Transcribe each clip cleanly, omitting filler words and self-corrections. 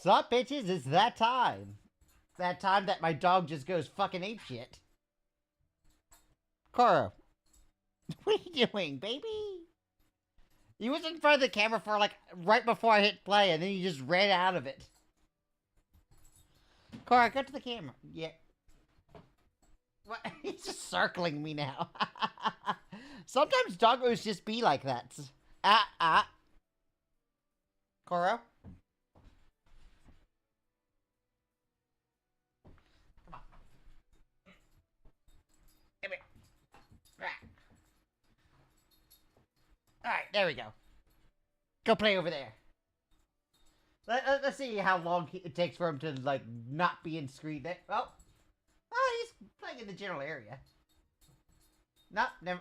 Sup, bitches? It's that time. That time that my dog just goes fucking apeshit. Koro, what are you doing, baby? You was in front of the camera for like right before I hit play, and then you just ran out of it. Koro, go to the camera. Yeah. What? He's just circling me now. Sometimes doggos just be like that. Koro? Come on. Come here. Alright, there we go. Go play over there. Let's see how long it takes for him to, like, not be in screen there. Oh, he's playing in the general area. No, never.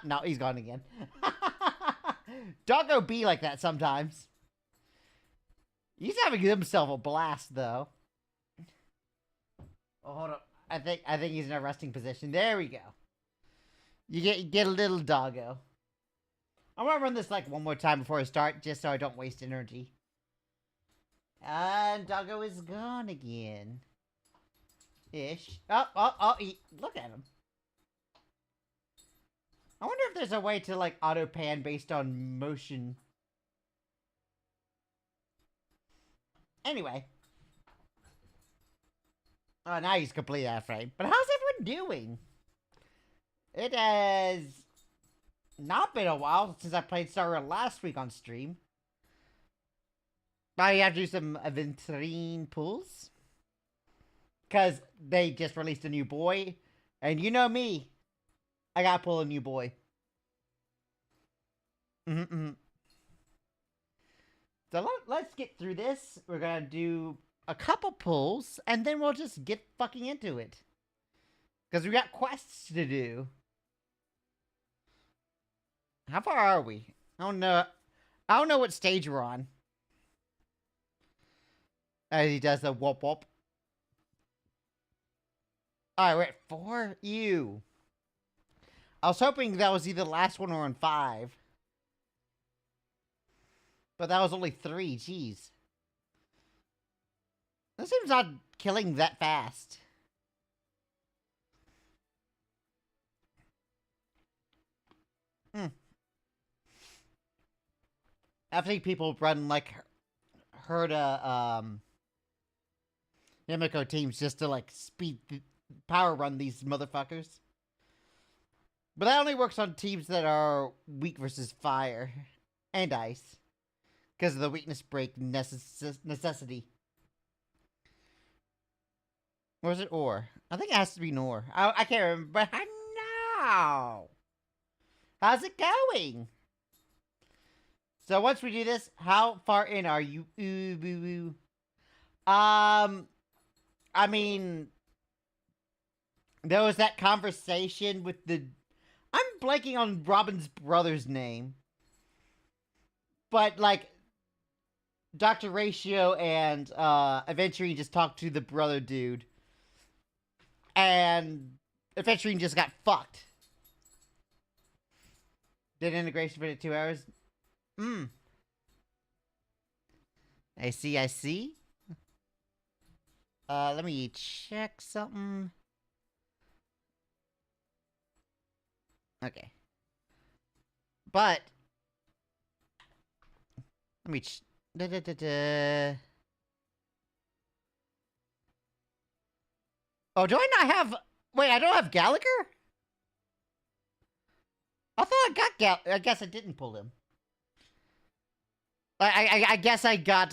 No, he's gone again. Doggo be like that sometimes. He's having himself a blast, though. Oh, hold on. I think he's in a resting position. There we go. You get a little doggo. I'm gonna run this like one more time before I start, just so I don't waste energy. And doggo is gone again. Ish. Look at him. I wonder if there's a way to like auto pan based on motion. Anyway. Oh, now he's completely out of frame. But how's everyone doing? It has not been a while since I played Star Rail last week on stream. I have to do some Aventurine pulls. Because they just released a new boy. And you know me. I gotta pull a new boy. So let's get through this. We're gonna do a couple pulls. And then we'll just get fucking into it. Because we got quests to do. How far are we? I don't know what stage we're on. As he does the whoop whoop. Alright, we're at 4. Ew. I was hoping that was either the last one or on 5. But that was only 3. Jeez. This seems not killing that fast. I think people run like Herda Himiko teams just to like power run these motherfuckers. But that only works on teams that are weak versus fire and ice. Because of the weakness break necessity. Or is it ore? I think it has to be an ore. I can't remember, but I know. How's it going? So once we do this, how far in are you? Ooh, boo, boo. I mean, there was that conversation with the... I'm blanking on Robin's brother's name. But, like, Dr. Ratio and Aventurine just talked to the brother dude. And Aventurine just got fucked. Did integration for 2 hours? I see. Let me check something. Okay. But let me Oh, do I not have... Wait, I don't have Gallagher? I thought I got I guess I didn't pull him. I guess I got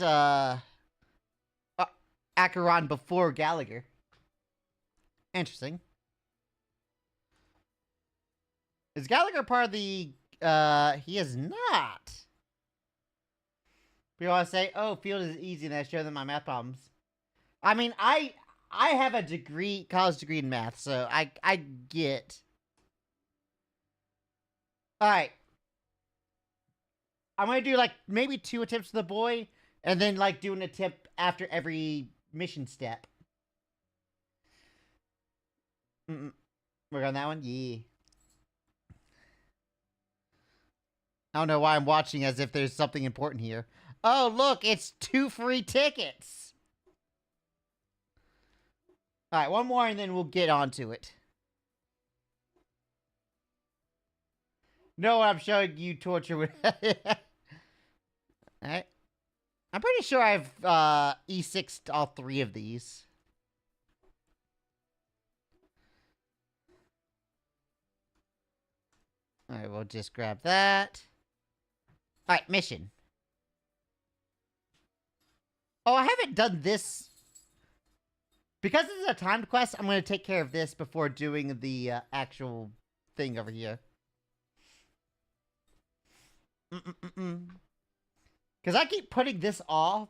Acheron before Gallagher. Interesting. Is Gallagher part of the... he is not. People want to say, oh, field is easy and I show them my math problems. I mean, I have a degree, college degree in math, so I get... Alright. I'm gonna do, like, maybe 2 attempts to the boy, and then, like, do an attempt after every mission step. We're on that one? Yeah. I don't know why I'm watching as if there's something important here. Oh, look, it's 2 free tickets. All right, one more and then we'll get on to it. No, I'm showing you torture with. Alright. I'm pretty sure I've E6'd all 3 of these. Alright, we'll just grab that. Alright, mission. Oh, I haven't done this. Because this is a timed quest, I'm going to take care of this before doing the actual thing over here. Because I keep putting this off.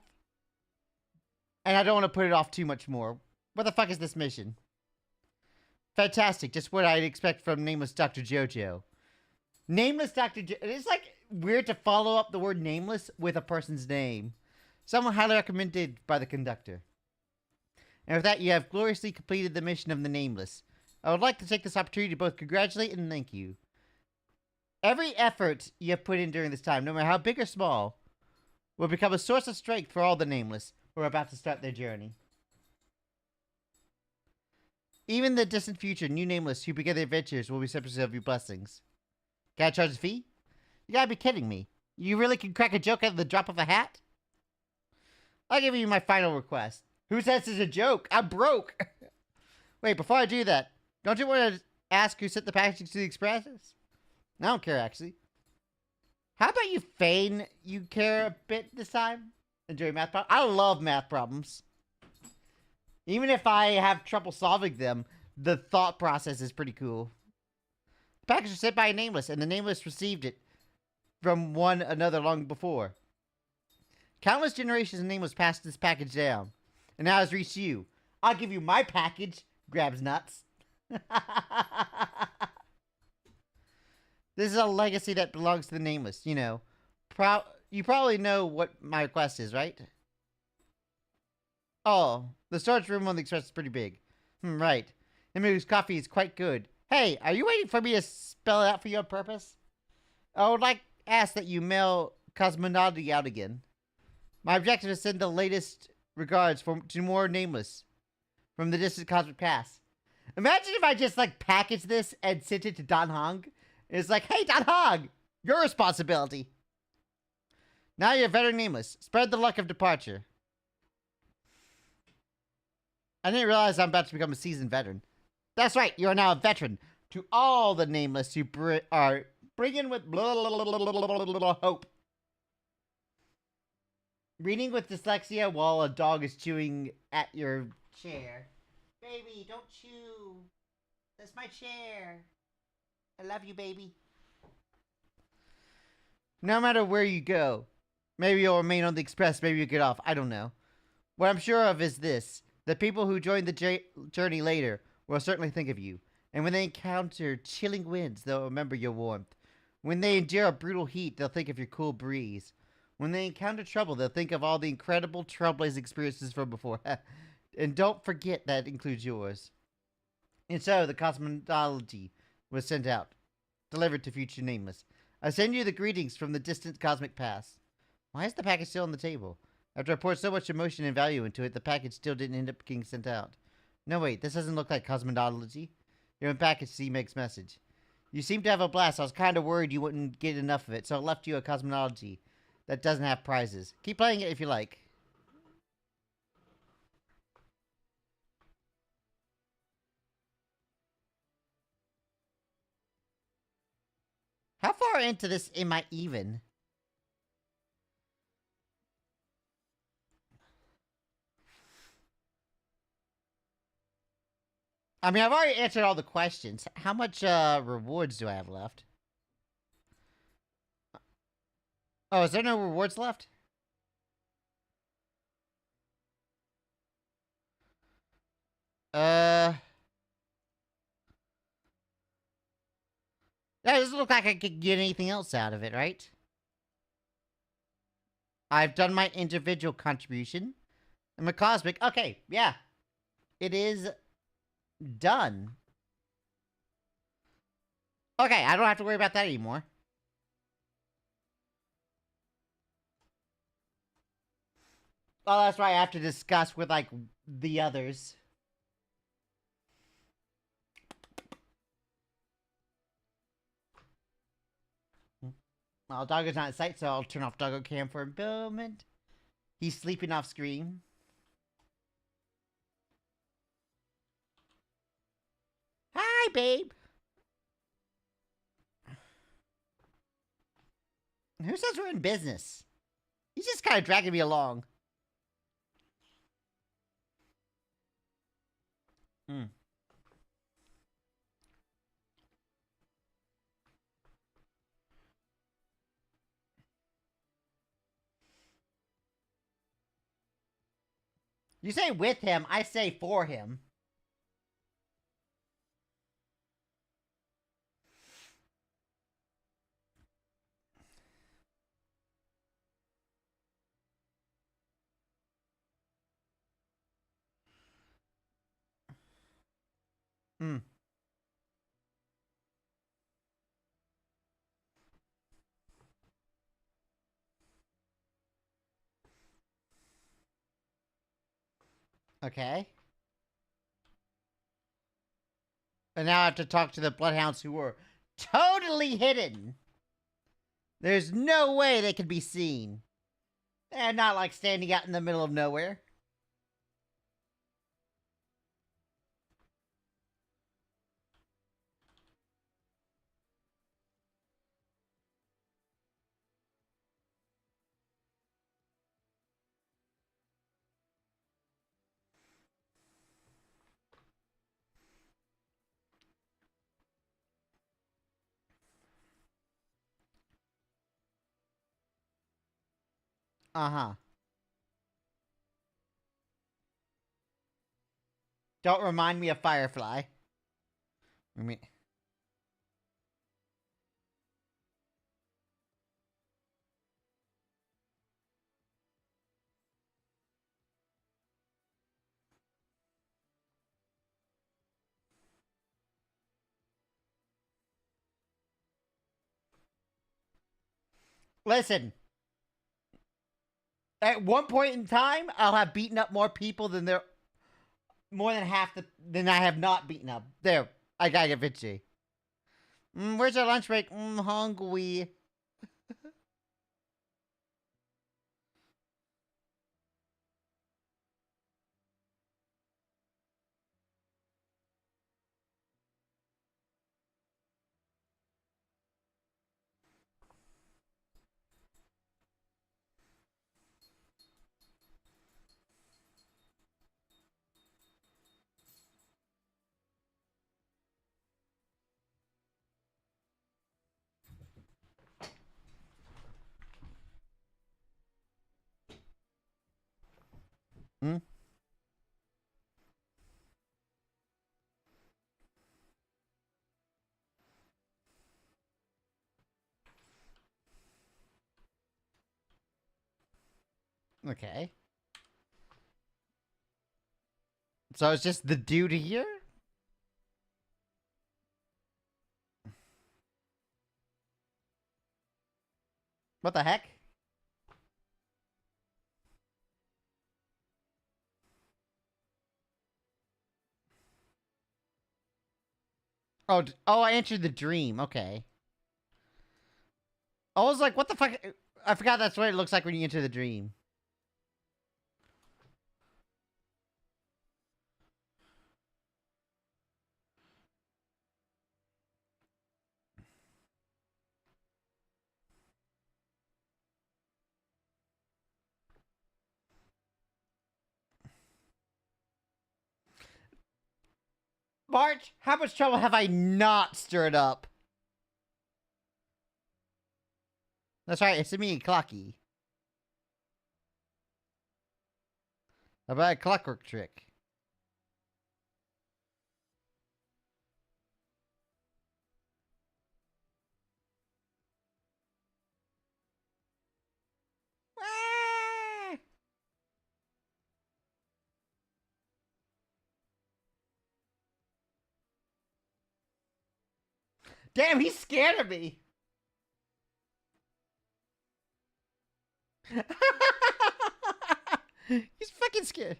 And I don't want to put it off too much more. What the fuck is this mission? Fantastic. Just what I'd expect from Nameless Dr. Jojo. Nameless Dr. Jojo. It's like weird to follow up the word nameless with a person's name. Someone highly recommended by the conductor. And with that, you have gloriously completed the mission of the Nameless. I would like to take this opportunity to both congratulate and thank you. Every effort you have put in during this time, no matter how big or small, will become a source of strength for all the Nameless who are about to start their journey. Even in the distant future, new Nameless who begin their adventures will be recipients of your blessings. Can I charge a fee? You gotta be kidding me. You really can crack a joke out of the drop of a hat? I'll give you my final request. Who says this is a joke? I'm broke. Wait, before I do that, don't you want to ask who sent the package to the expresses? I don't care, actually. How about you feign you care a bit this time? Enjoy math problems? I love math problems. Even if I have trouble solving them, the thought process is pretty cool. The package was sent by a Nameless, and the Nameless received it from one another long before. Countless generations of Nameless passed this package down, and now it's reached you. I'll give you my package, grabs nuts. This is a legacy that belongs to the Nameless, you know. You probably know what my request is, right? Oh, the storage room on the Express is pretty big. Right. Emily's coffee is quite good. Hey, are you waiting for me to spell it out for you on purpose? I would like to ask that you mail Cosmonauty out again. My objective is to send the latest regards to more Nameless from the distant cosmic past. Imagine if I just, like, packaged this and sent it to Don Hong. It's like, hey, Don Hong, your responsibility. Now you're a veteran Nameless. Spread the luck of departure. I didn't realize I'm about to become a seasoned veteran. That's right, you are now a veteran. To all the Nameless you are bringing with hope. Reading with dyslexia while a dog is chewing at your chair. Baby, don't chew. That's my chair. I love you, baby. No matter where you go, maybe you'll remain on the Express, maybe you'll get off. I don't know. What I'm sure of is this. The people who join the journey later will certainly think of you. And when they encounter chilling winds, they'll remember your warmth. When they endure a brutal heat, they'll think of your cool breeze. When they encounter trouble, they'll think of all the incredible trailblazing experiences from before. And don't forget that includes yours. And so, the cosmology was sent out, delivered to future Nameless. I send you the greetings from the distant cosmic past. Why is the package still on the table? After I poured so much emotion and value into it, the package still didn't end up getting sent out. No, wait, this doesn't look like cosmology. You're in package C Meg's message. You seem to have a blast. I was kind of worried you wouldn't get enough of it, so I left you a cosmology that doesn't have prizes. Keep playing it if you like. How far into this am I even? I mean, I've already answered all the questions. How much rewards do I have left? Oh, is there no rewards left? That doesn't look like I could get anything else out of it, right? I've done my individual contribution. I'm a cosmic. Okay, yeah. It is done. Okay, I don't have to worry about that anymore. Oh, that's right. I have to discuss with like the others. Well, Doggo's not in sight, so I'll turn off Doggo Cam for a moment. He's sleeping off screen. Hi, babe. Who says we're in business? He's just kind of dragging me along. Hmm. You say with him, I say for him. Hmm. Okay. And now I have to talk to the bloodhounds who were totally hidden. There's no way they could be seen. They're not like standing out in the middle of nowhere. Uh huh. Don't remind me of Firefly. I mean, listen. At one point in time, I'll have beaten up more people than there, more than half the than I have not beaten up. There, I gotta get Vinci. Where's our lunch break? Hungry. Hmm? Okay. So it's just the dude here? What the heck? Oh, oh, I entered the dream. Okay. I was like, what the fuck? I forgot that's what it looks like when you enter the dream. March, how much trouble have I not stirred up? That's right, it's me, Clocky. How about a clockwork trick? Ah! Damn, he's scared of me. He's fucking scared.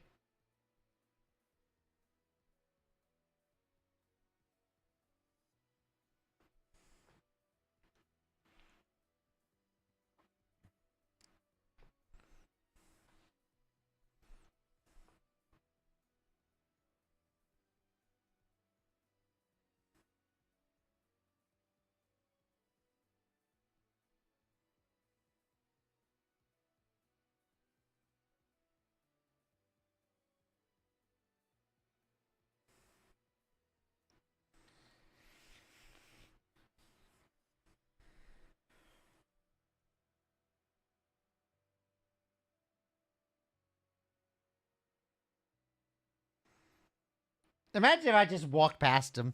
Imagine if I just walked past him.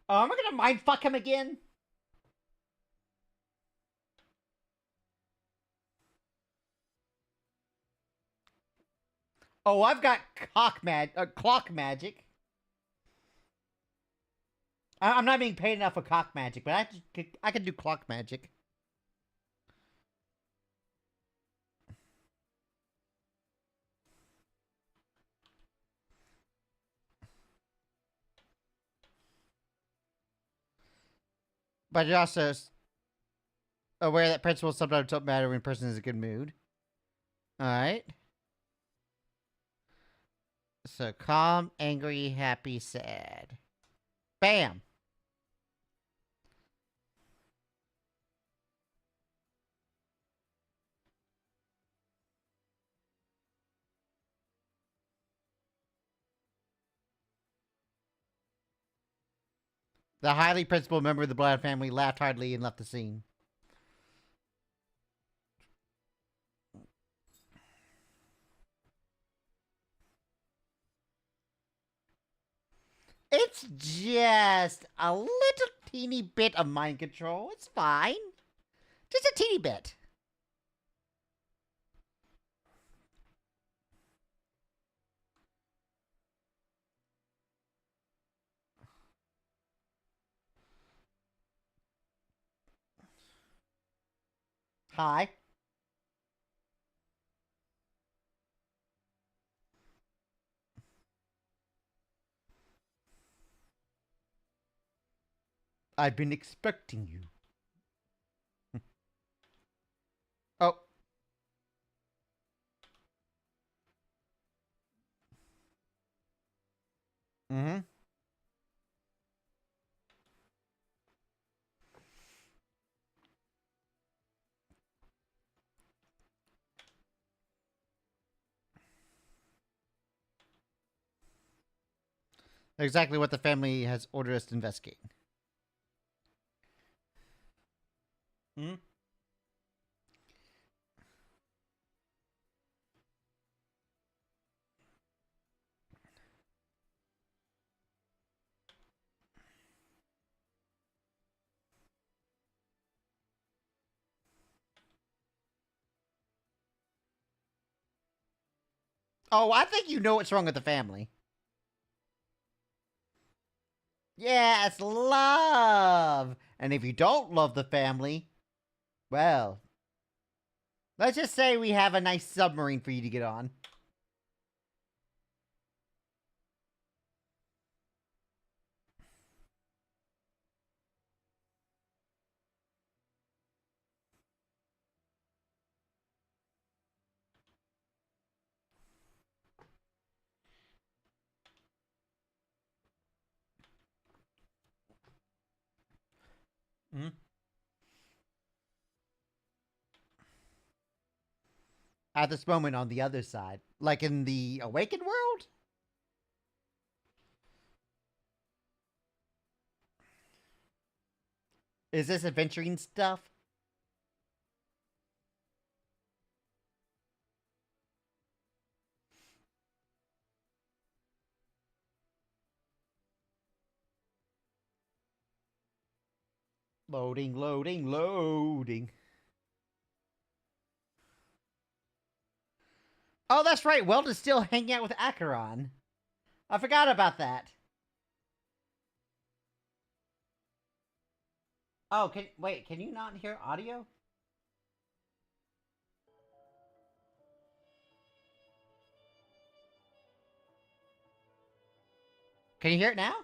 Oh, am I gonna mind fuck him again? Oh, I've got clock magic. I'm not being paid enough for cock magic, but I can do clock magic. But you're also aware that principles sometimes don't matter when a person is in a good mood. Alright. So calm, angry, happy, sad. Bam! The highly principled member of the Blood family laughed heartily and left the scene. It's just a little teeny bit of mind control. It's fine. Just a teeny bit. Hi. I've been expecting you. Oh. Mm-hmm. Exactly what the family has ordered us to investigate. Hmm? Oh, I think you know what's wrong with the family. Yeah, it's love. And if you don't love the family, well, let's just say we have a nice submarine for you to get on. Hmm? At this moment on the other side, like in the awakened world? Is this adventuring stuff? Loading, loading, loading. Oh, that's right. Weld is still hanging out with Acheron. I forgot about that. Oh, can you not hear audio? Can you hear it now?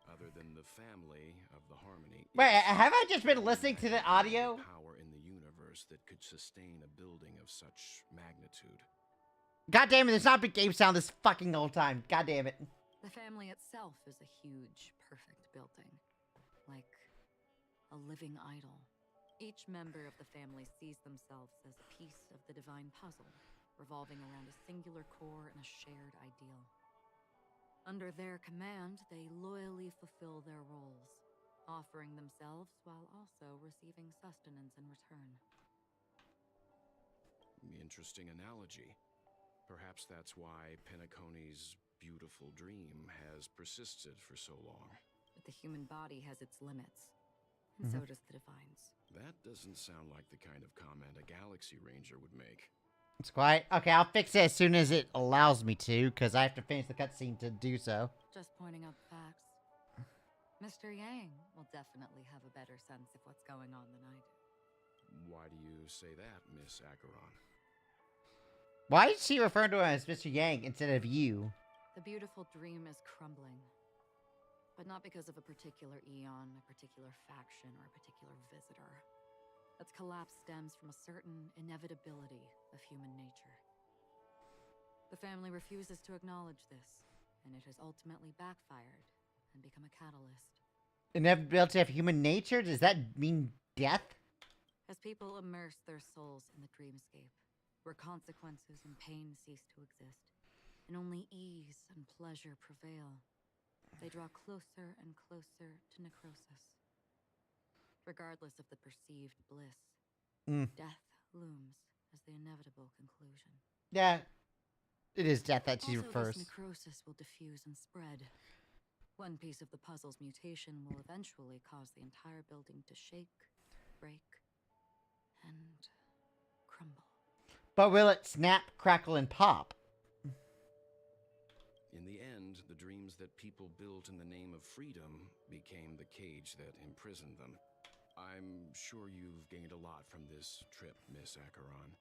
Other than the family of the harmony. Wait, have I just been listening to the audio? Power in the universe that could sustain a building of such magnitude. God damn it, there's not a big game sound this fucking whole time. God damn it. The family itself is a huge, perfect building. Like a living idol. Each member of the family sees themselves as a piece of the divine puzzle, revolving around a singular core and a shared ideal. Under their command, they loyally fulfill their roles, offering themselves while also receiving sustenance in return. Interesting analogy. Perhaps that's why Penacony's beautiful dream has persisted for so long. But the human body has its limits, and so does the divine's. That doesn't sound like the kind of comment a Galaxy Ranger would make. It's quiet. Okay, I'll fix it as soon as it allows me to, because I have to finish the cutscene to do so. Just pointing out the facts. Mr. Yang will definitely have a better sense of what's going on than I do. Why do you say that, Miss Acheron? Why is she referring to him as Mr. Yang instead of you? The beautiful dream is crumbling. But not because of a particular eon, a particular faction, or a particular visitor. Its collapse stems from a certain inevitability of human nature. The family refuses to acknowledge this, and it has ultimately backfired and become a catalyst. Inevitability of human nature? Does that mean death? As people immerse their souls in the dreamscape, where consequences and pain cease to exist, and only ease and pleasure prevail, they draw closer and closer to necrosis. Regardless of the perceived bliss, death looms as the inevitable conclusion. Yeah, it is death that she also, refers. This necrosis will diffuse and spread. One piece of the puzzle's mutation will eventually cause the entire building to shake, break, and crumble. But will it snap, crackle, and pop? In the end, the dreams that people built in the name of freedom became the cage that imprisoned them. I'm sure you've gained a lot from this trip, Miss Acheron.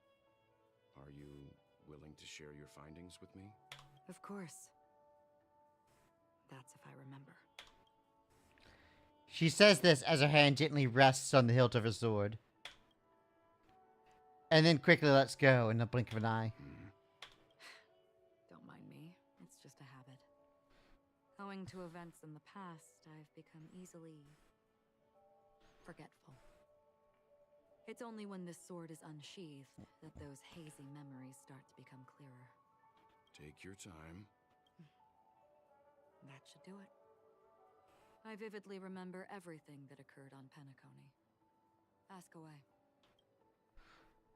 Are you willing to share your findings with me? Of course. That's if I remember. She says this as her hand gently rests on the hilt of her sword. And then quickly lets go in the blink of an eye. Don't mind me. It's just a habit. Owing to events in the past, I've become easily forgetful. It's only when this sword is unsheathed that those hazy memories start to become clearer. Take your time. That should do it. I vividly remember everything that occurred on Penacony. Ask away.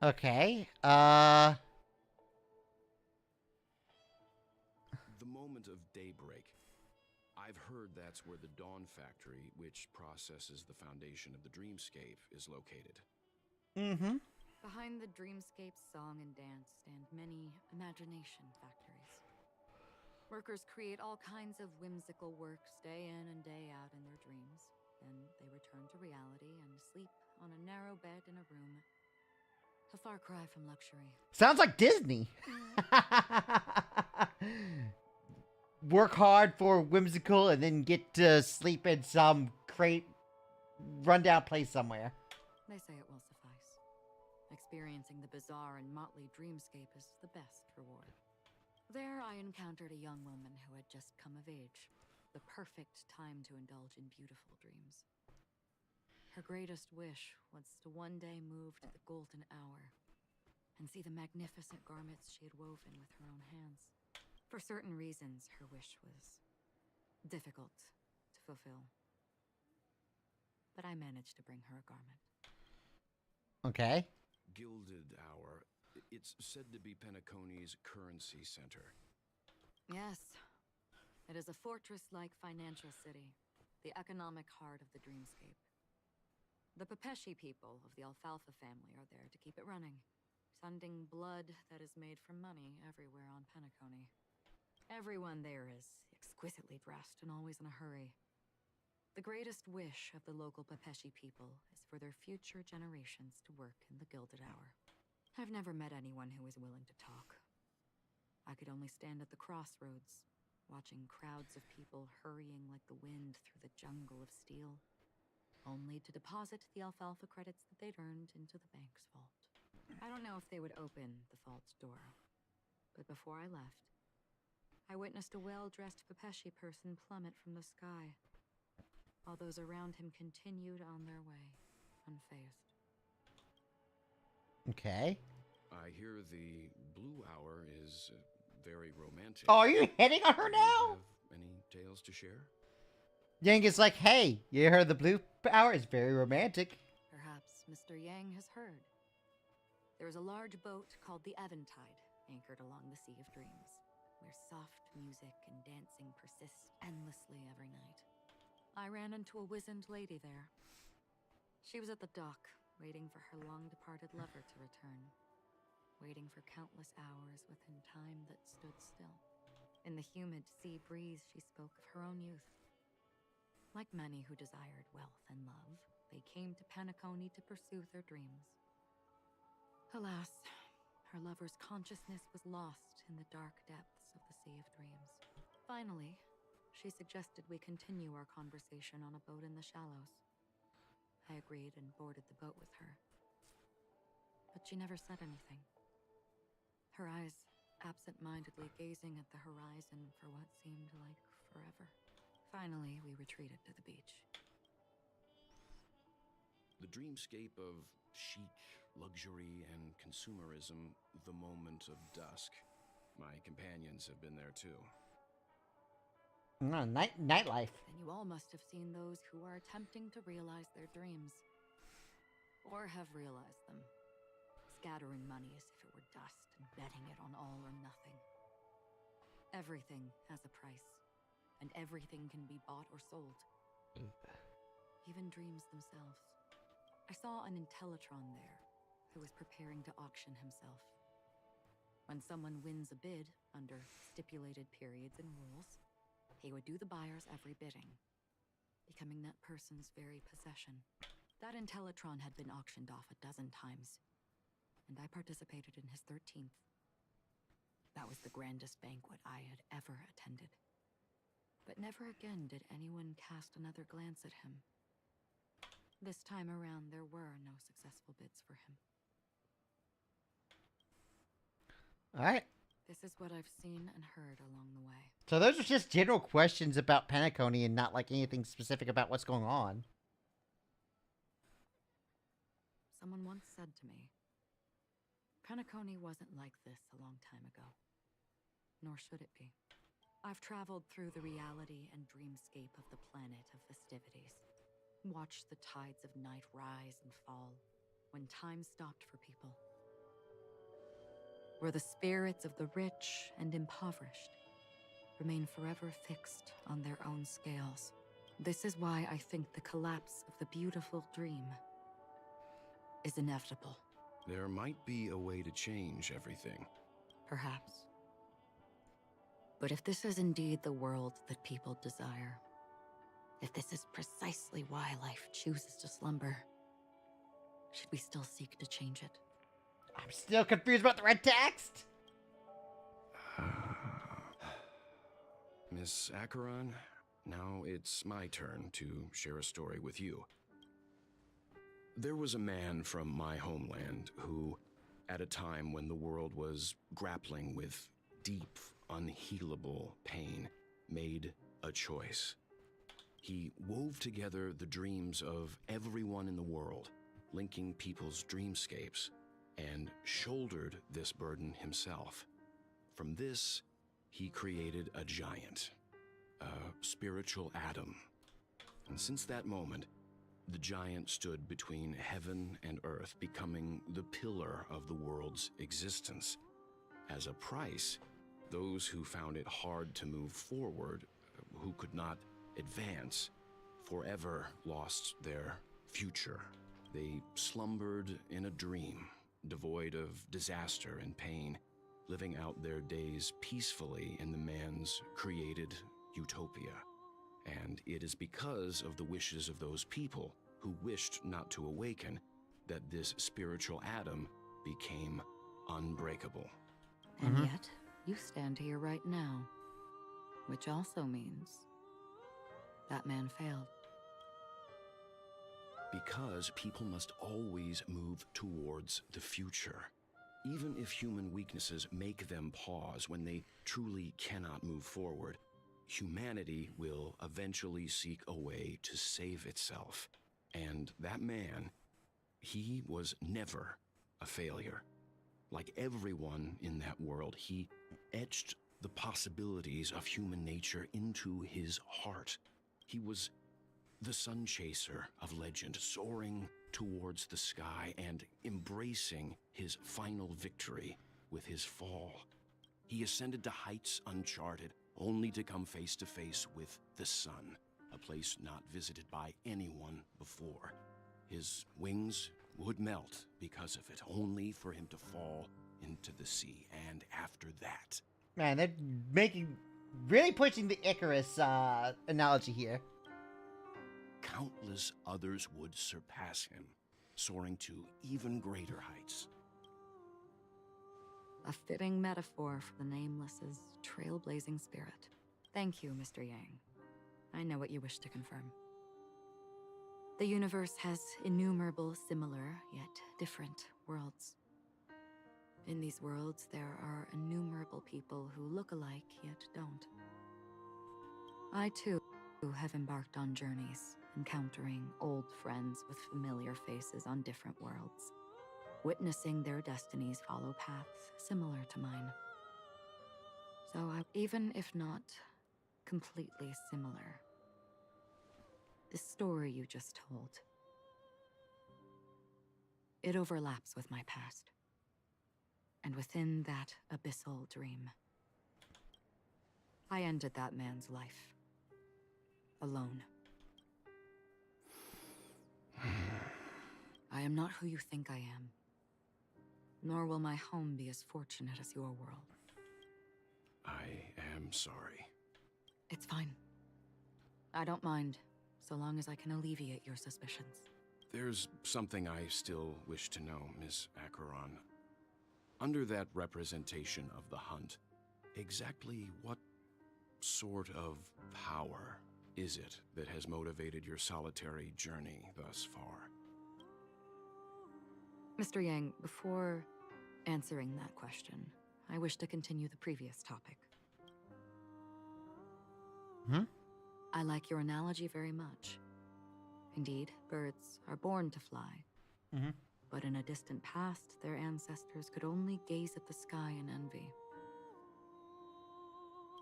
Okay, The moment of daybreak. I've heard that's where the Dawn Factory, which processes the foundation of the dreamscape, is located. Behind the dreamscape's song and dance stand many imagination factories. Workers create all kinds of whimsical works day in and day out in their dreams. Then they return to reality and sleep on a narrow bed in a room. A far cry from luxury. sounds like Disney. Work hard for whimsical and then get to sleep in some rundown place somewhere. They say it will suffice. Experiencing the bizarre and motley dreamscape is the best reward. There I encountered a young woman who had just come of age. The perfect time to indulge in beautiful dreams. Her greatest wish was to one day move to the golden hour and see the magnificent garments she had woven with her own hands. For certain reasons, her wish was difficult to fulfill. But I managed to bring her a garment. Okay. Gilded Hour. It's said to be Penacony's currency center. Yes. It is a fortress-like financial city, the economic heart of the dreamscape. The Pepeshi people of the Alfalfa family are there to keep it running, sending blood that is made from money everywhere on Penacony. Everyone there is exquisitely dressed and always in a hurry. The greatest wish of the local Pepeshi people is for their future generations to work in the Gilded Hour. I've never met anyone who was willing to talk. I could only stand at the crossroads, watching crowds of people hurrying like the wind through the jungle of steel, only to deposit the alfalfa credits that they'd earned into the bank's vault. I don't know if they would open the vault's door, but before I left, I witnessed a well-dressed Pepeshi person plummet from the sky, while those around him continued on their way, unfazed. Okay. I hear the Blue Hour is very romantic. Oh, are you hitting on her Do you now? have any tales to share? Yang is like, hey, you heard the Blue Hour is very romantic. Perhaps Mr. Yang has heard. There is a large boat called the Eventide anchored along the Sea of Dreams, where soft music and dancing persist endlessly every night. I ran into a wizened lady there. She was at the dock, waiting for her long-departed lover to return, waiting for countless hours within time that stood still. In the humid sea breeze, she spoke of her own youth. Like many who desired wealth and love, they came to Penacony to pursue their dreams. Alas, her lover's consciousness was lost in the dark depths of the Sea of Dreams. Finally, she suggested we continue our conversation on a boat in the shallows. I agreed and boarded the boat with her. But she never said anything. Her eyes absent-mindedly gazing at the horizon for what seemed like forever. Finally, we retreated to the beach. The dreamscape of chic, luxury, and consumerism, the moment of dusk. My companions have been there too. No, nightlife. Then you all must have seen those who are attempting to realize their dreams. Or have realized them. Scattering money as if it were dust and betting it on all or nothing. Everything has a price. And everything can be bought or sold. Even dreams themselves. I saw an Intellitron there, who was preparing to auction himself. When someone wins a bid under stipulated periods and rules, he would do the buyer's every bidding, becoming that person's very possession. That Intellitron had been auctioned off 12 times, and I participated in his 13th. That was the grandest banquet I had ever attended. But never again did anyone cast another glance at him. This time around, there were no successful bids for him. All right. This is what I've seen and heard along the way. So those are just general questions about Penacony and not like anything specific about what's going on. Someone once said to me, Penacony wasn't like this a long time ago. Nor should it be. I've traveled through the reality and dreamscape of the planet of festivities. Watched the tides of night rise and fall when time stopped for people. Where the spirits of the rich and impoverished remain forever fixed on their own scales. This is why I think the collapse of the beautiful dream is inevitable. There might be a way to change everything. Perhaps. But if this is indeed the world that people desire, if this is precisely why life chooses to slumber, should we still seek to change it? I'm still confused about the red text. Miss Acheron, now it's my turn to share a story with you. There was a man from my homeland who, at a time when the world was grappling with deep, unhealable pain, made a choice. He wove together the dreams of everyone in the world, linking people's dreamscapes, and shouldered this burden himself. From this, he created a giant, a spiritual atom. And since that moment, the giant stood between heaven and earth, becoming the pillar of the world's existence. As a price, those who found it hard to move forward, who could not advance, forever lost their future. They slumbered in a dream, devoid of disaster and pain, living out their days peacefully in the man's created utopia. And it is because of the wishes of those people who wished not to awaken that this spiritual atom became unbreakable. And yet, you stand here right now. Which also means that man failed. Because people must always move towards the future. Even if human weaknesses make them pause when they truly cannot move forward, humanity will eventually seek a way to save itself. And that man, he was never a failure. Like everyone in that world, he etched the possibilities of human nature into his heart. He was the sun chaser of legend, soaring towards the sky and embracing his final victory with his fall. He ascended to heights uncharted, only to come face to face with the sun, a place not visited by anyone before. His wings would melt because of it, only for him to fall into the sea. And after that... Man, they're really pushing the Icarus analogy here. Countless others would surpass him, soaring to even greater heights. A fitting metaphor for the Nameless's trailblazing spirit. Thank you, Mr. Yang. I know what you wish to confirm. The universe has innumerable similar, yet different worlds. In these worlds, there are innumerable people who look alike, yet don't. I, too, have embarked on journeys, encountering old friends with familiar faces on different worlds, witnessing their destinies follow paths similar to mine. So, even if not completely similar, the story you just told, it overlaps with my past. And within that abyssal dream, I ended that man's life. Alone. I am not who you think I am. Nor will my home be as fortunate as your world. I am sorry. It's fine. I don't mind, so long as I can alleviate your suspicions. There's something I still wish to know, Miss Acheron. Under that representation of the hunt, exactly what sort of power is it that has motivated your solitary journey thus far? Mr. Yang, before answering that question, I wish to continue the previous topic. I like your analogy very much. Indeed, birds are born to fly. But in a distant past, their ancestors could only gaze at the sky in envy.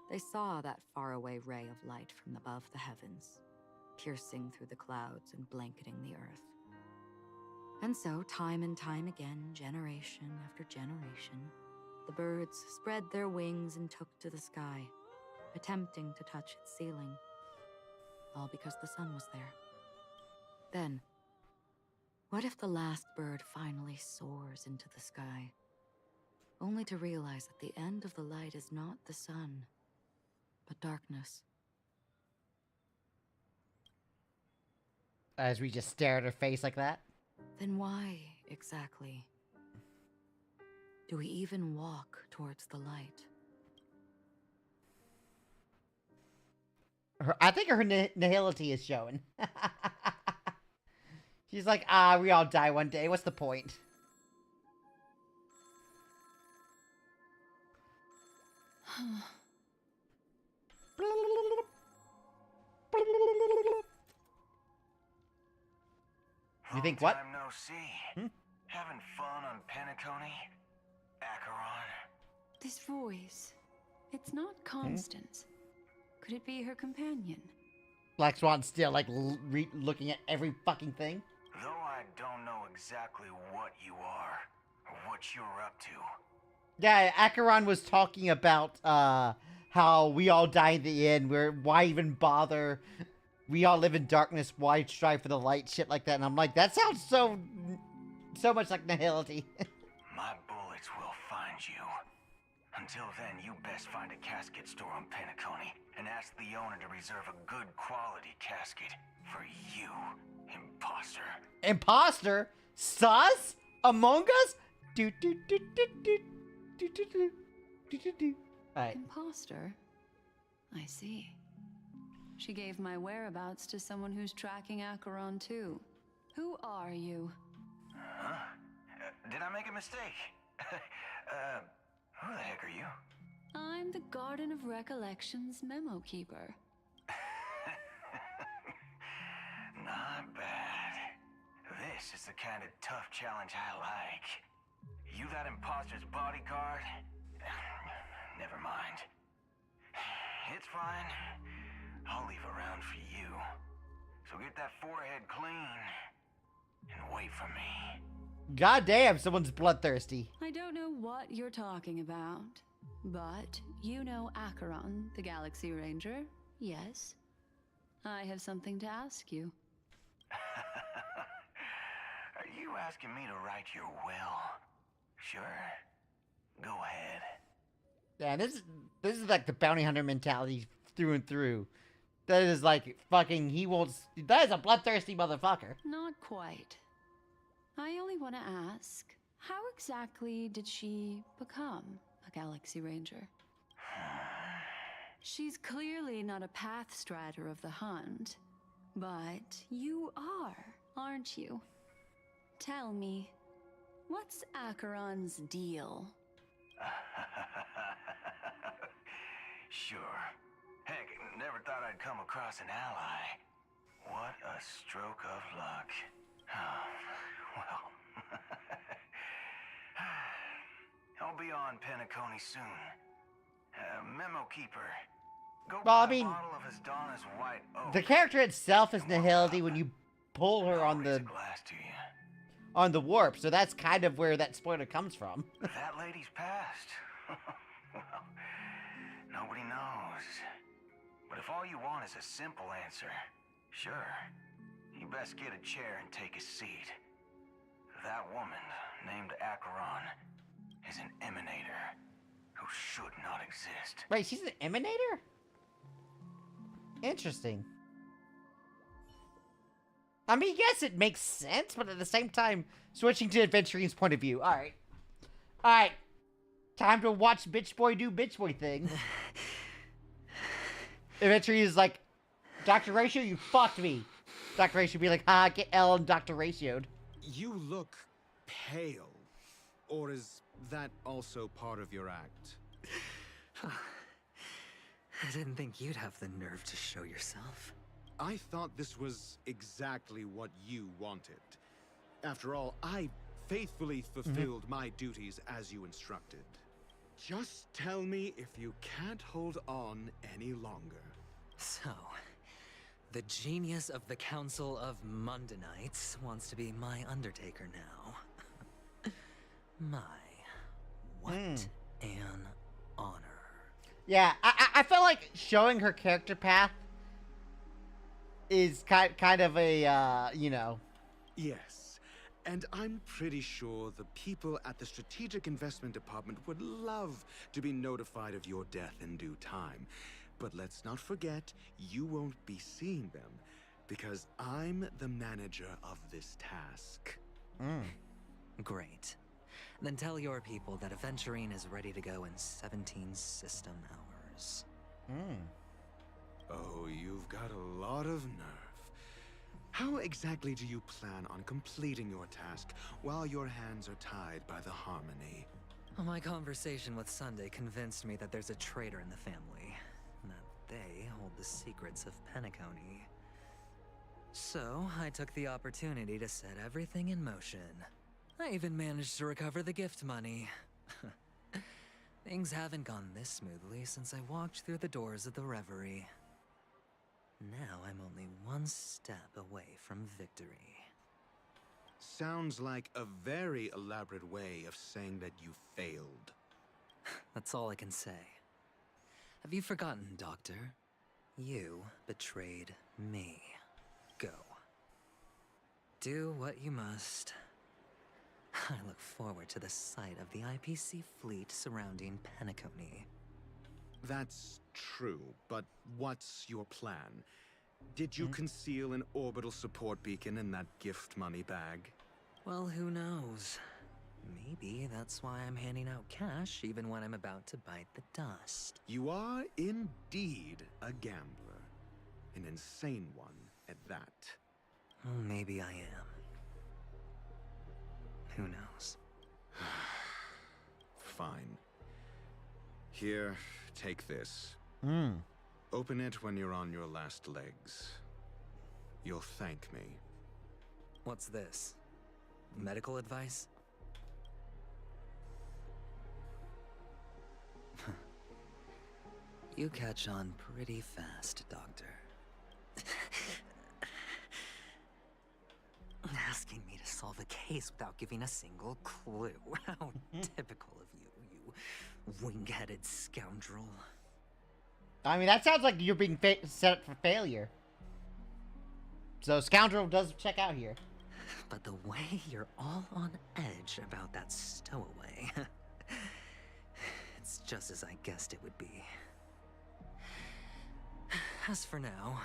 They saw that faraway ray of light from above the heavens, piercing through the clouds and blanketing the earth. And so, time and time again, generation after generation, the birds spread their wings and took to the sky, attempting to touch its ceiling, all because the sun was there. Then, what if the last bird finally soars into the sky, only to realize that the end of the light is not the sun, but darkness? As we just stare at her face like that. Then why, exactly, do we even walk towards the light? I think her nihility is showing. She's like, we all die one day. What's the point? You think what? Long time no see. Having fun on Penacony? Acheron? This voice, it's not Constance. Could it be her companion? Black Swan's still like looking at every fucking thing. Though I don't know exactly what you are, or what you're up to. Yeah, Acheron was talking about how we all die in the end. Why even bother? We all live in darkness. Why strive for the light? Shit like that. And I'm like, that sounds so much like nihility. challenge you. Until then, you best find a casket store on Penacony and ask the owner to reserve a good quality casket for you, imposter. Imposter? Sus? Among Us? Do do do do do do do do do do do. Alright. Imposter? I see. She gave my whereabouts to someone who's tracking Acheron too. Who are you? Huh? Did I make a mistake? Who the heck are you? I'm the Garden of Recollections memo keeper. Not bad. This is the kind of tough challenge I like. You that imposter's bodyguard? Never mind. It's fine. I'll leave a round for you. So get that forehead clean and wait for me. God damn, someone's bloodthirsty. I don't know what you're talking about, but you know Acheron, the Galaxy Ranger, yes? I have something to ask you. Are you asking me to write your will? Sure. Go ahead. Yeah, this is like the bounty hunter mentality through and through. That is like fucking that is a bloodthirsty motherfucker. Not quite. I only want to ask, how exactly did she become a Galaxy Ranger? She's clearly not a path strider of the hunt, but you are, aren't you? Tell me, what's Acheron's deal? Sure. Heck, never thought I'd come across an ally. What a stroke of luck. Well, I'll be on Penacony soon. Memo keeper. Go Well, I buy a mean, bottle of Asdona's white oak. the character itself is Nihility when you pull her on I'll raise the a glass to you. on the warp, so that's kind of where that spoiler comes from. That lady's passed. Well, nobody knows. But if all you want is a simple answer, sure. You best get a chair and take a seat. That woman, named Acheron, is an emanator who should not exist. Wait, she's an emanator? Interesting. I mean, yes, it makes sense, but at the same time, switching to Adventurine's point of view. Alright. Alright. Time to watch Bitch Boy do Bitch Boy thing. Adventurine is like, Dr. Ratio, you fucked me. Dr. Ratio would be like, ha, get L and Dr. Ratioed. You look pale. Or is that also part of your act? I didn't think you'd have the nerve to show yourself. I thought this was exactly what you wanted. After all, I faithfully fulfilled my duties as you instructed. Just tell me if you can't hold on any longer. So, the genius of the Council of Mundanites wants to be my Undertaker now. What an honor. Yeah, I feel like showing her character path is kind of a, you know. Yes, and I'm pretty sure the people at the Strategic Investment Department would love to be notified of your death in due time. But let's not forget, you won't be seeing them, because I'm the manager of this task. Great. Then tell your people that Aventurine is ready to go in 17 system hours. Oh, you've got a lot of nerve. How exactly do you plan on completing your task while your hands are tied by the Harmony? Well, my conversation with Sunday convinced me that there's a traitor in the family, and that they hold the secrets of Penacony. So, I took the opportunity to set everything in motion. I even managed to recover the gift money. Things haven't gone this smoothly since I walked through the doors of the Reverie. Now I'm only one step away from victory. Sounds like a very elaborate way of saying that you failed. That's all I can say. Have you forgotten, Doctor? You betrayed me. Go. Do what you must. I look forward to the sight of the IPC fleet surrounding Penacony. That's true, but what's your plan? Did you conceal an orbital support beacon in that gift money bag? Well, who knows? Maybe that's why I'm handing out cash even when I'm about to bite the dust. You are indeed a gambler. An insane one at that. Well, maybe I am. Who knows? Fine. Here, take this. Open it when you're on your last legs. You'll thank me. What's this? Medical advice? You catch on pretty fast, Doctor. Asking me to solve a case without giving a single clue. How typical of you, you wing-headed scoundrel. I mean, that sounds like you're being set up for failure. So Scoundrel does check out here. But the way you're all on edge about that stowaway, it's just as I guessed it would be. As for now,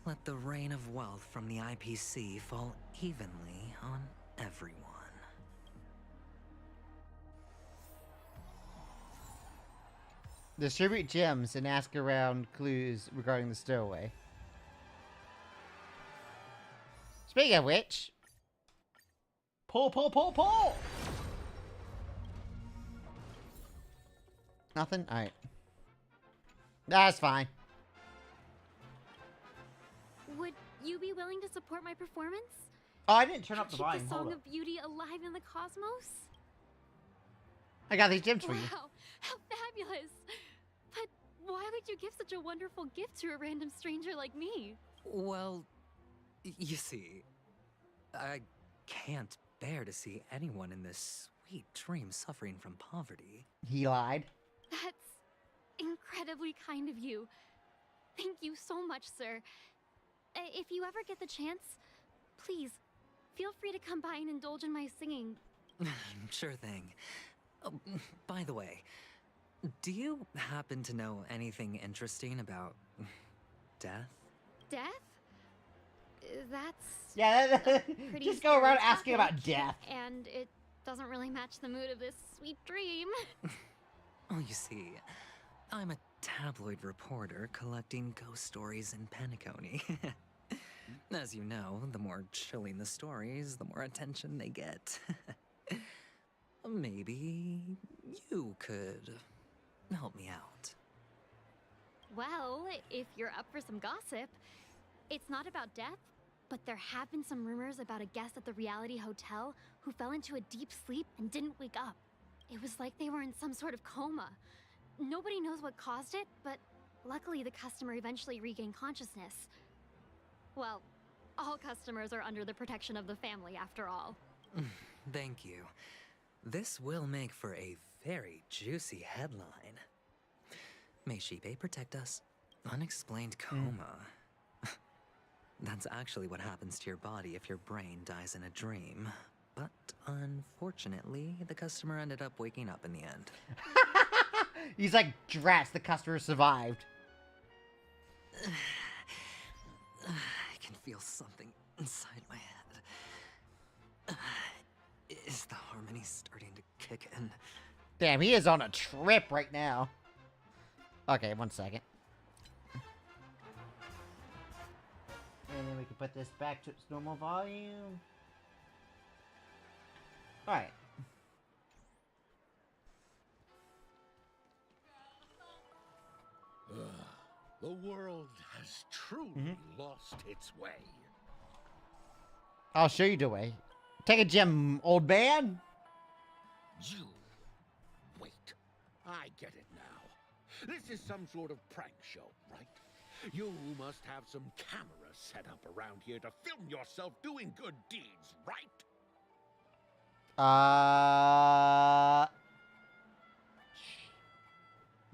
let the rain of wealth from the IPC fall evenly on everyone. Distribute gems and ask around clues regarding the stowaway. Speaking of which, pull. Nothing? Alright. That's fine. Would you be willing to support my performance? Oh, I didn't turn up the Keep volume. the Hold song up. of beauty alive in the cosmos? I got these gems for Wow, you. how fabulous! But why would you give such a wonderful gift to a random stranger like me? Well, you see, I can't bear to see anyone in this sweet dream suffering from poverty. He lied. That's incredibly kind of you. Thank you so much, sir. If you ever get the chance, please, feel free to come by and indulge in my singing. Sure thing. Oh, by the way, do you happen to know anything interesting about death? Death? That's Yeah, pretty just go around scary asking about topic, death. and it doesn't really match the mood of this sweet dream. Oh, you see, I'm a tabloid reporter collecting ghost stories in Penacony. As you know, the more chilling the stories, the more attention they get. Maybe you could help me out. Well, if you're up for some gossip, it's not about death, but there have been some rumors about a guest at the reality hotel who fell into a deep sleep and didn't wake up. It was like they were in some sort of coma. Nobody knows what caused it, but luckily the customer eventually regained consciousness. Well, all customers are under the protection of the family after all. Thank you. This will make for a very juicy headline. May Shibe protect us. Unexplained coma. That's actually what happens to your body if your brain dies in a dream. But unfortunately, the customer ended up waking up in the end. He's like, drats, the customer survived. I can feel something inside my head. Is the harmony starting to kick in? Damn, he is on a trip right now. Okay, 1 second. And then we can put this back to its normal volume. Alright. The world has truly lost its way. I'll show you the way. Take a gem, old man. You. Wait. I get it now. This is some sort of prank show, right? You must have some cameras set up around here to film yourself doing good deeds, right?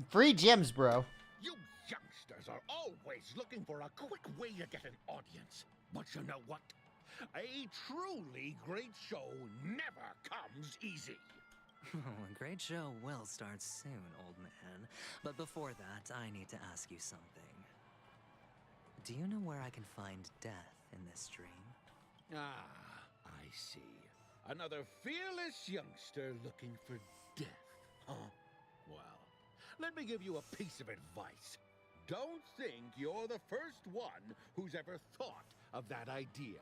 Free gems, bro. You youngsters are always looking for a quick way to get an audience. But you know what? A truly great show never comes easy. A great show will start soon, old man. But before that, I need to ask you something. Do you know where I can find death in this dream? Ah, I see. Another fearless youngster looking for death, huh? Well, let me give you a piece of advice. Don't think you're the first one who's ever thought of that idea.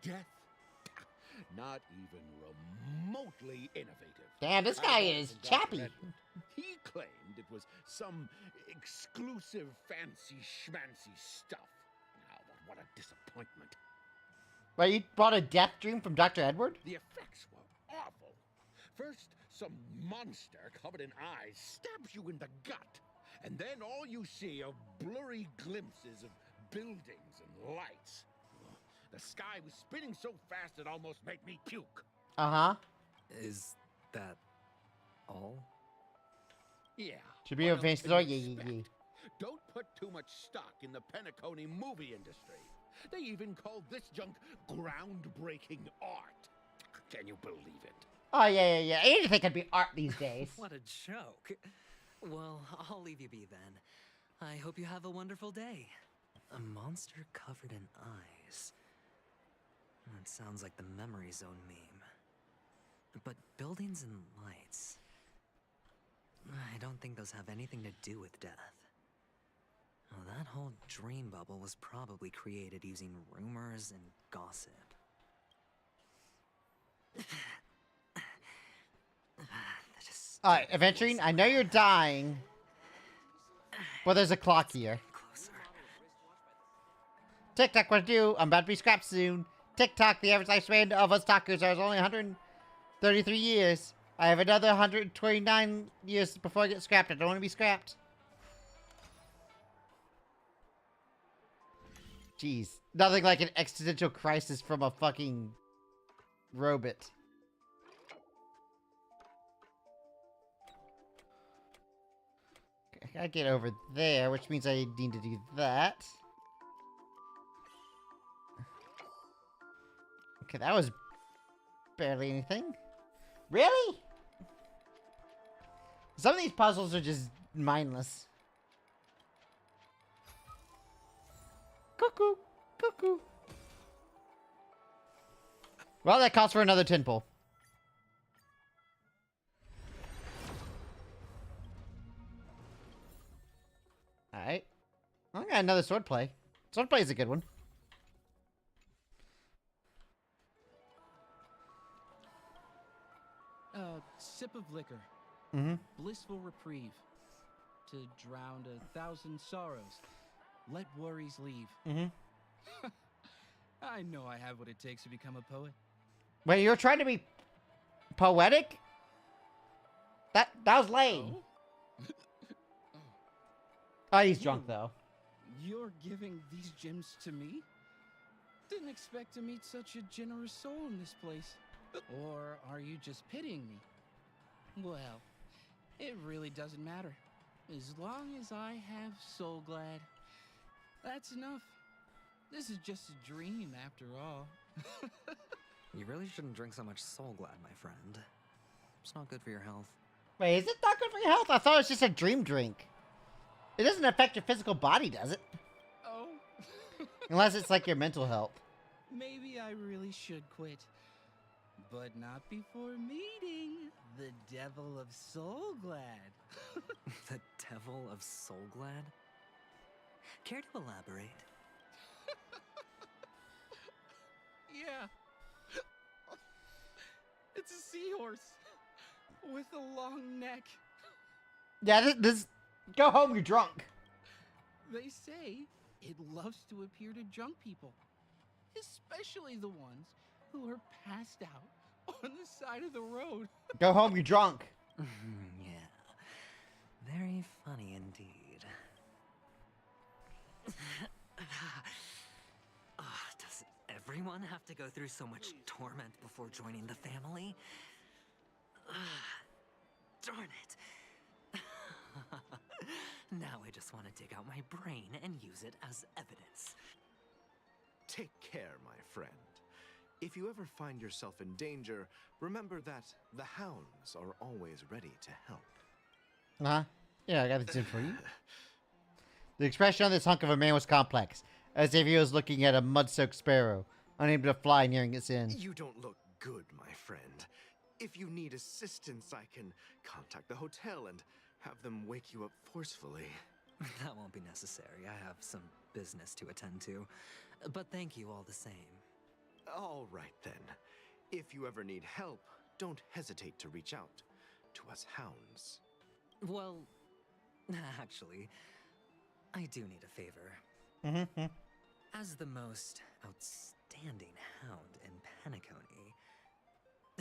Death? Not even remotely innovative. Damn, this I guy heard is from Dr. chappy. Edward. He claimed it was some exclusive fancy schmancy stuff. Now, what a disappointment. Well, you brought a death dream from Dr. Edward? The effects were awful. First, some monster covered in eyes stabs you in the gut. And then all you see are blurry glimpses of buildings and lights. The sky was spinning so fast it almost made me puke. Uh-huh. Is that all? Yeah. Should be what a else fancy can story. you Yeah, yeah, yeah. expect? Don't put too much stock in the Penacony movie industry. They even call this junk groundbreaking art. Can you believe it? Oh, yeah, yeah, yeah. Anything could be art these days. What a joke. Well, I'll leave you be then. I hope you have a wonderful day. A monster covered in eyes. That sounds like the Memory Zone meme. But buildings and lights... I don't think those have anything to do with death. Well, that whole dream bubble was probably created using rumors and gossip. Alright, Adventuring, I know you're dying. But there's a clock here. Closer. TikTok, what to do? I'm about to be scrapped soon. TikTok, the average lifespan of us talkers is only 133 years. I have another 129 years before I get scrapped. I don't want to be scrapped. Jeez. Nothing like an existential crisis from a fucking robot. I gotta get over there, which means I need to do that. Okay, that was barely anything. Really? Some of these puzzles are just mindless. Cuckoo, cuckoo. Well, that calls for another 10 pull. Alright. I got another swordplay. Swordplay is a good one. Sip of liquor. Mm-hmm. Blissful reprieve. To drown 1,000 sorrows. Let worries leave. Mm-hmm. I know I have what it takes to become a poet. Wait, you're trying to be poetic? That was lame. Oh? Oh, he's drunk though. You're giving these gems to me? Didn't expect to meet such a generous soul in this place. Or are you just pitying me? Well, it really doesn't matter. As long as I have Soul Glad, that's enough. This is just a dream after all. You really shouldn't drink so much Soul Glad, my friend. It's not good for your health. Wait, is it not good for your health? I thought it was just a dream drink. It doesn't affect your physical body, does it? Oh. Unless it's like your mental health. Maybe I really should quit. But not before meeting the Devil of Soul Glad. The Devil of Soul Glad? Care to elaborate? Yeah. It's a seahorse with a long neck. Yeah, this go home, you're drunk. They say it loves to appear to drunk people, especially the ones who are passed out on the side of the road. Go home, you're drunk. Yeah. Very funny indeed. Does everyone have to go through so much torment before joining the family? Darn it. Now I just want to dig out my brain and use it as evidence. Take care, my friend. If you ever find yourself in danger, remember that the hounds are always ready to help. Huh? Yeah, I got this in for you. The expression on this hunk of a man was complex, as if he was looking at a mud-soaked sparrow, unable to fly nearing its end. You don't look good, my friend. If you need assistance, I can contact the hotel and have them wake you up forcefully. That won't be necessary. I have some business to attend to. But thank you all the same. All right, then. If you ever need help, don't hesitate to reach out to us hounds. Well, actually, I do need a favor. Mm-hmm. As the most outstanding hound in Penacony,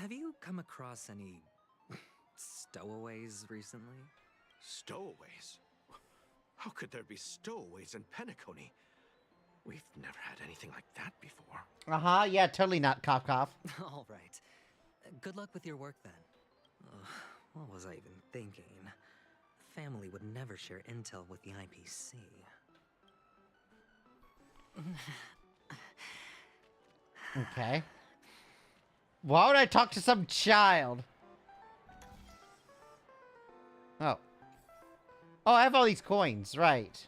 have you come across any stowaways recently? Stowaways? How could there be stowaways in Penacony? We've never had anything like that before. Uh-huh, yeah, totally not cough cough. All right. Good luck with your work then. Ugh, what was I even thinking? The family would never share intel with the IPC. Okay. Why would I talk to some child? Oh. Oh, I have all these coins, right.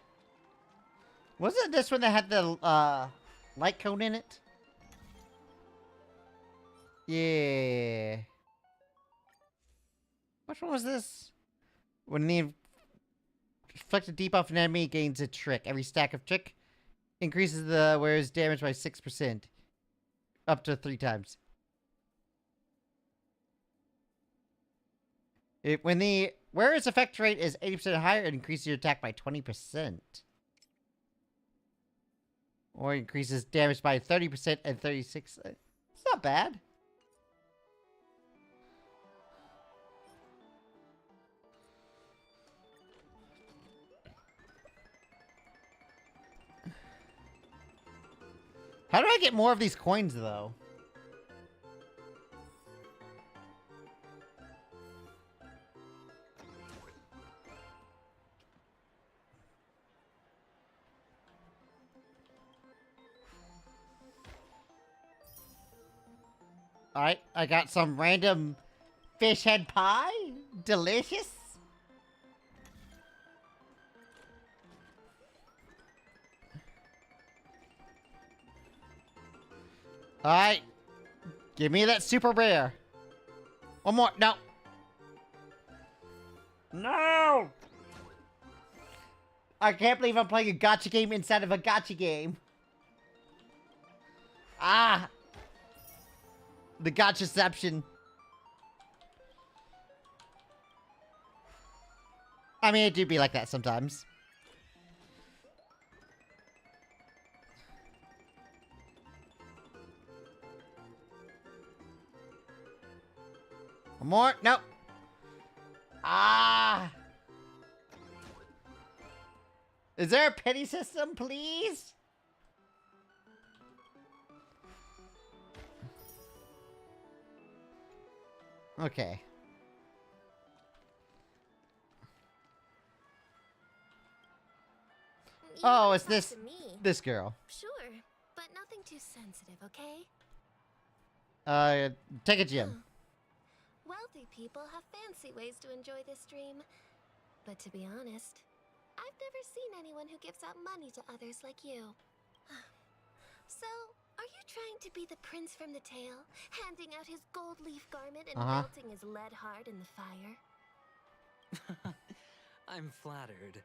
Wasn't this one that had the, light cone in it? Yeah. Which one was this? When the inflicted debuff an enemy gains a trick. Every stack of trick increases the wearer's damage by 6%. Up to 3 times. When the wearer's effect rate is 80% higher, it increases your attack by 20%. Or increases damage by 30% and 36%. It's not bad. How do I get more of these coins, though? Alright, I got some random fish head pie. Delicious. Alright. Give me that super rare. One more. No. No! I can't believe I'm playing a gacha game inside of a gacha game. Ah! The gachaception. I mean, it do be like that sometimes. One more. No. Ah. Is there a pity system, please? Okay. Oh, it's this girl. Sure, but nothing too sensitive, okay? Take a gym. Wealthy people have fancy ways to enjoy this dream. But to be honest, I've never seen anyone who gives out money to others like you. So, are you trying to be the prince from the tale, handing out his gold leaf garment and melting his lead heart in the fire? I'm flattered.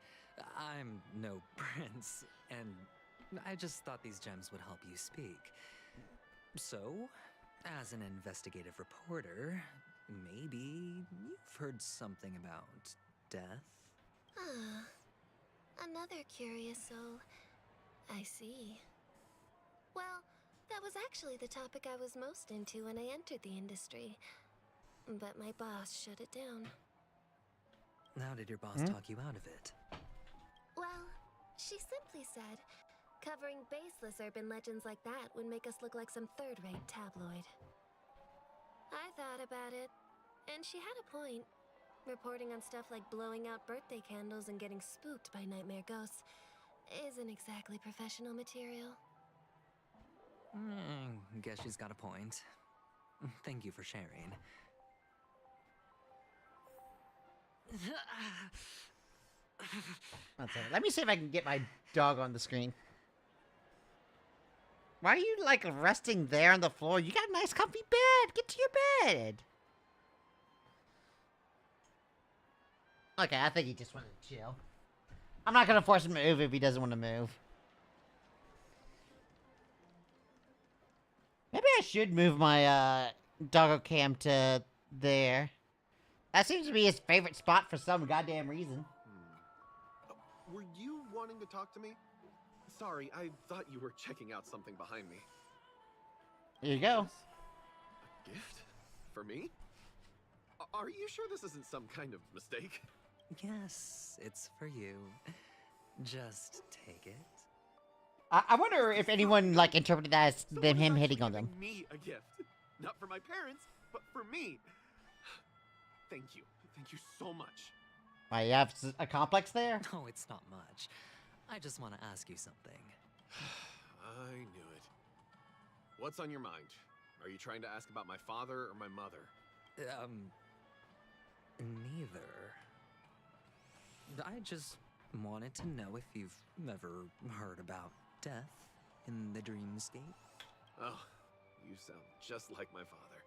I'm no prince, and I just thought these gems would help you speak. So, as an investigative reporter, maybe you've heard something about death? Another curious soul. I see. Well, that was actually the topic I was most into when I entered the industry. But my boss shut it down. How did your boss talk you out of it? Well, she simply said, covering baseless urban legends like that would make us look like some third-rate tabloid. I thought about it, and she had a point. Reporting on stuff like blowing out birthday candles and getting spooked by nightmare ghosts isn't exactly professional material. Guess she's got a point. Thank you for sharing. That's it. Let me see if I can get my dog on the screen. Why are you, like, resting there on the floor? You got a nice comfy bed. Get to your bed. Okay, I think he just wanted to chill. I'm not gonna force him to move if he doesn't want to move. Maybe I should move my, doggo cam to there. That seems to be his favorite spot for some goddamn reason. Were you wanting to talk to me? Sorry, I thought you were checking out something behind me. Here you go. A gift? For me? Are you sure this isn't some kind of mistake? Yes, it's for you. Just take it. I wonder if anyone, like, interpreted that as him hitting on them. Me a gift. Not for my parents, but for me. Thank you. Thank you so much. Why, you have a complex there? No, it's not much. I just want to ask you something. I knew it. What's on your mind? Are you trying to ask about my father or my mother? Neither. I just wanted to know if you've ever heard about death in the dreamscape. Oh, you sound just like my father.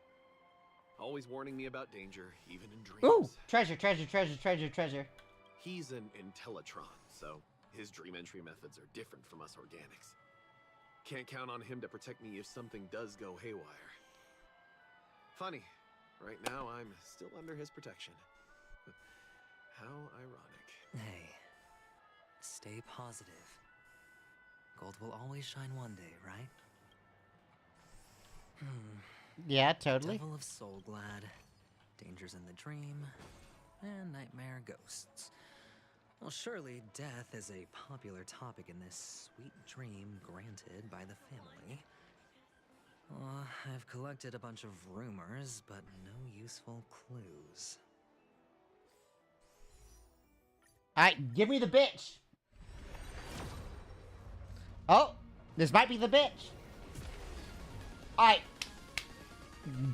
Always warning me about danger, even in dreams. Ooh! Treasure, treasure, treasure, treasure, treasure. He's an Intellitron, so his dream entry methods are different from us organics. Can't count on him to protect me if something does go haywire. Funny, right now I'm still under his protection. How ironic. Hey, stay positive. Gold will always shine one day, right? Yeah, totally. Devil of Soulglad, dangers in the dream, and nightmare ghosts. Well, surely death is a popular topic in this sweet dream granted by the family. I've collected a bunch of rumors, but no useful clues. Alright, give me the bitch! Oh, this might be the bitch. Alright.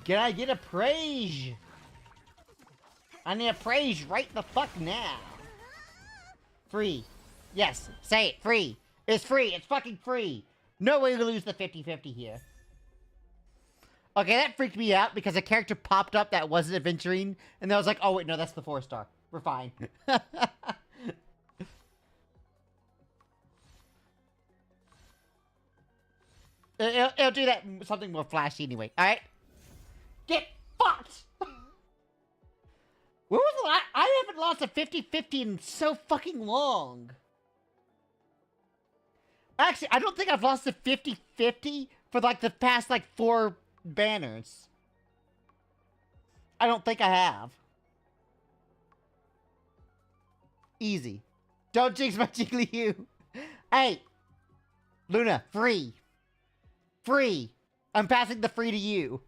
Can I get a praise? I need a praise right the fuck now. Free. Yes, say it, free. It's free, it's fucking free. No way to lose the 50-50 here. Okay, that freaked me out because a character popped up that wasn't adventuring, and then I was like, oh wait, no, that's the 4-star. We're fine. It'll do that something more flashy anyway. Alright? Get fucked! When was the last? I haven't lost a 50-50 in so fucking long. Actually, I don't think I've lost a 50-50 for like the past like 4 banners. I don't think I have. Easy. Don't jinx my jiggly you. Hey! Luna, free. Free. I'm passing the free to you.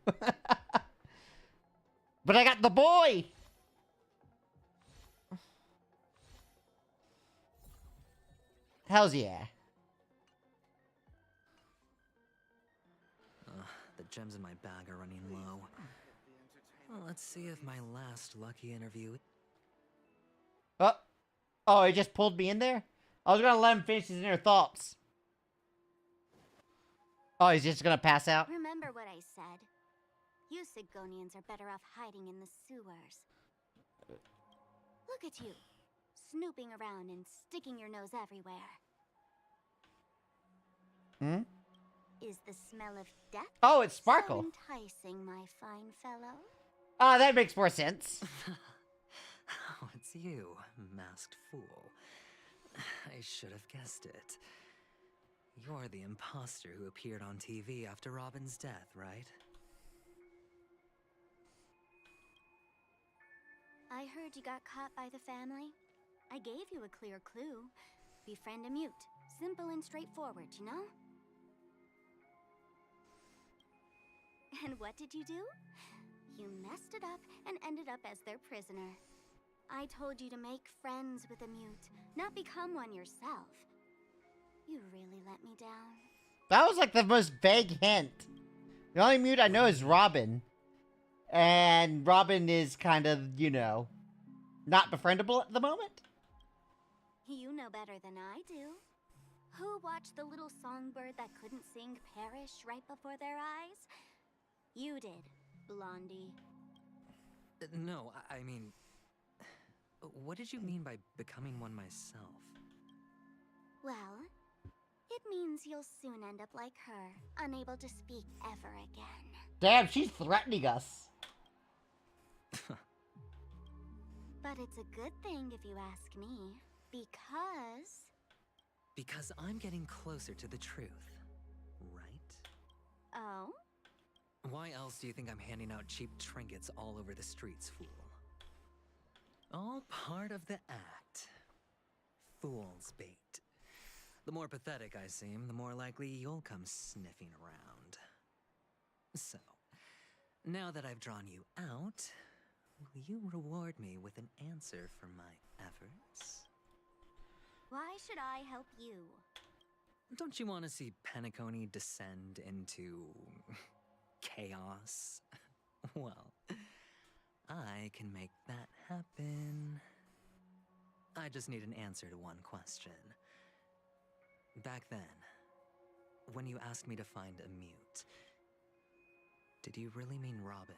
But I got the boy! Hells yeah. The gems in my bag are running low. Well, let's see if my last lucky interview... Oh, he just pulled me in there? I was gonna let him finish his inner thoughts. Oh, he's just gonna pass out? Remember what I said. You Sigonians are better off hiding in the sewers. Look at you, snooping around and sticking your nose everywhere. Hmm? Is the smell of death Oh, it's Sparkle. so enticing, my fine fellow? Oh, that makes more sense. Oh, it's you, masked fool. I should have guessed it. You're the imposter who appeared on TV after Robin's death, right? I heard you got caught by the family. I gave you a clear clue. Befriend a mute. Simple and straightforward, you know? And what did you do? You messed it up and ended up as their prisoner. I told you to make friends with a mute, not become one yourself. You really let me down. That was like the most vague hint. The only mute I know is Robin. And Robin is kind of, you know, not befriendable at the moment. You know better than I do. Who watched the little songbird that couldn't sing perish right before their eyes? You did, Blondie. No, I mean... What did you mean by becoming one myself? Well, it means you'll soon end up like her, unable to speak ever again. Damn, she's threatening us. But it's a good thing if you ask me, because... Because I'm getting closer to the truth, right? Oh? Why else do you think I'm handing out cheap trinkets all over the streets, fool? All part of the act. Fool's bait. The more pathetic I seem, the more likely you'll come sniffing around. So, now that I've drawn you out, will you reward me with an answer for my efforts? Why should I help you? Don't you want to see Penacony descend into... chaos? Well, I can make that happen. I just need an answer to one question. Back then, when you asked me to find a mute, did you really mean Robin?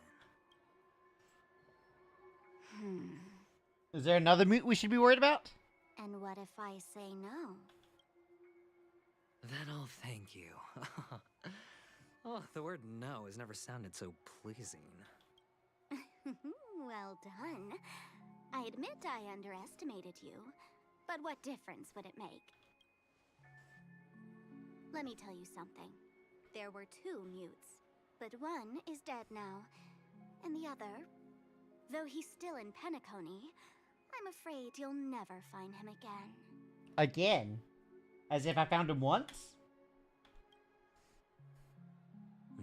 Is there another mute we should be worried about? And what if I say no? Then I'll thank you. Oh, the word no has never sounded so pleasing. Well done. I admit I underestimated you, but what difference would it make? Let me tell you something. There were two mutes, but one is dead now, and the other, though he's still in Penacony, I'm afraid you'll never find him again. Again? As if I found him once?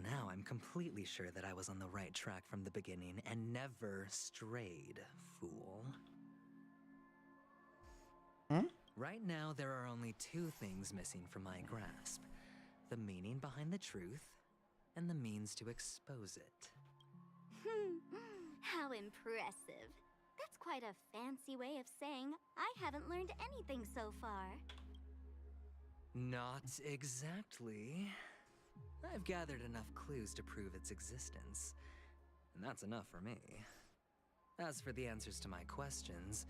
Now I'm completely sure that I was on the right track from the beginning and never strayed, fool. Right now, there are only two things missing from my grasp. The meaning behind the truth, and the means to expose it. How impressive. That's quite a fancy way of saying I haven't learned anything so far. Not exactly. I've gathered enough clues to prove its existence, and that's enough for me. As for the answers to my questions,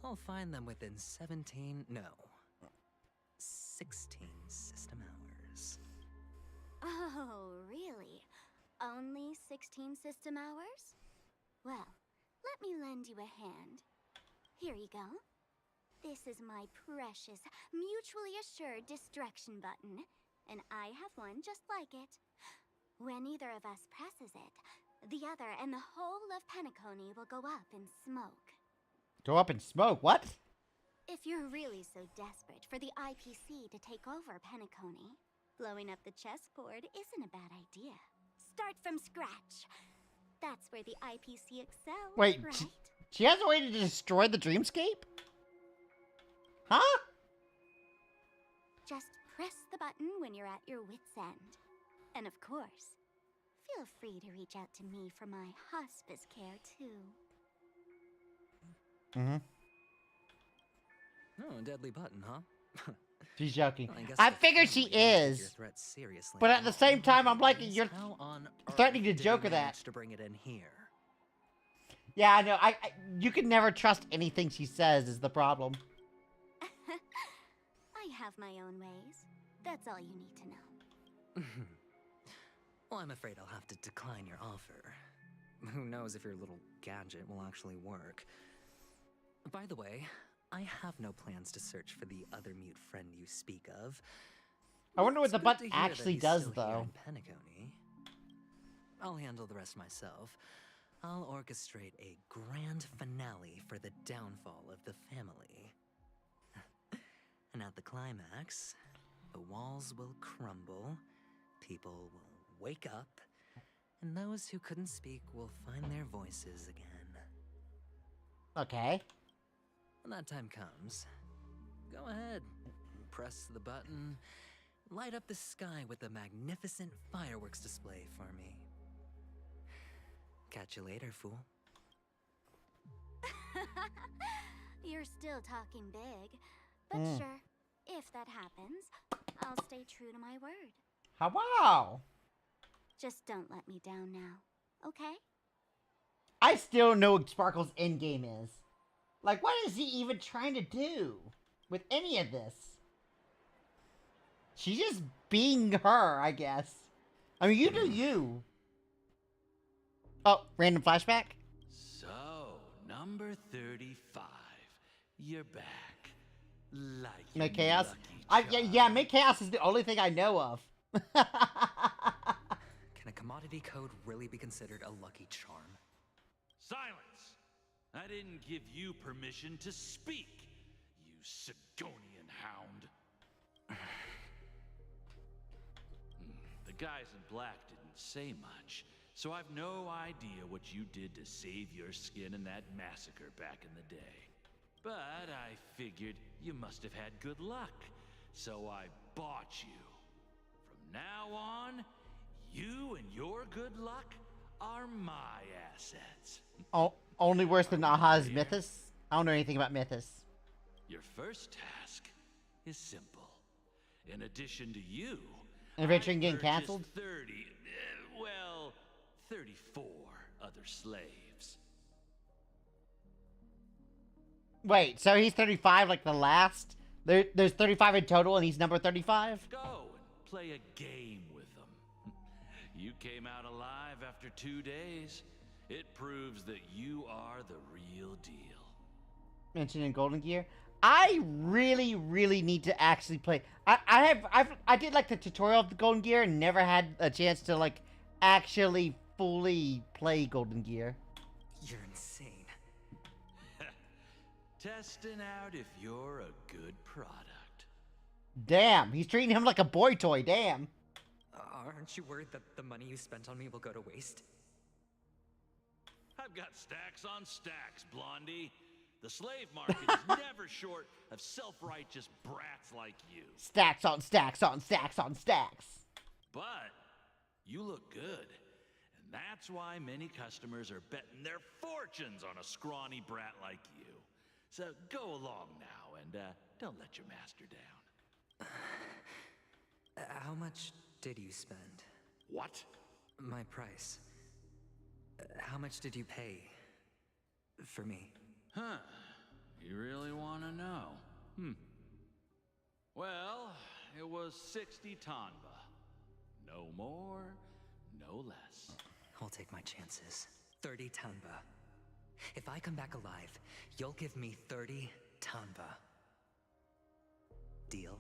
I'll find them within 16 system hours. Oh, really? Only 16 system hours? Well, let me lend you a hand. Here you go. This is my precious, mutually assured destruction button, and I have one just like it. When either of us presses it, the other and the whole of Penacony will go up in smoke. Go up in smoke? What? If you're really so desperate for the IPC to take over Penacony, blowing up the chessboard isn't a bad idea. Start from scratch. That's where the IPC excels, Wait, right? she has a way to destroy the dreamscape? Huh? Just press the button when you're at your wit's end. And of course, feel free to reach out to me for my hospice care, too. Oh, a deadly button, huh? She's joking. Well, I the figured she family won't take is. your threat seriously But at the now. same time, I'm like, you're How on threatening to earth did joke you of that. manage to bring it in here? Yeah, I know. You can never trust anything she says is the problem. I have my own ways. That's all you need to know. Well, I'm afraid I'll have to decline your offer. Who knows if your little gadget will actually work. By the way, I have no plans to search for the other mute friend you speak of. I wonder what It's the good button to hear that actually he's does, still though. here in Penacony. I'll handle the rest myself. I'll orchestrate a grand finale for the downfall of the family. And at the climax, the walls will crumble, people will wake up, and those who couldn't speak will find their voices again. Okay. When that time comes, go ahead, press the button, light up the sky with a magnificent fireworks display for me. Catch you later, fool. You're still talking big. But sure, if that happens, I'll stay true to my word. Wow. Just don't let me down now, okay? I still don't know what Sparkle's endgame is. Like, what is he even trying to do with any of this? She's just being her, I guess. I mean, you do you. Oh, random flashback? So, number 35. You're back. Like Make your chaos? lucky Yeah, make chaos is the only thing I know of. Can a commodity code really be considered a lucky charm? Silence! I didn't give you permission to speak, you Sidonian hound. The guys in black didn't say much, so I've no idea what you did to save your skin in that massacre back in the day. But I figured you must have had good luck, so I bought you. From now on, you and your good luck are my assets. Oh, only worse than Aha's Mythos? I don't know anything about Mythos. Your first task is simple. In addition to you, Adventuring I getting purchased canceled? 34 other slaves. Wait, so he's 35 like the last? There's 35 in total and he's number 35? Go and play a game with them. You came out alive after 2 days. It proves that you are the real deal. Mentioned in Golden Gear. I really, really need to actually play. I did like the tutorial of the Golden Gear and never had a chance to like actually fully play Golden Gear. You're insane. Testing out if you're a good product. Damn, he's treating him like a boy toy, damn. Aren't you worried that the money you spent on me will go to waste? I've got stacks on stacks, Blondie. The slave market is never short of self-righteous brats like you. Stacks on stacks on stacks on stacks. But you look good. And that's why many customers are betting their fortunes on a scrawny brat like you. So go along now and don't let your master down. How much did you spend? What? My price. How much did you pay for me? Huh. You really want to know? Well, it was 60 tanba. No more, no less. I'll take my chances. 30 tanba. If I come back alive, you'll give me 30 tanba. Deal?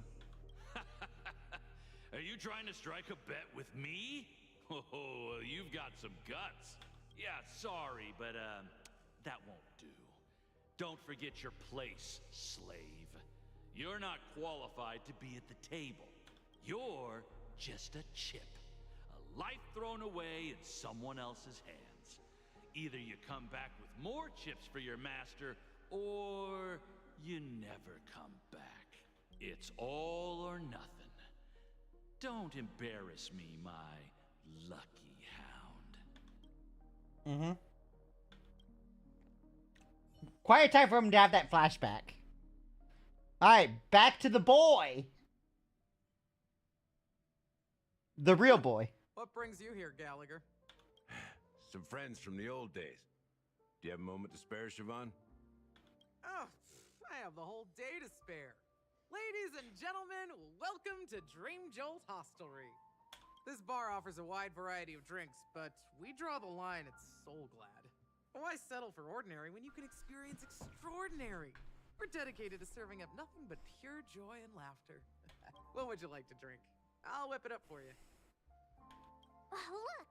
Are you trying to strike a bet with me? Oh, you've got some guts. Yeah, sorry, but that won't do. Don't forget your place, slave. You're not qualified to be at the table. You're just a chip. A life thrown away in someone else's hands. Either you come back with more chips for your master, or you never come back. It's all or nothing. Don't embarrass me, my lucky hound. Quite a time for him to have that flashback. Alright, back to the boy. The real boy. What brings you here, Gallagher? Some friends from the old days. Do you have a moment to spare, Siobhan? Oh, I have the whole day to spare. Ladies and gentlemen, welcome to Dream Jolt Hostelry. This bar offers a wide variety of drinks, but we draw the line at Soul Glad. Why settle for ordinary when you can experience extraordinary? We're dedicated to serving up nothing but pure joy and laughter. What would you like to drink? I'll whip it up for you. Oh, look!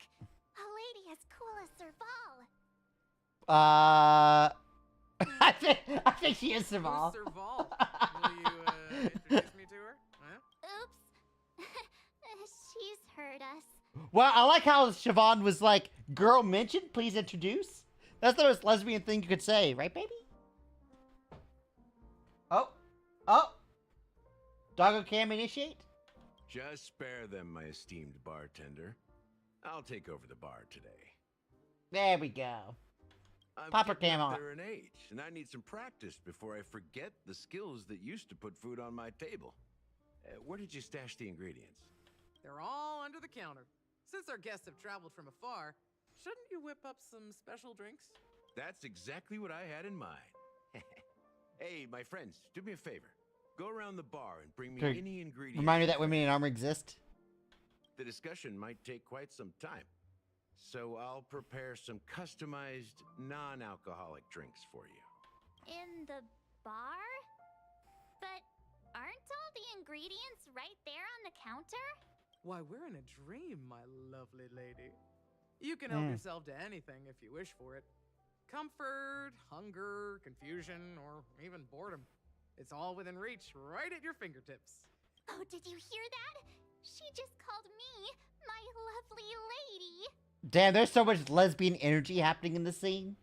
A lady as cool as Serval. I think she is Serval. Who's Serval? Will you introduce me to her? Huh? Oops. She's heard us. Well, I like how Siobhan was like, girl mentioned, please introduce. That's the most lesbian thing you could say, right, baby? Oh. Doggo cam initiate? Just spare them, my esteemed bartender. I'll take over the bar today. There we go. I'm Popper getting cam up on. there in age, and I need some practice before I forget the skills that used to put food on my table. Where did you stash the ingredients? They're all under the counter. Since our guests have traveled from afar, shouldn't you whip up some special drinks? That's exactly what I had in mind. Hey, my friends, do me a favor. Go around the bar and bring me Okay. any ingredients. Reminder that women in armor exist. The discussion might take quite some time, so I'll prepare some customized non-alcoholic drinks for you. In the bar? But aren't all the ingredients right there on the counter? Why, we're in a dream, my lovely lady. You can help yourself to anything if you wish for it. Comfort, hunger, confusion, or even boredom. It's all within reach, right at your fingertips. Oh, did you hear that? She just called me my lovely lady. Damn, there's so much lesbian energy happening in the scene.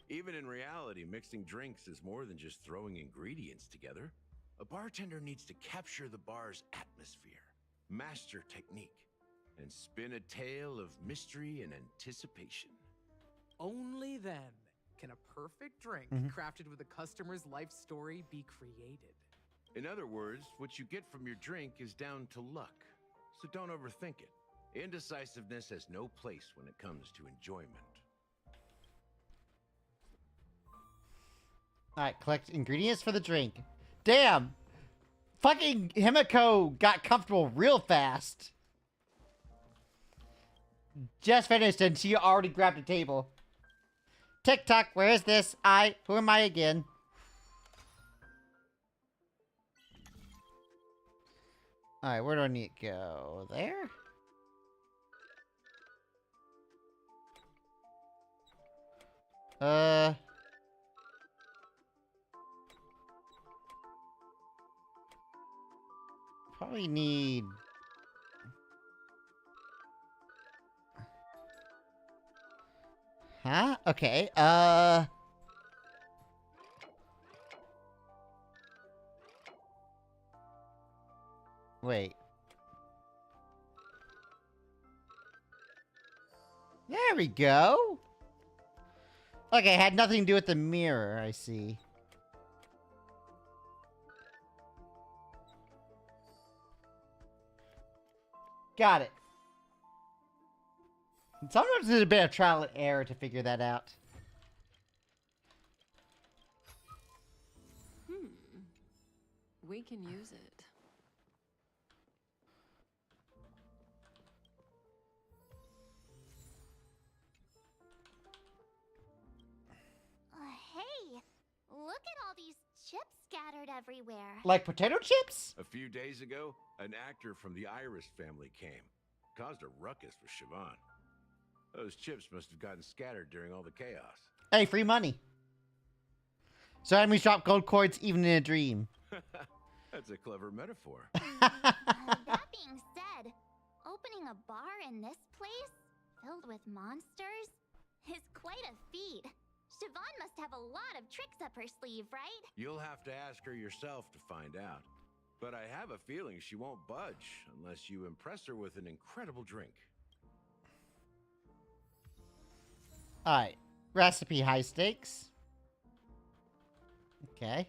Even in reality, mixing drinks is more than just throwing ingredients together. A bartender needs to capture the bar's atmosphere, master technique, and spin a tale of mystery and anticipation. Only then can a perfect drink crafted with a customer's life story be created. In other words, what you get from your drink is down to luck, so don't overthink it. Indecisiveness has no place when it comes to enjoyment. Alright, collect ingredients for the drink. Damn! Fucking Himiko got comfortable real fast. Just finished and she already grabbed a table. TikTok, where is this? Who am I again? Alright, where do I need to go? There? Probably need... Huh? Okay, Wait. There we go! Okay, had nothing to do with the mirror, I see. Got it. Sometimes there's a bit of trial and error to figure that out. We can use it. Hey, look at all these chips scattered everywhere. Like potato chips? A few days ago, an actor from the Iris family came. Caused a ruckus with Siobhan. Those chips must have gotten scattered during all the chaos. Hey, free money. So enemies drop gold coins even in a dream. That's a clever metaphor. That being said, opening a bar in this place, filled with monsters, is quite a feat. Siobhan must have a lot of tricks up her sleeve, right? You'll have to ask her yourself to find out. But I have a feeling she won't budge unless you impress her with an incredible drink. Alright. Recipe high stakes. Okay.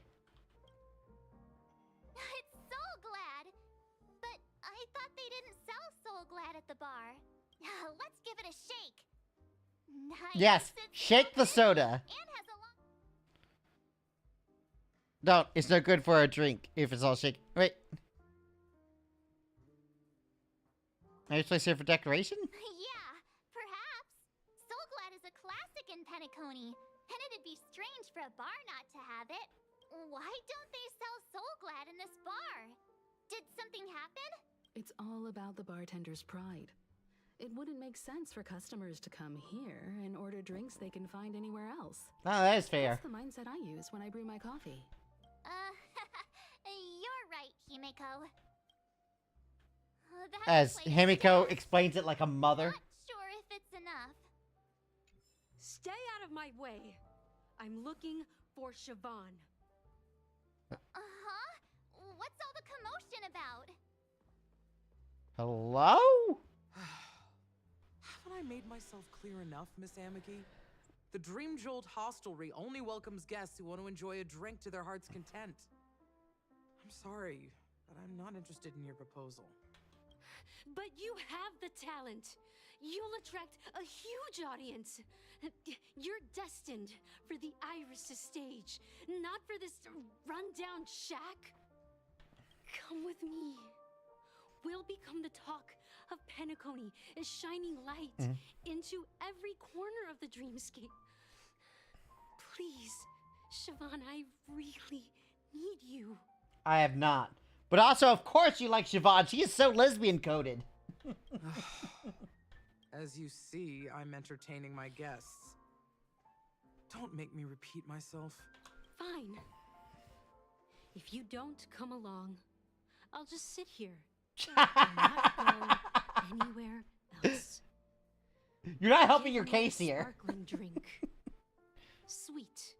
It's Soul Glad! But I thought they didn't sell Soul Glad at the bar. Let's give it a shake. Nice. Yes, shake the soda. And has a lot. No, it's not good for a drink if it's all shaken. Wait. Are you place here for decoration? Yeah, perhaps. Soul Glad is a classic in Penacony, and it'd be strange for a bar not to have it. Why don't they sell Soul Glad in this bar? Did something happen? It's all about the bartender's pride. It wouldn't make sense for customers to come here and order drinks they can find anywhere else. Oh, that is fair. That's the mindset I use when I brew my coffee. You're right, Himiko. That As place Himiko is explains it like a mother. not sure if it's enough. Stay out of my way. I'm looking for Siobhan. Uh-huh? What's all the commotion about? Hello? Haven't I made myself clear enough, Miss Amiki? The Dream Jolt Hostelry only welcomes guests who want to enjoy a drink to their heart's content. I'm sorry, but I'm not interested in your proposal. But you have the talent. You'll attract a huge audience. You're destined for the Iris' stage, not for this rundown shack. Come with me. We'll become the talk of Penacony, shining light into every corner of the dreamscape. Please, Siobhan, I really need you. I have not. But also, of course you like Siobhan. She is so lesbian coded. As you see, I'm entertaining my guests. Don't make me repeat myself. Fine. If you don't come along, I'll just sit here. Not go anywhere else. You're not helping your case here. Sparkling drink. Sweet.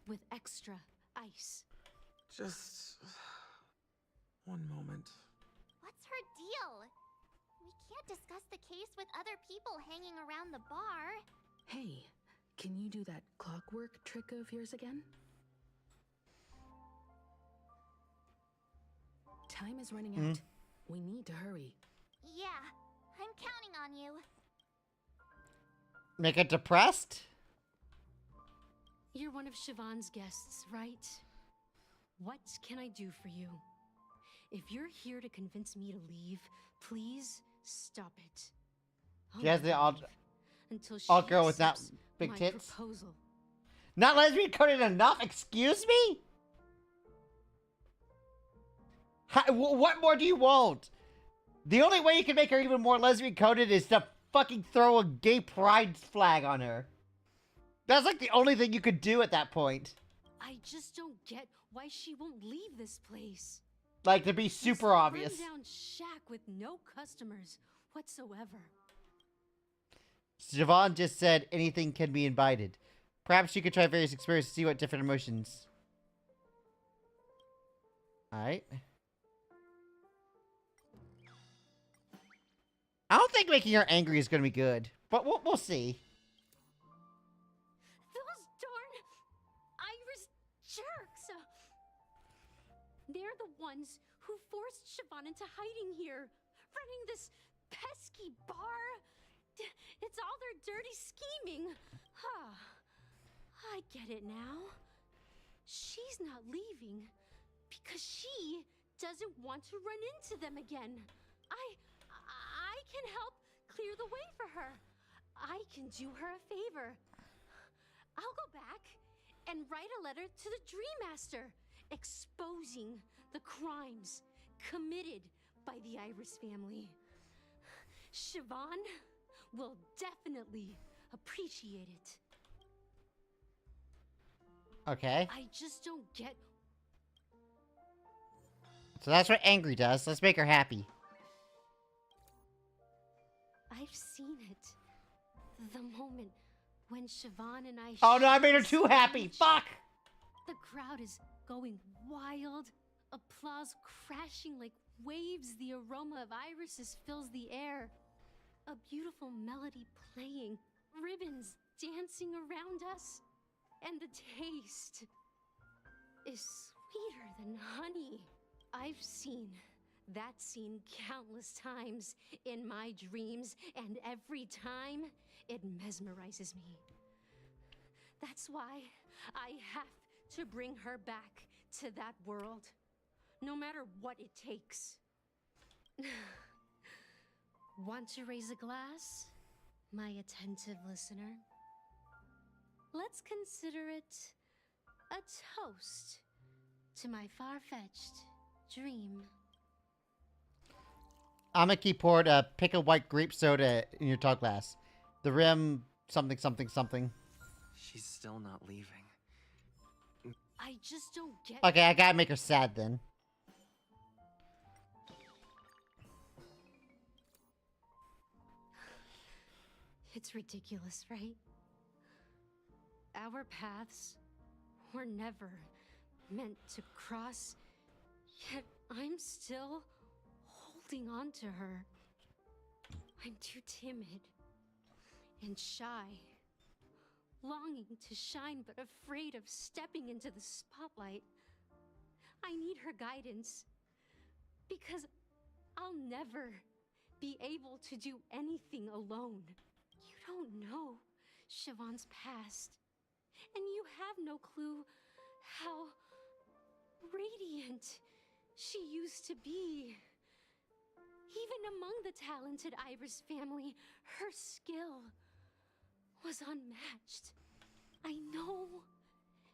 With extra ice. Just one moment. What's her deal? We can't discuss the case with other people hanging around the bar. Hey, can you do that clockwork trick of yours again? Time is running out. We need to hurry. Yeah, I'm counting on you. Make it depressed? You're one of Siobhan's guests, right? What can I do for you? If you're here to convince me to leave, please stop it. She has the alt until girl with not big my tits. Proposal. Not lesbian coded enough? Excuse me? What more do you want? The only way you can make her even more lesbian coded is to fucking throw a gay pride flag on her. That's like the only thing you could do at that point. I just don't get why she won't leave this place. Like, to be super This obvious. rundown shack with no customers whatsoever. Siobhan just said anything can be invited. Perhaps you could try various experiences to see what different emotions. Alright. I don't think making her angry is going to be good. But we'll see. Those darn Iris jerks! They're the ones who forced Siobhan into hiding here, running this pesky bar. It's all their dirty scheming. I get it now. She's not leaving because she doesn't want to run into them again. I can help clear the way for her. I can do her a favor. I'll go back and write a letter to the Dream Master exposing the crimes committed by the Iris family. Siobhan will definitely appreciate it. Okay. I just don't get. So that's what angry does. Let's make her happy. I've seen it. The moment when Siobhan and I. Oh no, I made her too happy. Fuck! The crowd is going wild. Applause crashing like waves. The aroma of irises fills the air. A beautiful melody playing. Ribbons dancing around us. And the taste is sweeter than honey. I've seen that scene countless times in my dreams, and every time it mesmerizes me. That's why I have to bring her back to that world, no matter what it takes. Want to raise a glass, my attentive listener? Let's consider it a toast to my far-fetched dream. Amaki poured a pick a white grape soda in your tall glass. The rim, something, something, something. She's still not leaving. I just don't get. Okay, I gotta make her sad then. It's ridiculous, right? Our paths were never meant to cross, yet I'm still holding on to her. I'm too timid and shy, longing to shine but afraid of stepping into the spotlight. I need her guidance because I'll never be able to do anything alone. You don't know Siobhan's past, and you have no clue how radiant she used to be. Even among the talented Iris family, her skill was unmatched. I know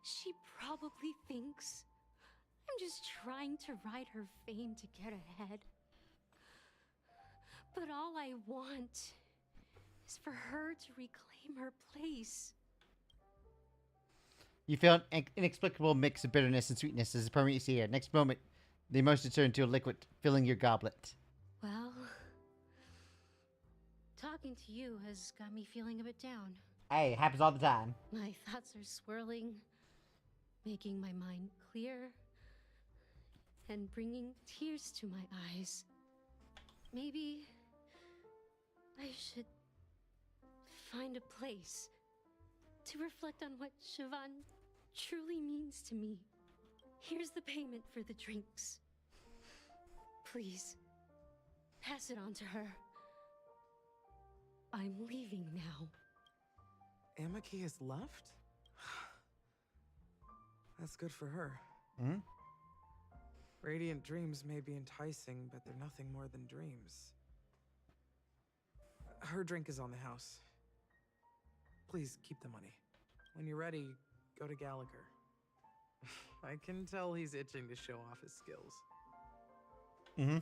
she probably thinks I'm just trying to ride her fame to get ahead. But all I want is for her to reclaim her place. You feel an inexplicable mix of bitterness and sweetness as the permanent you see here. Next moment, the emotions turn into a liquid, filling your goblet. Well, talking to you has got me feeling a bit down. Hey, it happens all the time. My thoughts are swirling, making my mind clear, and bringing tears to my eyes. Maybe I should find a place to reflect on what Siobhan truly means to me. Here's the payment for the drinks. Please, pass it on to her. I'm leaving now. Amaki has left? That's good for her. Hmm? Radiant dreams may be enticing, but they're nothing more than dreams. Her drink is on the house. Please keep the money. When you're ready, go to Gallagher. I can tell he's itching to show off his skills. Mm-hmm.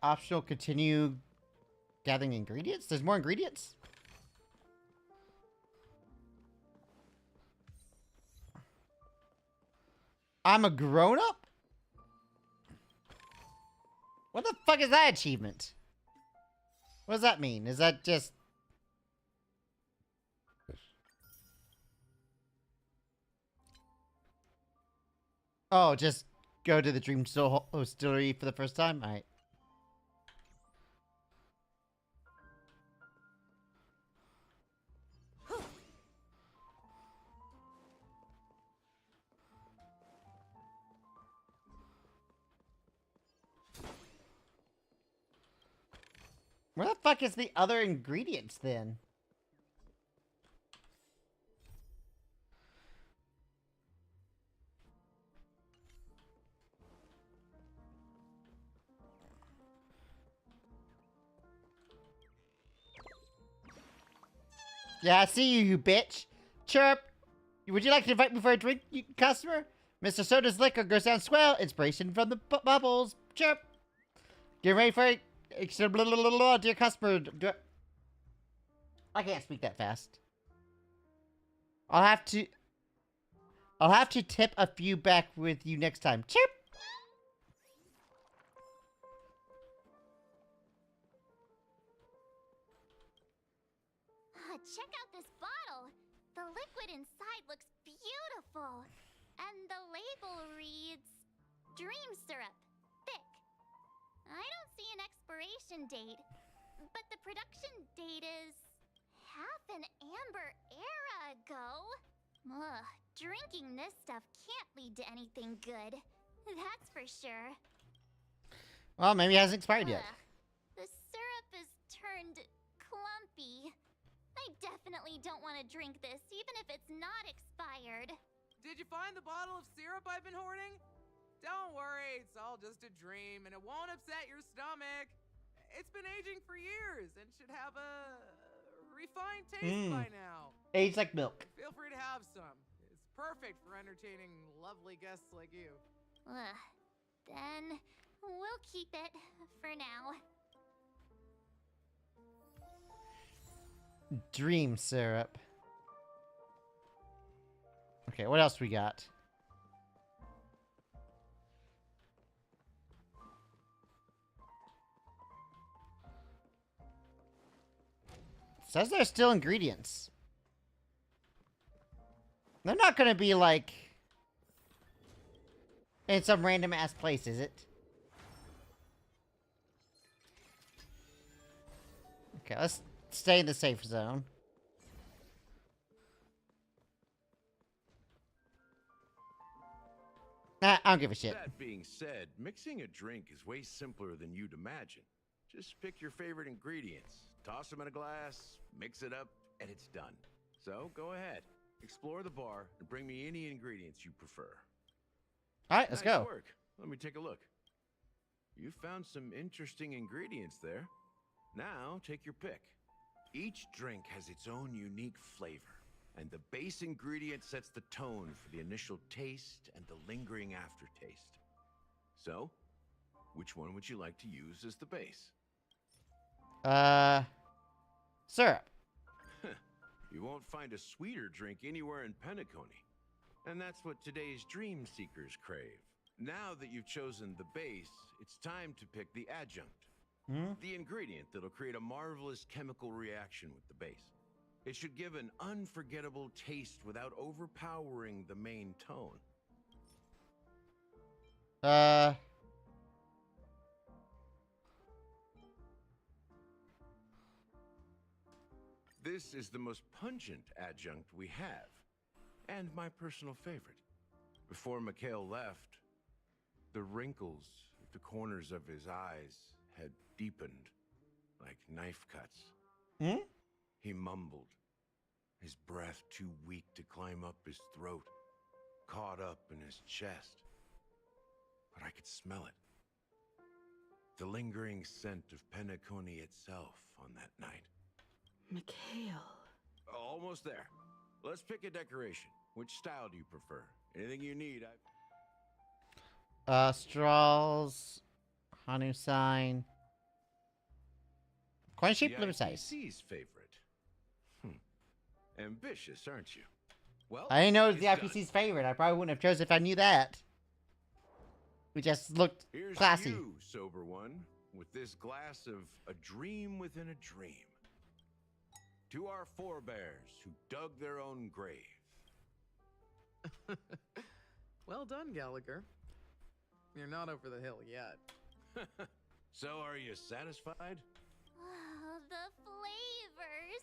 Optional continue gathering ingredients? There's more ingredients? I'm a grown-up? What the fuck is that achievement? What does that mean? Is that just... Oh, just go to the Dream Distillery for the first time? Alright. Where the fuck is the other ingredients then? Yeah, I see you, you bitch. Chirp. Would you like to invite me for a drink, you customer? Mr. Soda's liquor goes down swell. Inspiration from the bubbles. Chirp. Get ready for it. Dear customer. I can't speak that fast. I'll have to tip a few back with you next time. Chirp. Check out this bottle. The liquid inside looks beautiful. And the label reads, Dream Syrup, thick. I don't see an expiration date, but the production date is half an amber era ago. Ugh, drinking this stuff can't lead to anything good. That's for sure. Well, maybe it hasn't expired yet. The syrup is turned clumpy. I definitely don't want to drink this, even if it's not expired. Did you find the bottle of syrup I've been hoarding? Don't worry, it's all just a dream, and it won't upset your stomach. It's been aging for years and should have a refined taste by now. Aged like milk. Feel free to have some. It's perfect for entertaining lovely guests like you. Then we'll keep it for now. Dream syrup. Okay, what else we got? It says there's still ingredients. They're not gonna be like In some random ass place, is it? Okay, let's stay in the safe zone. Nah, I don't give a shit. That being said, mixing a drink is way simpler than you'd imagine. Just pick your favorite ingredients, toss them in a glass, mix it up, and it's done. So go ahead, explore the bar, and bring me any ingredients you prefer. All right, let's Nice go. work. Let me take a look. You found some interesting ingredients there. Now take your pick. Each drink has its own unique flavor, and the base ingredient sets the tone for the initial taste and the lingering aftertaste. So, which one would you like to use as the base? Syrup. You won't find a sweeter drink anywhere in Penacony. And that's what today's dream seekers crave. Now that you've chosen the base, it's time to pick the adjunct. The ingredient that'll create a marvelous chemical reaction with the base. It should give an unforgettable taste without overpowering the main tone. This is the most pungent adjunct we have, and my personal favorite. Before Mikhail left, the wrinkles at the corners of his eyes had deepened like knife cuts. He mumbled, his breath too weak to climb up his throat, caught up in his chest. But I could smell it. The lingering scent of Penacony itself on that night. Mikhail. Almost there. Let's pick a decoration. Which style do you prefer? Anything you need, Straws, Hanu sign, coin shape, the limit size. IPC's favorite. Ambitious, aren't you? Well, I didn't know it was it's the done. IPC's favorite. I probably wouldn't have chosen if I knew that. We just looked Here's classy. to you, sober one, with this glass of a dream within a dream. To our forebears who dug their own grave. Well done, Gallagher. You're not over the hill yet. So, are you satisfied? Oh, the flavors.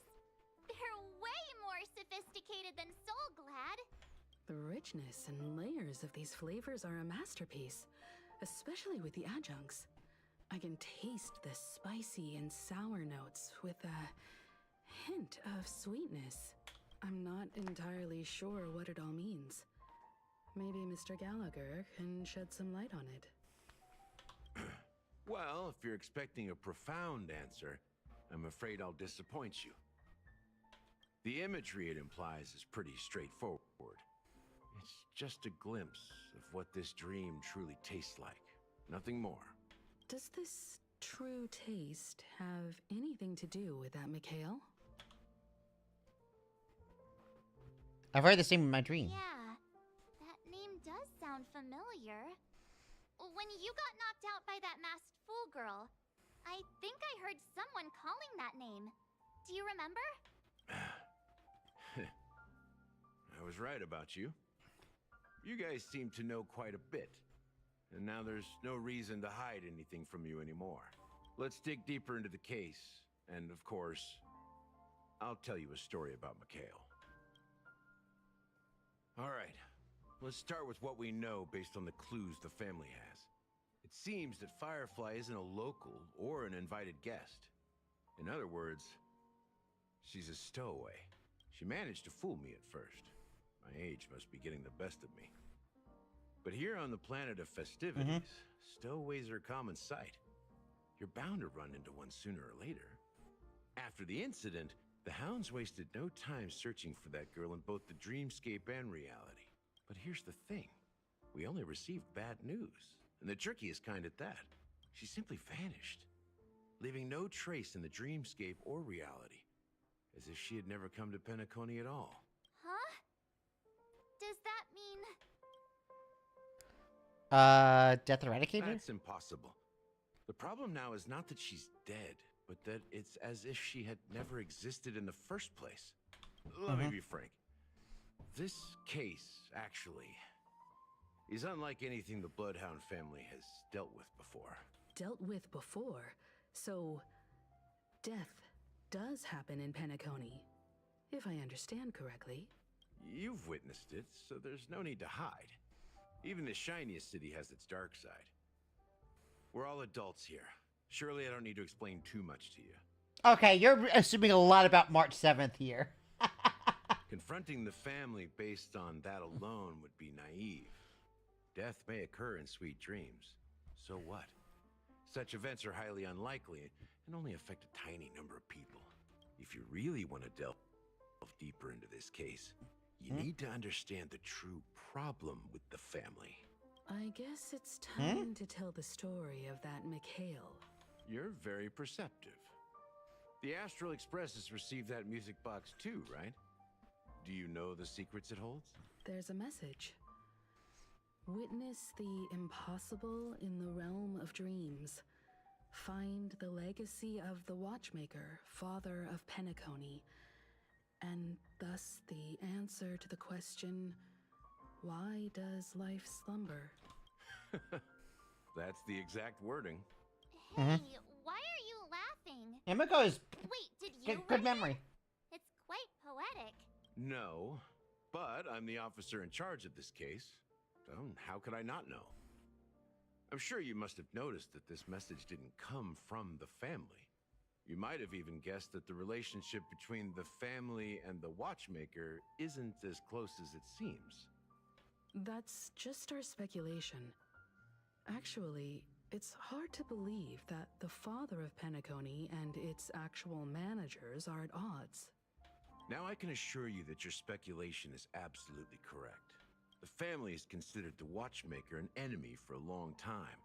They're way more sophisticated than Soul Glad. The richness and layers of these flavors are a masterpiece, especially with the adjuncts. I can taste the spicy and sour notes with a hint of sweetness. I'm not entirely sure what it all means. Maybe Mr. Gallagher can shed some light on it. Well, if you're expecting a profound answer, I'm afraid I'll disappoint you. The imagery it implies is pretty straightforward. It's just a glimpse of what this dream truly tastes like. Nothing more. Does this true taste have anything to do with that, Mikhail? I've heard the same in my dream. Yeah, that name does sound familiar. When you got knocked out by that masked fool girl, I think I heard someone calling that name. Do you remember? I was right about you. You guys seem to know quite a bit. And now there's no reason to hide anything from you anymore. Let's dig deeper into the case. And of course, I'll tell you a story about Mikhail. All right, let's start with what we know based on the clues the family has. It seems that Firefly isn't a local or an invited guest. In other words, she's a stowaway. She managed to fool me at first. My age must be getting the best of me. But here on the planet of festivities, stowaways are a common sight. You're bound to run into one sooner or later. After the incident, the hounds wasted no time searching for that girl in both the dreamscape and reality. But here's the thing. We only received bad news. And the trickiest kind at that. She simply vanished, leaving no trace in the dreamscape or reality. As if she had never come to Penacony at all. Huh? Does that mean... Death Eradicator? That's impossible. The problem now is not that she's dead, but that it's as if she had never existed in the first place. Let me be frank. This case, actually, He's unlike anything the Bloodhound family has dealt with before. Dealt with before, so death does happen in Penacony, if I understand correctly. You've witnessed it, so there's no need to hide. Even the shiniest city has its dark side. We're all adults here. Surely I don't need to explain too much to you. Okay, you're assuming a lot about March 7th here. Confronting the family based on that alone would be naive. Death may occur in sweet dreams. So what? Such events are highly unlikely and only affect a tiny number of people. If you really want to delve deeper into this case, you need to understand the true problem with the family. I guess it's time to tell the story of that Mikhail. You're very perceptive. The Astral Express has received that music box too, right? Do you know the secrets it holds? There's a message. Witness the impossible in the realm of dreams. Find the legacy of the Watchmaker, father of Penacony, and thus the answer to the question, why does life slumber? That's the exact wording. Hey, why are you laughing? Himiko is Wait, did you good memory. It's quite poetic. No, but I'm the officer in charge of this case. So how could I not know? I'm sure you must have noticed that this message didn't come from the family. You might have even guessed that the relationship between the family and the Watchmaker isn't as close as it seems. That's just our speculation. Actually, it's hard to believe that the father of Penacony and its actual managers are at odds. Now I can assure you that your speculation is absolutely correct. The family has considered the Watchmaker an enemy for a long time,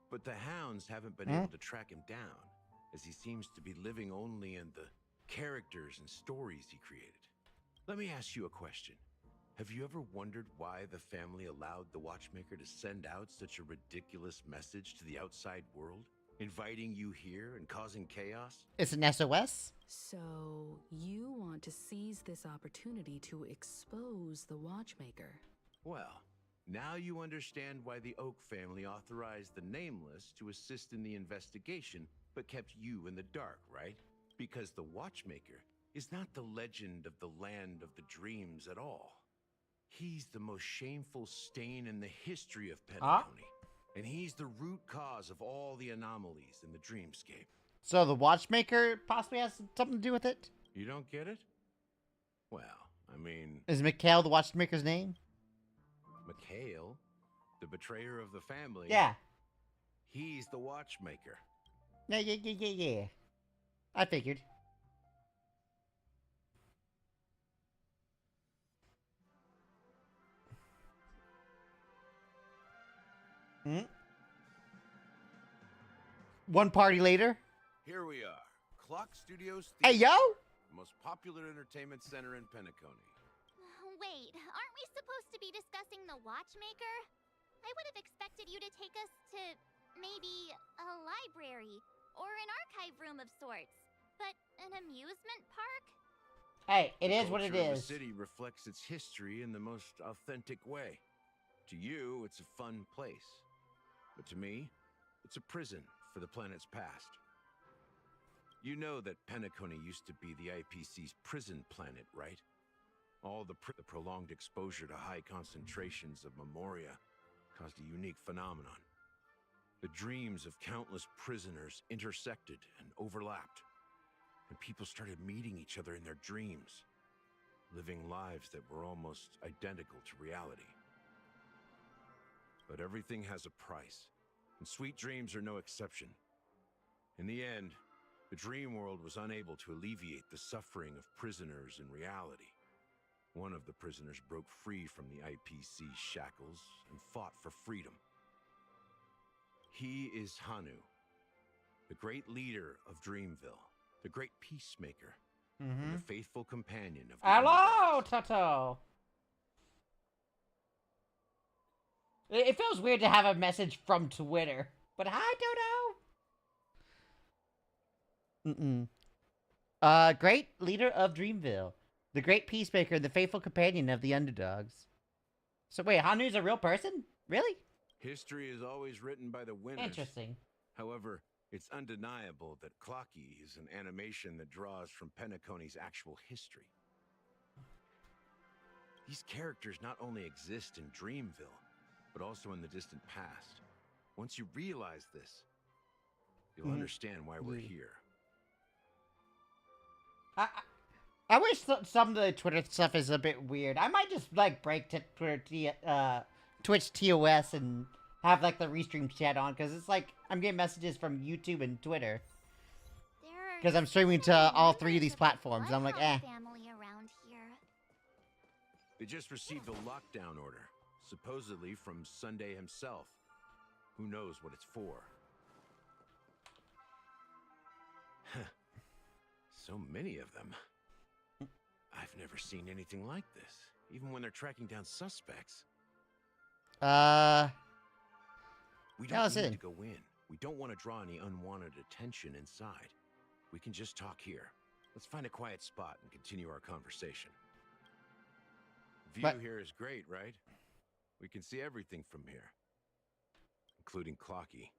but the hounds haven't been able to track him down, as he seems to be living only in the characters and stories he created. Let me ask you a question. Have you ever wondered why the family allowed the Watchmaker to send out such a ridiculous message to the outside world, inviting you here and causing chaos? It's an SOS? So, you want to seize this opportunity to expose the Watchmaker? Well, now you understand why the Oak family authorized the Nameless to assist in the investigation, but kept you in the dark, right? Because the Watchmaker is not the legend of the Land of the Dreams at all. He's the most shameful stain in the history of Penacony. And he's the root cause of all the anomalies in the dreamscape. So the Watchmaker possibly has something to do with it? You don't get it? Well, I mean... Is Mikhail the Watchmaker's name? Mikhail, the betrayer of the family. Yeah. He's the Watchmaker. Yeah. I figured. One party later. Here we are. Clock Studios Hey, yo! The most popular entertainment center in Penacony. Wait, aren't we supposed to be discussing the Watchmaker? I would have expected you to take us to maybe a library or an archive room of sorts. But an amusement park? Hey, it is what it Culture of is. The city reflects its history in the most authentic way. To you, it's a fun place. But to me, it's a prison for the planet's past. You know that Penacony used to be the IPC's prison planet, right? All the prolonged exposure to high concentrations of memoria caused a unique phenomenon. The dreams of countless prisoners intersected and overlapped, and people started meeting each other in their dreams, living lives that were almost identical to reality. But everything has a price, and sweet dreams are no exception. In the end, the dream world was unable to alleviate the suffering of prisoners in reality. One of the prisoners broke free from the IPC's shackles and fought for freedom. He is Hanu, the great leader of Dreamville, the great peacemaker, and the faithful companion of the Hello, Toto! It feels weird to have a message from Twitter. But hi, Toto! Great leader of Dreamville. The great peacemaker and the faithful companion of the underdogs. So wait, Hanu's a real person? Really? History is always written by the winners. Interesting. However, it's undeniable that Clocky is an animation that draws from Penacony's actual history. These characters not only exist in Dreamville, but also in the distant past. Once you realize this, you'll understand why we're here. I wish some of the Twitter stuff is a bit weird. I might just like break to Twitch TOS and have like the restream chat on, because it's like I'm getting messages from YouTube and Twitter. Because I'm streaming to all three of these platforms. And I'm like, eh. Family around here. They just received a lockdown order, supposedly from Sunday himself. Who knows what it's for? So many of them. I've never seen anything like this, even when they're tracking down suspects. We don't need to go in. We don't want to draw any unwanted attention inside. We can just talk here. Let's find a quiet spot and continue our conversation. View here is great, right? We can see everything from here, including Clocky.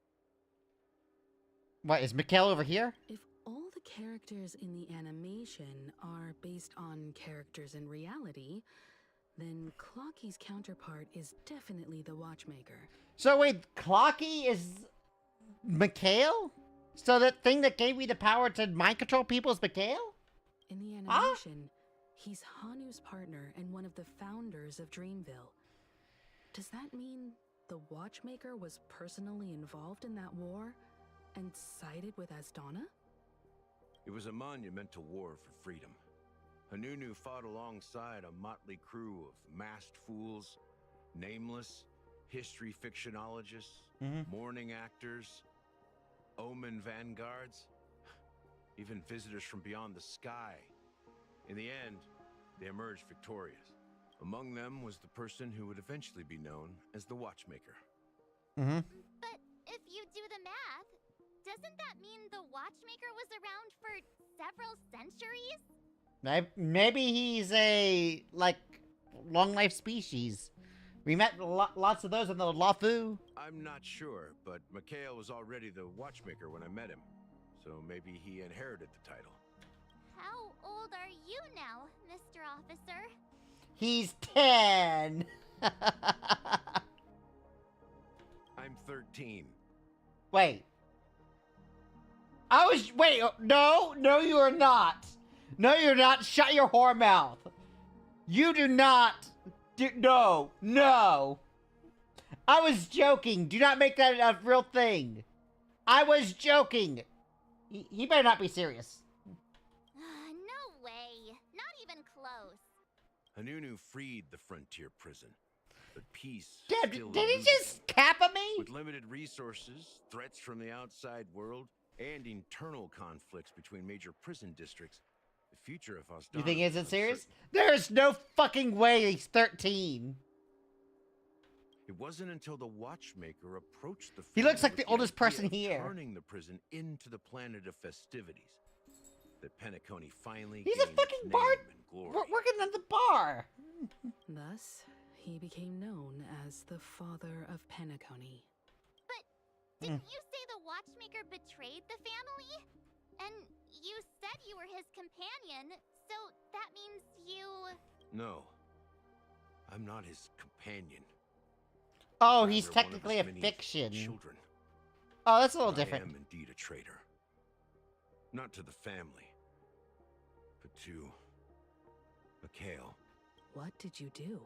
What, is Mikhail over here? If all the characters in the animation are based on characters in reality, then Clocky's counterpart is definitely the Watchmaker. So wait, Clocky is Mikhail? So that thing that gave me the power to mind control people is Mikhail? In the animation, he's Hanu's partner and one of the founders of Dreamville. Does that mean the Watchmaker was personally involved in that war and sided with Asdana? It was a monumental war for freedom. Hanunu fought alongside a motley crew of masked fools, nameless, history fictionologists, mourning actors, omen vanguards, even visitors from beyond the sky. In the end, they emerged victorious. Among them was the person who would eventually be known as the Watchmaker. But if you do the math, doesn't that mean the Watchmaker was around for several centuries? Maybe he's a, like, long life species. We met lots of those in the Lafu. I'm not sure, but Mikhail was already the Watchmaker when I met him. So maybe he inherited the title. How old are you now, Mr. Officer? He's 10. I'm 13. Wait. No, you are not. No, you're not. Shut your whore mouth. You do not. No. I was joking. Do not make that a real thing. I was joking. He better not be serious. No way. Not even close. Hanunu freed the frontier prison, but peace Did still he eludes just him. cap at me? With limited resources, threats from the outside world, and internal conflicts between major prison districts, the future of Asdana. You think he isn't serious? There's no fucking way he's 13. It wasn't until the Watchmaker approached the He looks family like the with oldest idea person of here. turning the prison into the planet of festivities, that Penacony finally He's a gained fucking its bar. name and glory. Working at the bar. Thus, he became known as the father of Penacony. Didn't you say the Watchmaker betrayed the family? And you said you were his companion, so that means you... No, I'm not his companion. Oh, he's Rather, one of technically his a many fiction. Children. Oh, that's a little But different. I am indeed a traitor. Not to the family, but to Mikhail. What did you do?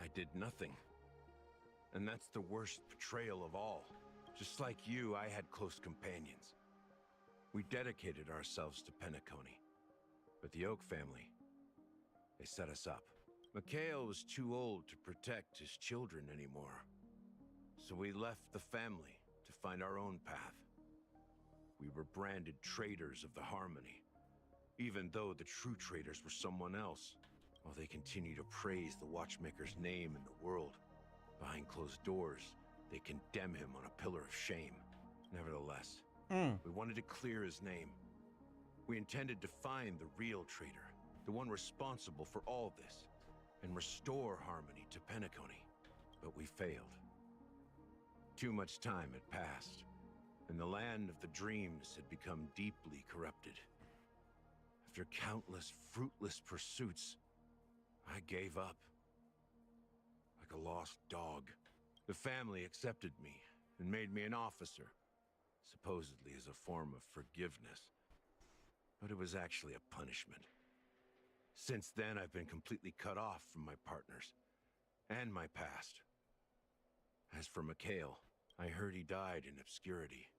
I did nothing. And that's the worst betrayal of all. Just like you, I had close companions. We dedicated ourselves to Penacony. But the Oak family, they set us up. Mikhail was too old to protect his children anymore. So we left the family to find our own path. We were branded traitors of the Harmony, even though the true traitors were someone else. While they continue to praise the Watchmaker's name in the world, behind closed doors, they condemn him on a pillar of shame. Nevertheless, we wanted to clear his name. We intended to find the real traitor, the one responsible for all this, and restore harmony to Penacony. but we failed. Too much time had passed, and the land of the dreams had become deeply corrupted. After countless fruitless pursuits, I gave up. Like a lost dog, the family accepted me and made me an officer, supposedly as a form of forgiveness. But it was actually a punishment. Since then, I've been completely cut off from my partners and my past. As for Mikhail, I heard he died in obscurity,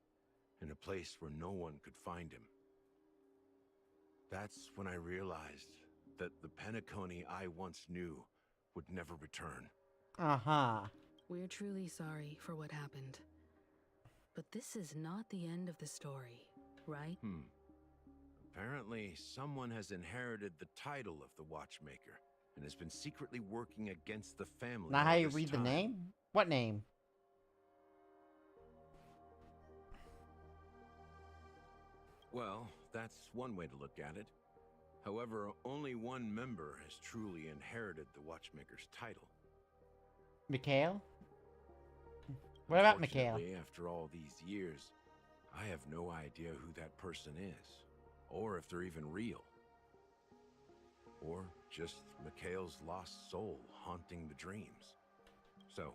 in a place where no one could find him. That's when I realized that the Penacony I once knew would never return. Uh-huh. We're truly sorry for what happened. But this is not the end of the story, right? Apparently, someone has inherited the title of the Watchmaker and has been secretly working against the family. Not how all you this read the time. name? What name? Well, that's one way to look at it. However, only one member has truly inherited the Watchmaker's title. Mikhail? What about Mikhail? Unfortunately, after all these years, I have no idea who that person is, or if they're even real. Or just Mikhail's lost soul haunting the dreams. So,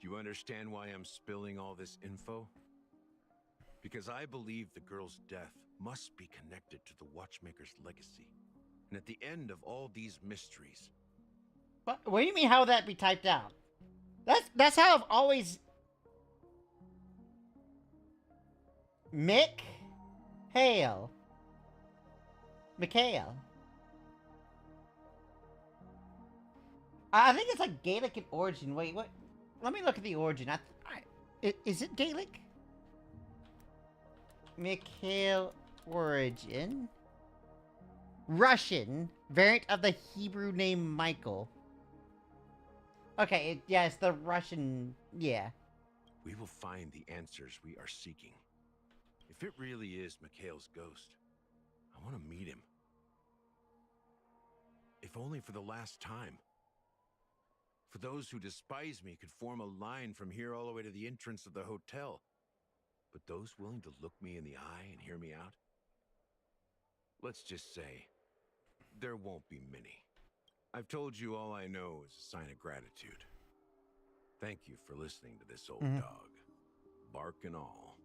do you understand why I'm spilling all this info? Because I believe the girl's death must be connected to the Watchmaker's legacy. And at the end of all these mysteries... What do you mean, how would that be typed out? That's how I've always... Mikhail. I think it's like Gaelic in origin. Wait, what? Let me look at the origin. Is it Gaelic? Mikhail origin. Russian. Variant of the Hebrew name Michael. Okay, yeah, it's the Russian... Yeah. We will find the answers we are seeking. If it really is Mikhail's ghost, I want to meet him. If only for the last time. For those who despise me could form a line from here all the way to the entrance of the hotel. But those willing to look me in the eye and hear me out? Let's just say, there won't be many. I've told you all I know is a sign of gratitude. Thank you for listening to this old dog. Bark and all.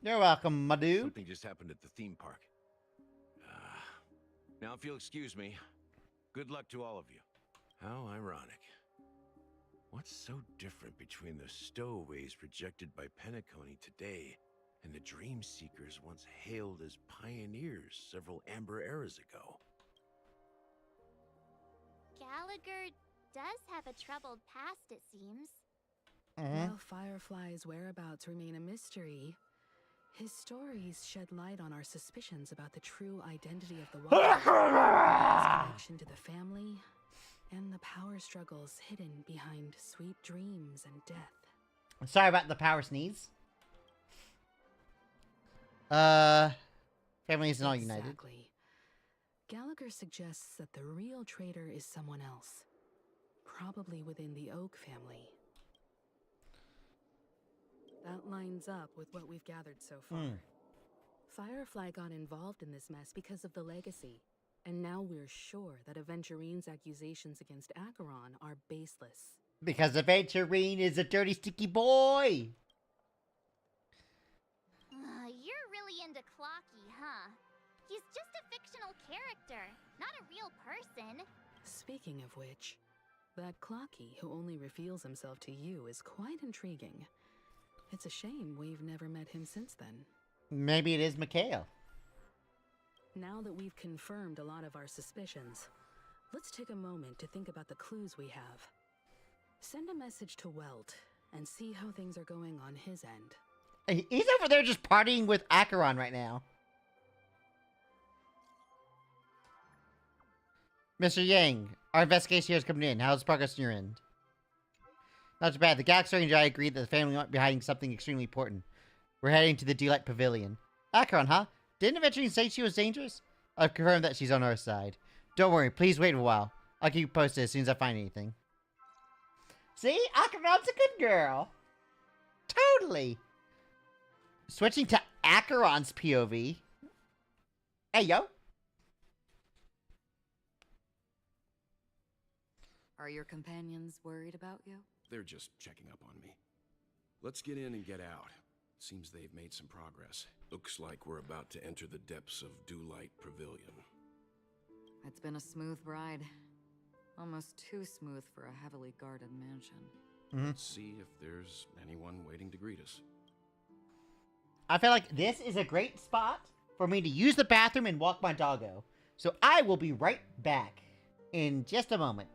You're welcome, my dude. Something just happened at the theme park. Now, if you'll excuse me, good luck to all of you. How ironic. What's so different between the stowaways rejected by Penacony today and the dream seekers once hailed as pioneers several amber eras ago? Gallagher does have a troubled past, it seems. While Firefly's whereabouts remain a mystery, his stories shed light on our suspicions about the true identity of the Watcher, his connection to the family, and the power struggles hidden behind sweet dreams and death. Sorry about the power sneeze. Family isn't all united. Exactly. Gallagher suggests that the real traitor is someone else. Probably within the Oak family. That lines up with what we've gathered so far. Firefly got involved in this mess because of the legacy. And now we're sure that Aventurine's accusations against Acheron are baseless. Because Aventurine is a dirty, sticky boy! You're really into Clocky, huh? He's just a fictional character, not a real person. Speaking of which, that Clocky who only reveals himself to you is quite intriguing. It's a shame we've never met him since then. Maybe it is Mikhail. Now that we've confirmed a lot of our suspicions, let's take a moment to think about the clues we have. Send a message to Welt and see how things are going on his end. He's over there just partying with Acheron right now. Mr. Yang, our investigation here is coming in. How's progress on your end? Not too bad. The Galaxy Ranger and I agreed that the family might be hiding something extremely important. We're heading to the Delight Pavilion. Acheron, huh? Didn't Aventurine say she was dangerous? I've confirmed that she's on our side. Don't worry, please wait a while. I'll keep you posted as soon as I find anything. See? Acheron's a good girl. Totally. Switching to Acheron's POV. Hey, yo. Are your companions worried about you? They're just checking up on me. Let's get in and get out. Seems they've made some progress. Looks like we're about to enter the depths of Dewlight Pavilion. It's been a smooth ride. Almost too smooth for a heavily guarded mansion. Let's see if there's anyone waiting to greet us. I feel like this is a great spot for me to use the bathroom and walk my doggo. So I will be right back in just a moment.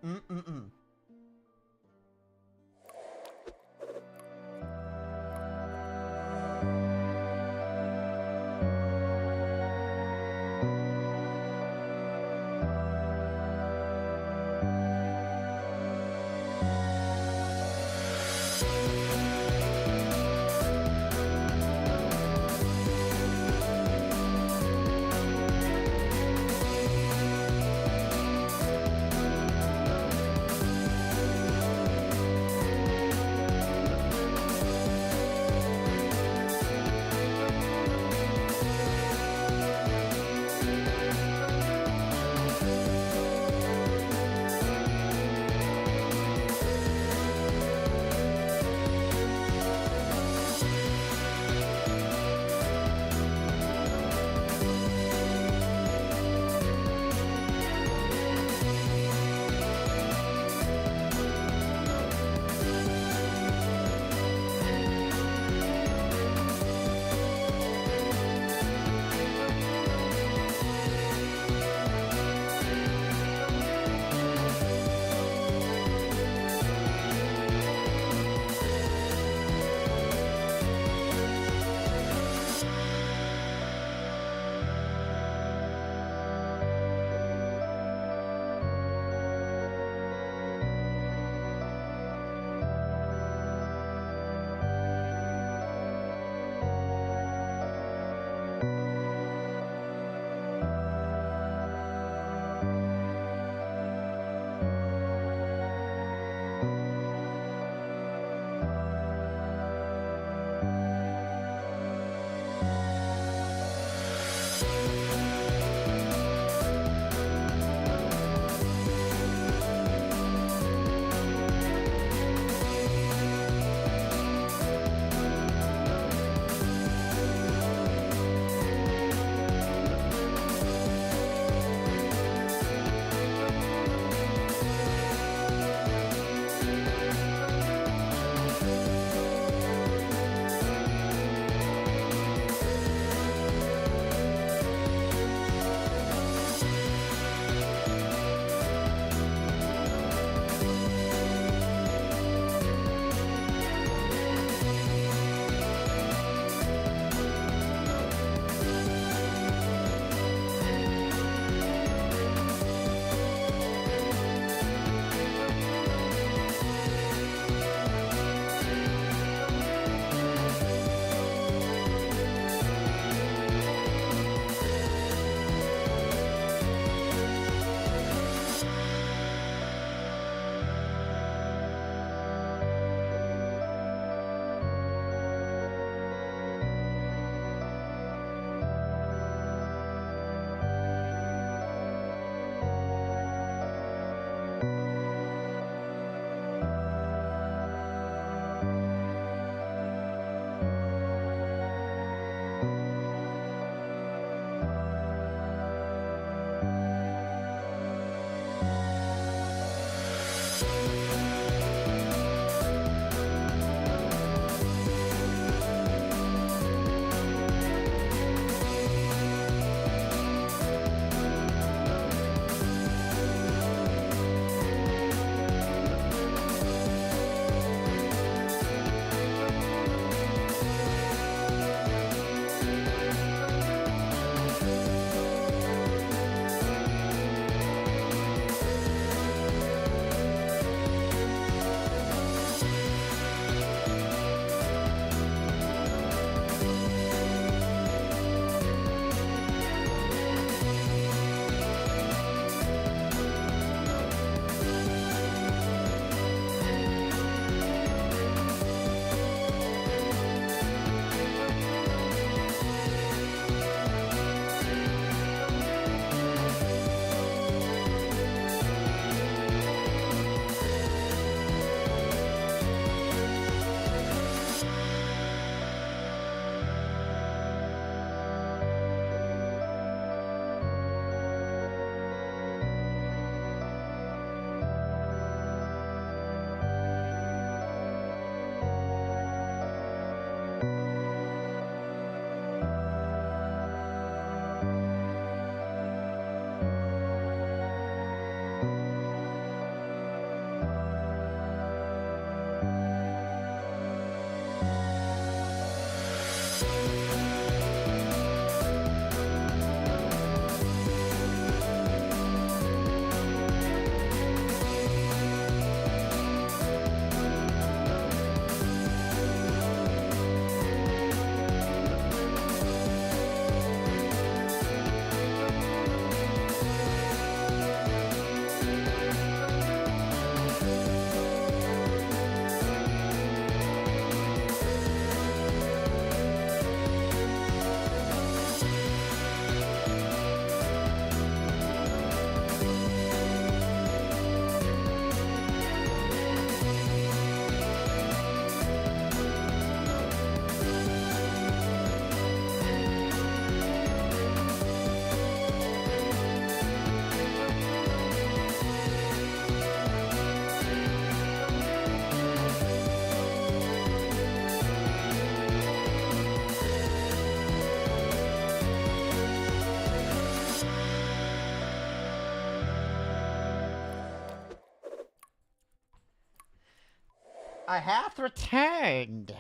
I hath returned.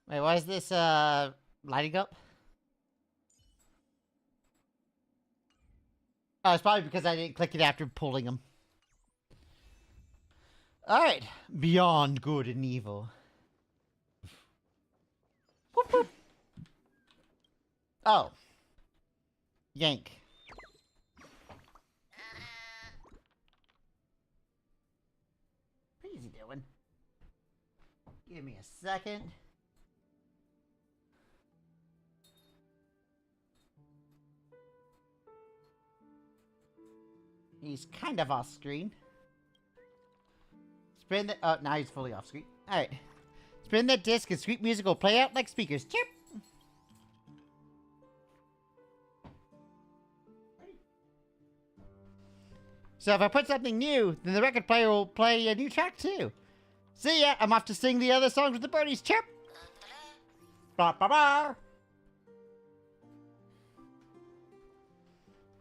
Wait, why is this lighting up? Oh, it's probably because I didn't click it after pulling them. Alright. Beyond good and evil. Whoop, whoop. Oh. Yank. What is he doing? Give me a second. He's kind of off screen. Spin the... Oh, now he's fully off screen. Alright. Spin that disc and sweet music will play out like speakers. Chirp! So if I put something new, then the record player will play a new track too. See ya! I'm off to sing the other songs with the birdies. Chirp! Ba ba ba!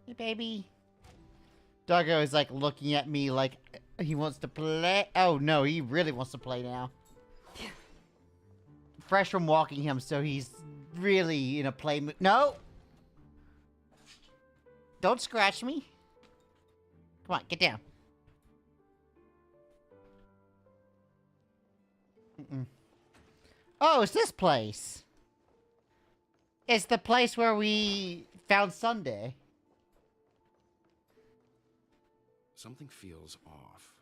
Hey, baby. Doggo is like looking at me like he wants to play. Oh no, he really wants to play now. Fresh from walking him, so he's really in a play mood. No! Don't scratch me. Come on, get down. Oh, it's this place. It's the place where we found Sunday. Something feels off.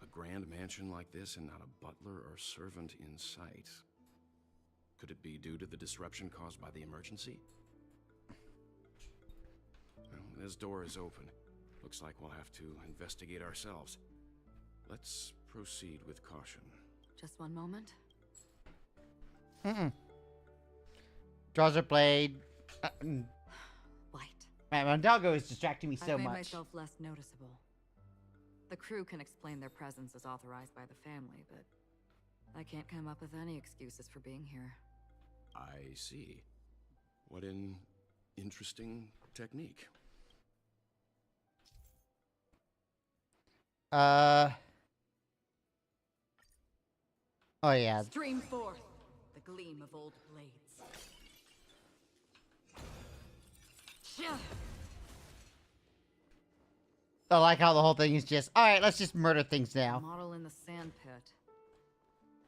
A grand mansion like this and not a butler or servant in sight. Could it be due to the disruption caused by the emergency? Well, this door is open. Looks like we'll have to investigate ourselves. Let's proceed with caution. Just one moment. Draws her blade. White. Man, Mondago is distracting me so I've made much. myself less noticeable. The crew can explain their presence as authorized by the family, but I can't come up with any excuses for being here. I see. What an interesting technique. Oh yeah. Stream forth the gleam of old blades. I like how the whole thing is just, alright, let's just murder things now. Model in the sand pit.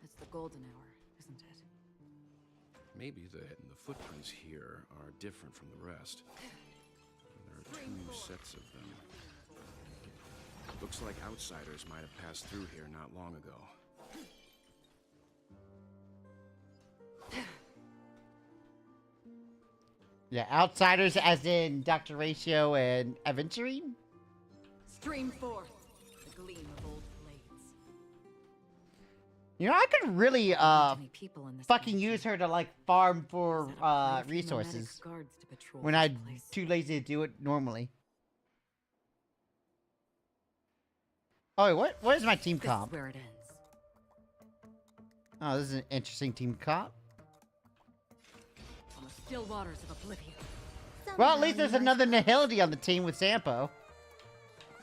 It's the golden hour, isn't it? Maybe the footprints here are different from the rest. There are two sets of them. Looks like outsiders might have passed through here not long ago. Yeah, outsiders as in Dr. Ratio and Aventurine? Stream forth the gleam of old blades. You know, I could really, fucking use her to, like, farm for, resources. When I'm too lazy to do it normally. Oh, wait, what is my team comp? This is where it ends. Oh, this is an interesting team comp. On the still waters of oblivion. Well, at least there's another Nihility on the team with Sampo.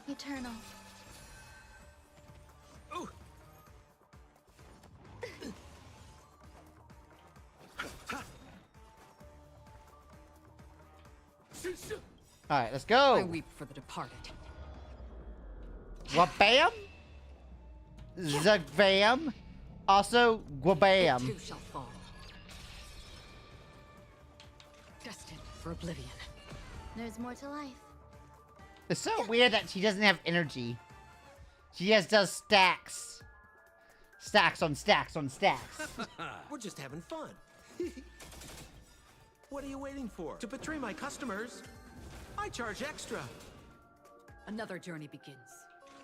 Eternal. Alright, let's go. I weep for the departed. Wabam? Zagvam? Also, Gwabam. Too shall fall. Destined for oblivion. There's more to life. It's so weird that she doesn't have energy. She just does stacks. Stacks on stacks on stacks. We're just having fun. What are you waiting for? To betray my customers? I charge extra. Another journey begins.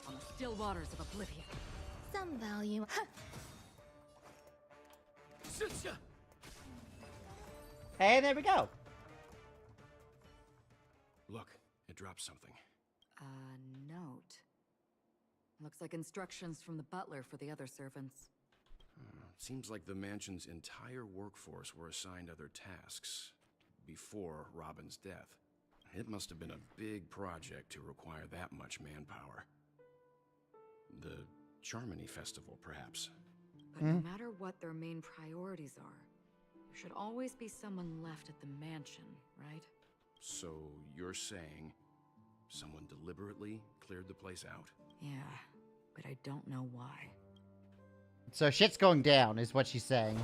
On the still waters of oblivion. Some value. Hey, there we go. Look, it dropped something. A note. Looks like instructions from the butler for the other servants. Seems like the mansion's entire workforce were assigned other tasks before Robin's death. It must have been a big project to require that much manpower. The Charmony Festival, perhaps. But no matter what their main priorities are, there should always be someone left at the mansion, right? So you're saying someone deliberately cleared the place out? Yeah, but I don't know why. So shit's going down, is what she's saying.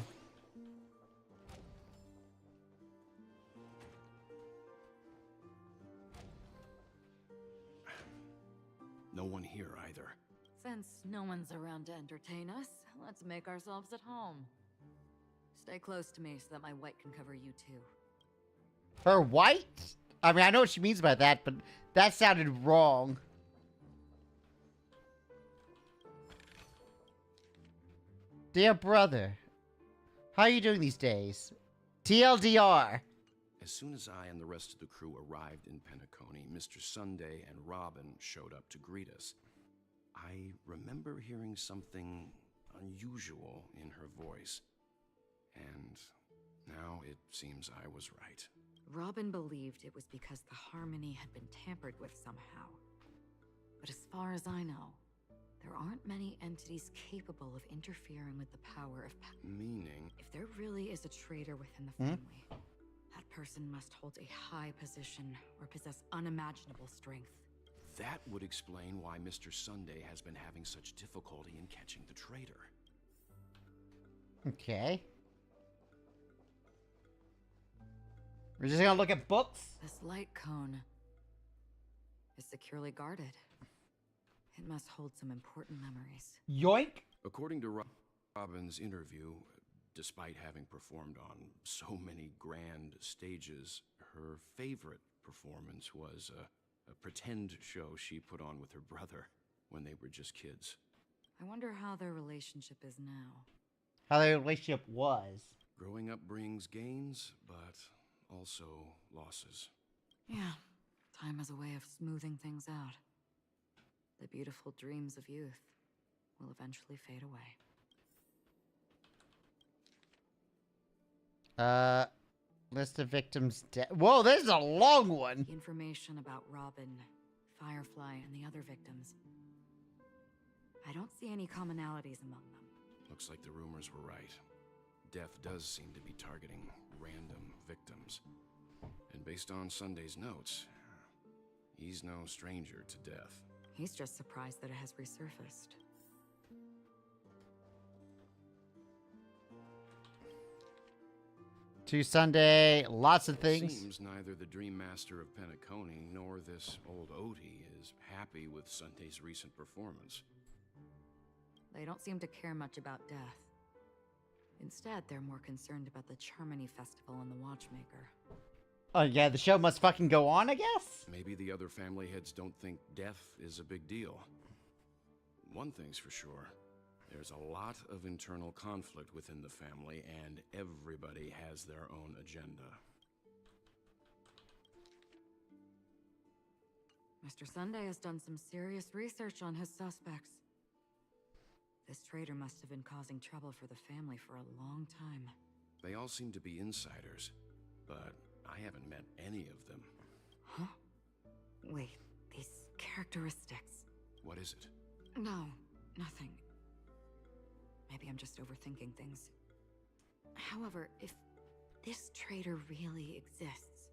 No one here either. Since no one's around to entertain us, let's make ourselves at home. Stay close to me so that my white can cover you too. Her white? I mean, I know what she means by that, but that sounded wrong. Dear brother, how are you doing these days? TLDR. As soon as I and the rest of the crew arrived in Penacony, Mr. Sunday and Robin showed up to greet us. I remember hearing something unusual in her voice. And now it seems I was right. Robin believed it was because the harmony had been tampered with somehow. But as far as I know, there aren't many entities capable of interfering with the power of Meaning? If there really is a traitor within the family, that person must hold a high position or possess unimaginable strength. That would explain why Mr. Sunday has been having such difficulty in catching the traitor. Okay. We're just gonna look at books? This light cone is securely guarded. It must hold some important memories. Yoink! According to Robin's interview, despite having performed on so many grand stages, her favorite performance was a pretend show she put on with her brother when they were just kids. I wonder how their relationship is now. How their relationship was. Growing up brings gains, but also losses. Yeah, time has a way of smoothing things out. The beautiful dreams of youth will eventually fade away. List of victims dead. Whoa, this is a long one. Information about Robin, Firefly, and the other victims. I don't see any commonalities among them. Looks like the rumors were right. Death does seem to be targeting random victims. And based on Sunday's notes, he's no stranger to death. He's just surprised that it has resurfaced. To Sunday, lots of things. Seems neither the Dream Master of Penacony nor this old Odie is happy with Sunday's recent performance. They don't seem to care much about death. Instead, they're more concerned about the Charmony Festival and the Watchmaker. Oh yeah, the show must fucking go on, I guess? Maybe the other family heads don't think death is a big deal. One thing's for sure. There's a lot of internal conflict within the family, and everybody has their own agenda. Mr. Sunday has done some serious research on his suspects. This traitor must have been causing trouble for the family for a long time. They all seem to be insiders, but I haven't met any of them. Huh? Wait, these characteristics. What is it? No, nothing. Maybe I'm just overthinking things. However, if this traitor really exists,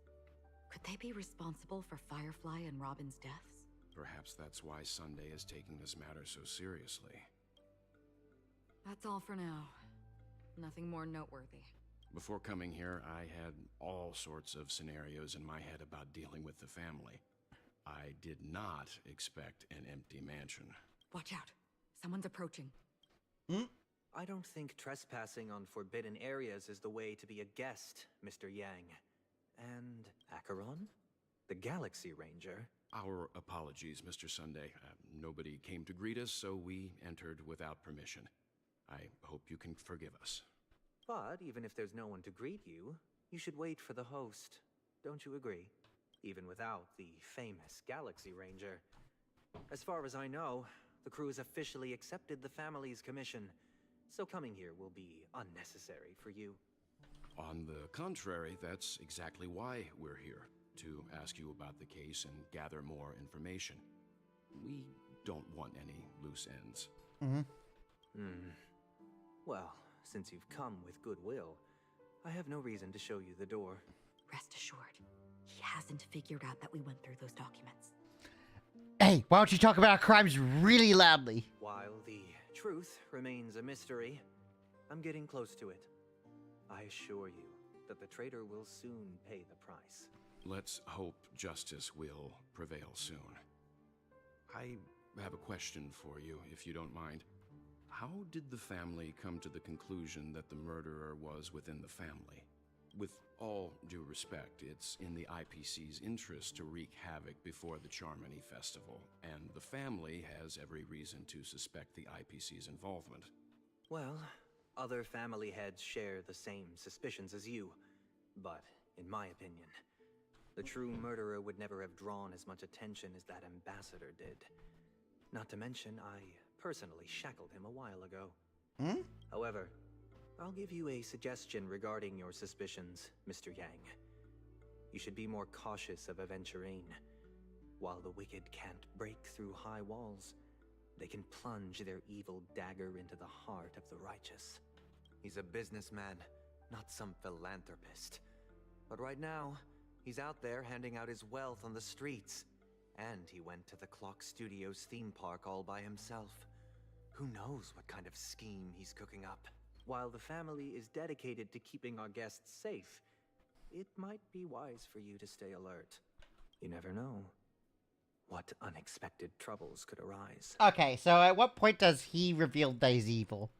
could they be responsible for Firefly and Robin's deaths? Perhaps that's why Sunday is taking this matter so seriously. That's all for now. Nothing more noteworthy. Before coming here, I had all sorts of scenarios in my head about dealing with the family. I did not expect an empty mansion. Watch out. Someone's approaching. I don't think trespassing on forbidden areas is the way to be a guest, Mr. Yang. And Acheron? The Galaxy Ranger? Our apologies, Mr. Sunday. Nobody came to greet us, so we entered without permission. I hope you can forgive us. But even if there's no one to greet you, you should wait for the host. Don't you agree? Even without the famous Galaxy Ranger. As far as I know, the crew has officially accepted the family's commission, so coming here will be unnecessary for you. On the contrary, that's exactly why we're here, to ask you about the case and gather more information. We don't want any loose ends. Well, since you've come with goodwill, I have no reason to show you the door. Rest assured, he hasn't figured out that we went through those documents. Hey, why don't you talk about our crimes really loudly? While the truth remains a mystery, I'm getting close to it. I assure you that the traitor will soon pay the price. Let's hope justice will prevail soon. I have a question for you, if you don't mind. How did the family come to the conclusion that the murderer was within the family? With all due respect, it's in the IPC's interest to wreak havoc before the Charmony Festival, and the family has every reason to suspect the IPC's involvement. Well, other family heads share the same suspicions as you, but in my opinion, the true murderer would never have drawn as much attention as that ambassador did. Not to mention, I personally shackled him a while ago. However, I'll give you a suggestion regarding your suspicions, Mr. Yang. You should be more cautious of Aventurine. While the wicked can't break through high walls, they can plunge their evil dagger into the heart of the righteous. He's a businessman, not some philanthropist. But right now, he's out there handing out his wealth on the streets. And he went to the Clock Studios theme park all by himself. Who knows what kind of scheme he's cooking up? While the family is dedicated to keeping our guests safe, it might be wise for you to stay alert. You never know what unexpected troubles could arise. Okay, so at what point does he reveal that he's evil?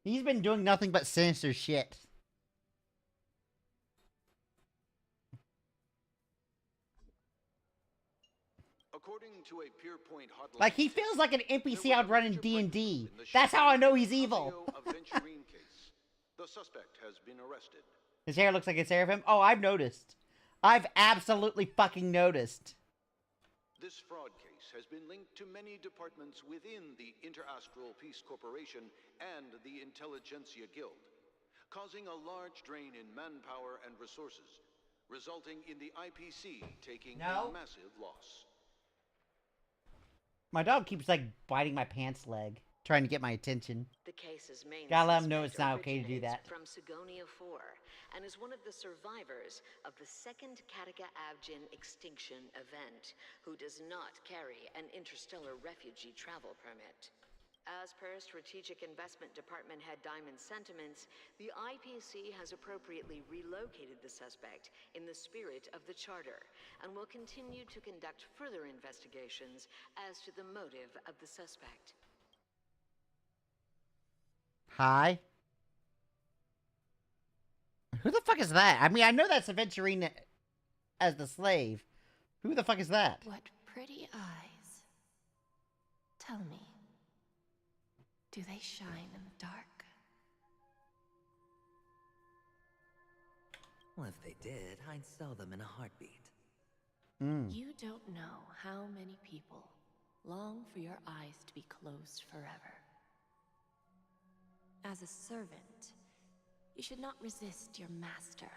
He's been doing nothing but sinister shit. According to a Pierpoint hotline, Like, he feels like an NPC I'd run in D&D. That's how I know he's evil. case. The suspect has been arrested. His hair looks like it's hair of him? Oh, I've noticed. I've absolutely fucking noticed. This fraud case has been linked to many departments within the Interastral Peace Corporation and the Intelligentsia Guild, causing a large drain in manpower and resources, resulting in the IPC taking a massive loss. My dog keeps, like, biting my pants leg, trying to get my attention. The case's main Gotta let him know suspect it's not okay to do that. originates from Sigonia 4 and is one of the survivors of the second Kataka Abjin extinction event, who does not carry an interstellar refugee travel permit. As per Strategic Investment Department head Diamond's sentiments, the IPC has appropriately relocated the suspect in the spirit of the Charter and will continue to conduct further investigations as to the motive of the suspect. Hi? Who the fuck is that? I mean, I know that's Aventurine as the slave. Who the fuck is that? What pretty eyes. Tell me, do they shine in the dark? Well, if they did, I'd sell them in a heartbeat. You don't know how many people long for your eyes to be closed forever. As a servant, you should not resist your master.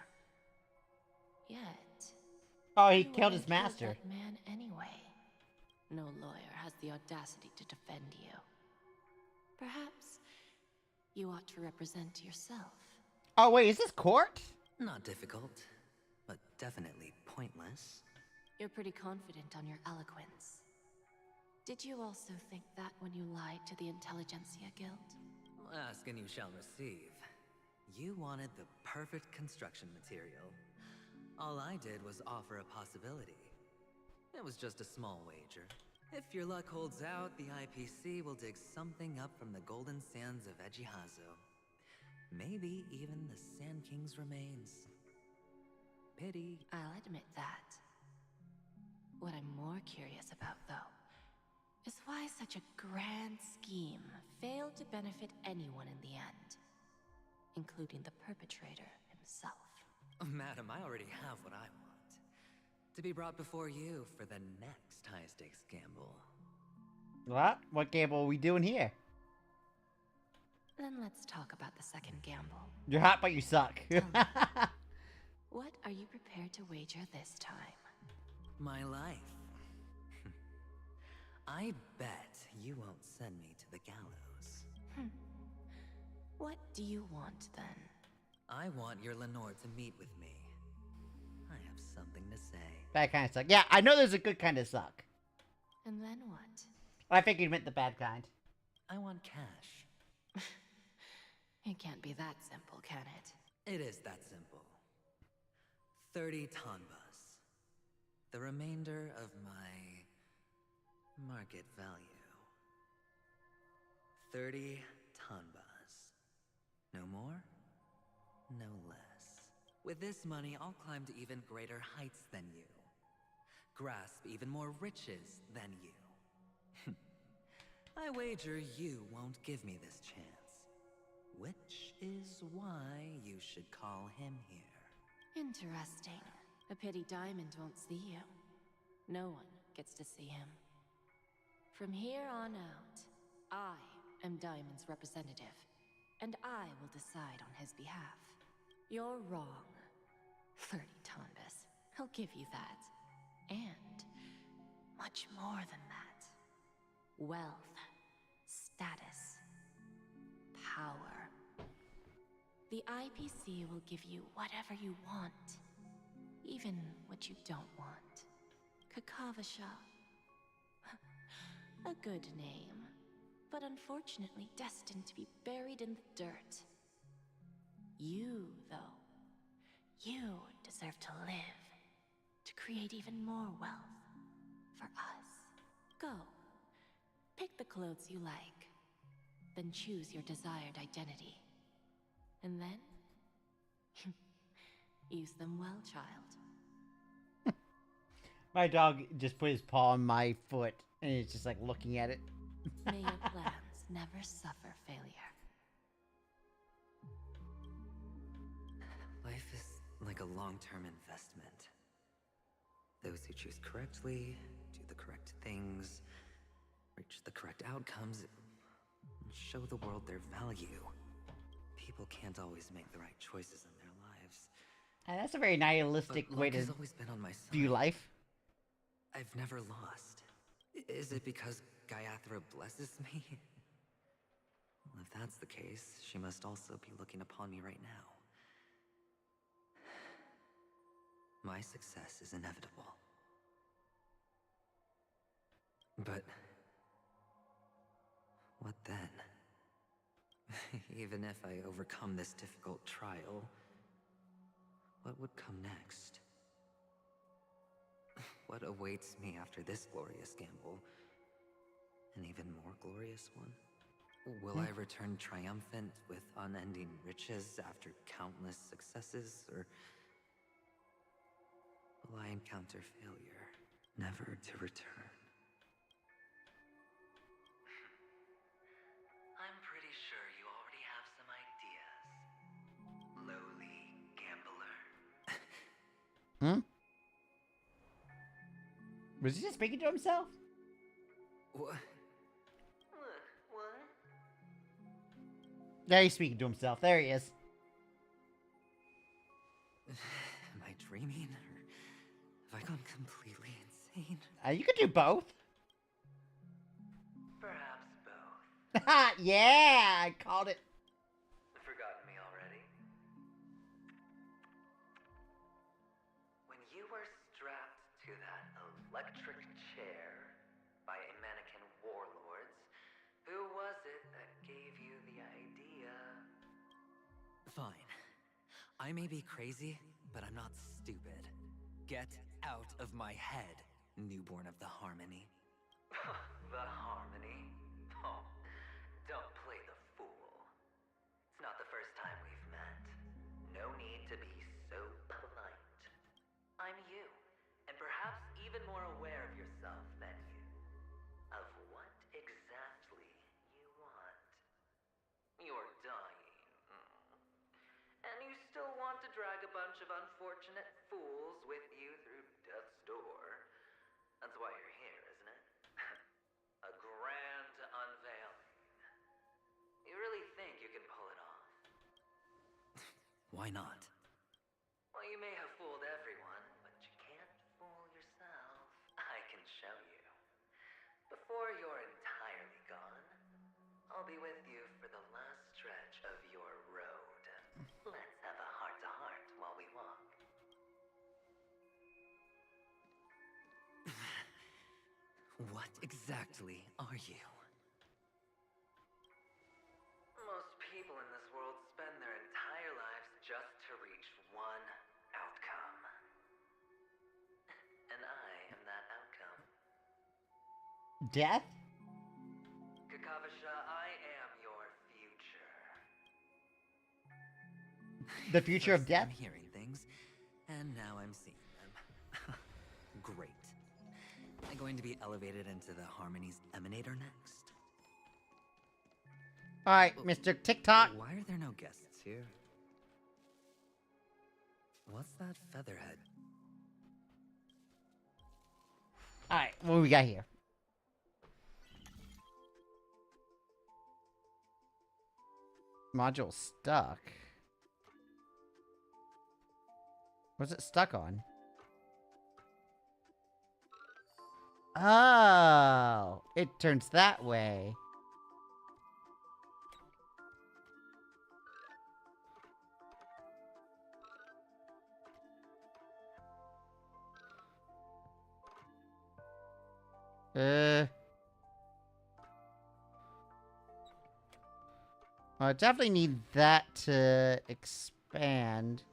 Yet, Oh, he you killed his wouldn't kill master. that man anyway. No lawyer has the audacity to defend you. Perhaps you ought to represent yourself. Oh, wait, is this court? Not difficult, but definitely pointless. You're pretty confident on your eloquence. Did you also think that when you lied to the Intelligentsia Guild? Ask and you shall receive. You wanted the perfect construction material. All I did was offer a possibility. It was just a small wager. If your luck holds out, the IPC will dig something up from the golden sands of Ejihazo. Maybe even the Sand King's remains. Pity. I'll admit that. What I'm more curious about, though, is why such a grand scheme failed to benefit anyone in the end, including the perpetrator himself. Madam, I already have what I want. To be brought before you for the next high-stakes gamble. What? What gamble are we doing here? Then let's talk about the second gamble. You're hot, but you suck. What are you prepared to wager this time? My life. I bet you won't send me to the gallows. What do you want then? I want your Lenore to meet with me. I have something to say. Bad kind of suck. Yeah, I know there's a good kind of suck. And then what? I figured you meant the bad kind. I want cash. It can't be that simple, can it? It is that simple. 30 tanbas. The remainder of my market value. 30 tanbas. No more, no less. With this money, I'll climb to even greater heights than you. Grasp even more riches than you. I wager you won't give me this chance. Which is why you should call him here. Interesting. A pity Diamond won't see you. No one gets to see him. From here on out, I am Diamond's representative, and I will decide on his behalf. You're wrong. 30 tanbas. I'll give you that. And much more than that. Wealth, status, power. The IPC will give you whatever you want, even what you don't want. Kakavasha. A good name, but unfortunately destined to be buried in the dirt. You, though, you deserve to live, to create even more wealth for us. Go, pick the clothes you like, then choose your desired identity. And then, use them well, child. My dog just put his paw on my foot, and he's just like looking at it. May your plans never suffer failure. Life is like a long-term investment. Those who choose correctly, do the correct things, reach the correct outcomes, and show the world their value. People can't always make the right choices in their lives. And that's a very nihilistic But way luck to has always been on my side. view life. I've never lost. Is it because Gayathra blesses me? Well, if that's the case, she must also be looking upon me right now. My success is inevitable. But what then? Even if I overcome this difficult trial, what would come next? What awaits me after this glorious gamble? An even more glorious one? Will I return triumphant with unending riches after countless successes, or will I encounter failure, never to return? I'm pretty sure you already have some ideas, lowly gambler. Hmm? Was he just speaking to himself? What? Yeah, he's speaking to himself. There he is. Am I dreaming, or have I gone completely insane? You could do both. Perhaps both. Yeah, I called it. Forgotten me already? When you were strapped to that electric chair by a mannequin warlords, who was it that gave you the idea? Fine. I may be crazy, but I'm not stupid. Get out of my head, newborn of the Harmony. The Harmony? Oh, don't play the fool. It's not the first time we've met. No need to be so polite. I'm you, and perhaps even more aware of yourself than you. Of what exactly you want. You're dying. And you still want to drag a bunch of unfortunate fools with you through death's door. That's why you're here, isn't it? A grand unveiling. You really think you can pull it off? Why not? Well, you may have fooled everyone, but you can't fool yourself. I can show you. Before you're entirely gone, I'll be with you for the last stretch of your What exactly are you? Most people in this world spend their entire lives just to reach one outcome. And I am that outcome. Death? Kakavasha, I am your future. The future of First death? I'm hearing things, and now I'm seeing them. Great. I'm going to be elevated into the Harmony's Emanator next. Alright, Mr. TikTok. Why are there no guests here? What's that featherhead? Alright, what do we got here? Module stuck. What's it stuck on? Oh, it turns that way. Well, I definitely need that to expand.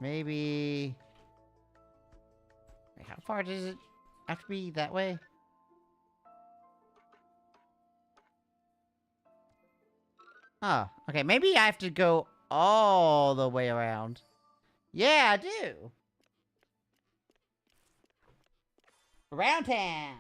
Maybe... Wait, how far does it have to be that way? Oh, okay. Maybe I have to go all the way around. Yeah, I do. Around town.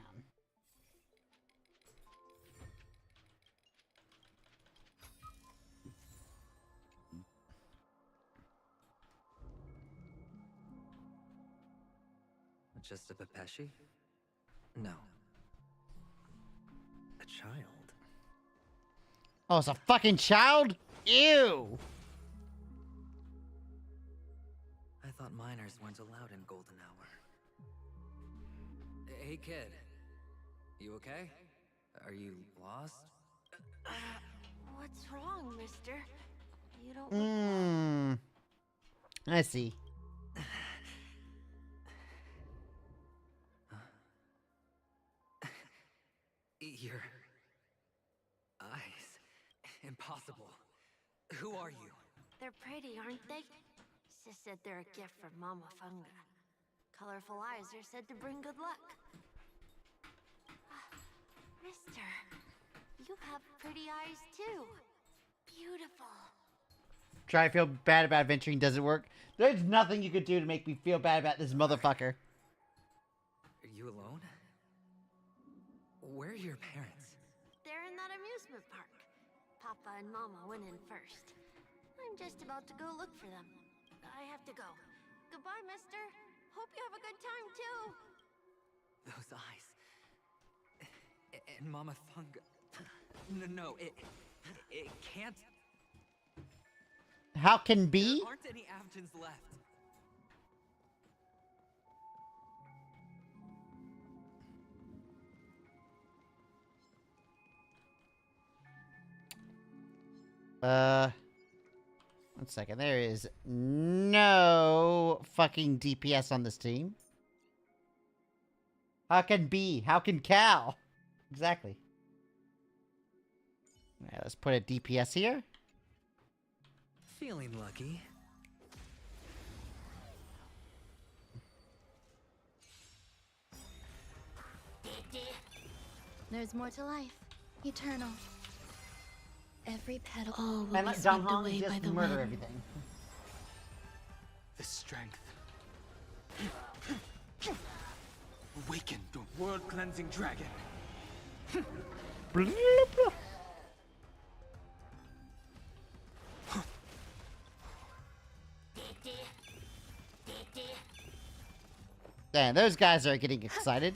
Just a Pepeshi? No. A child. Oh, it's a fucking child? Ew. I thought minors weren't allowed in Golden Hour. Hey, kid. You okay? Are you lost? What's wrong, mister? You don't look I see. Your eyes. Impossible. Who are you? They're pretty, aren't they? Sis said they're a gift from Mama Funga. Colorful eyes are said to bring good luck. Mister, you have pretty eyes too. Beautiful. Try to feel bad about venturing doesn't work. There's nothing you could do to make me feel bad about this motherfucker. Are you alone? Where are your parents? They're in that amusement park. Papa and Mama went in first. I'm just about to go look for them. I have to go. Goodbye, mister. Hope you have a good time, too. Those eyes. And Mama Funga. No, it can't. How can be? There aren't any Avgens left. One second. There is no fucking DPS on this team. How can B? How can Cal? Exactly. Alright, let's put a DPS here. Feeling lucky. There's more to life. Eternal. Every petal And will be let swept Don away by just the murder wind. everything. The strength. Awaken the world-cleansing dragon. Damn, those guys are getting excited.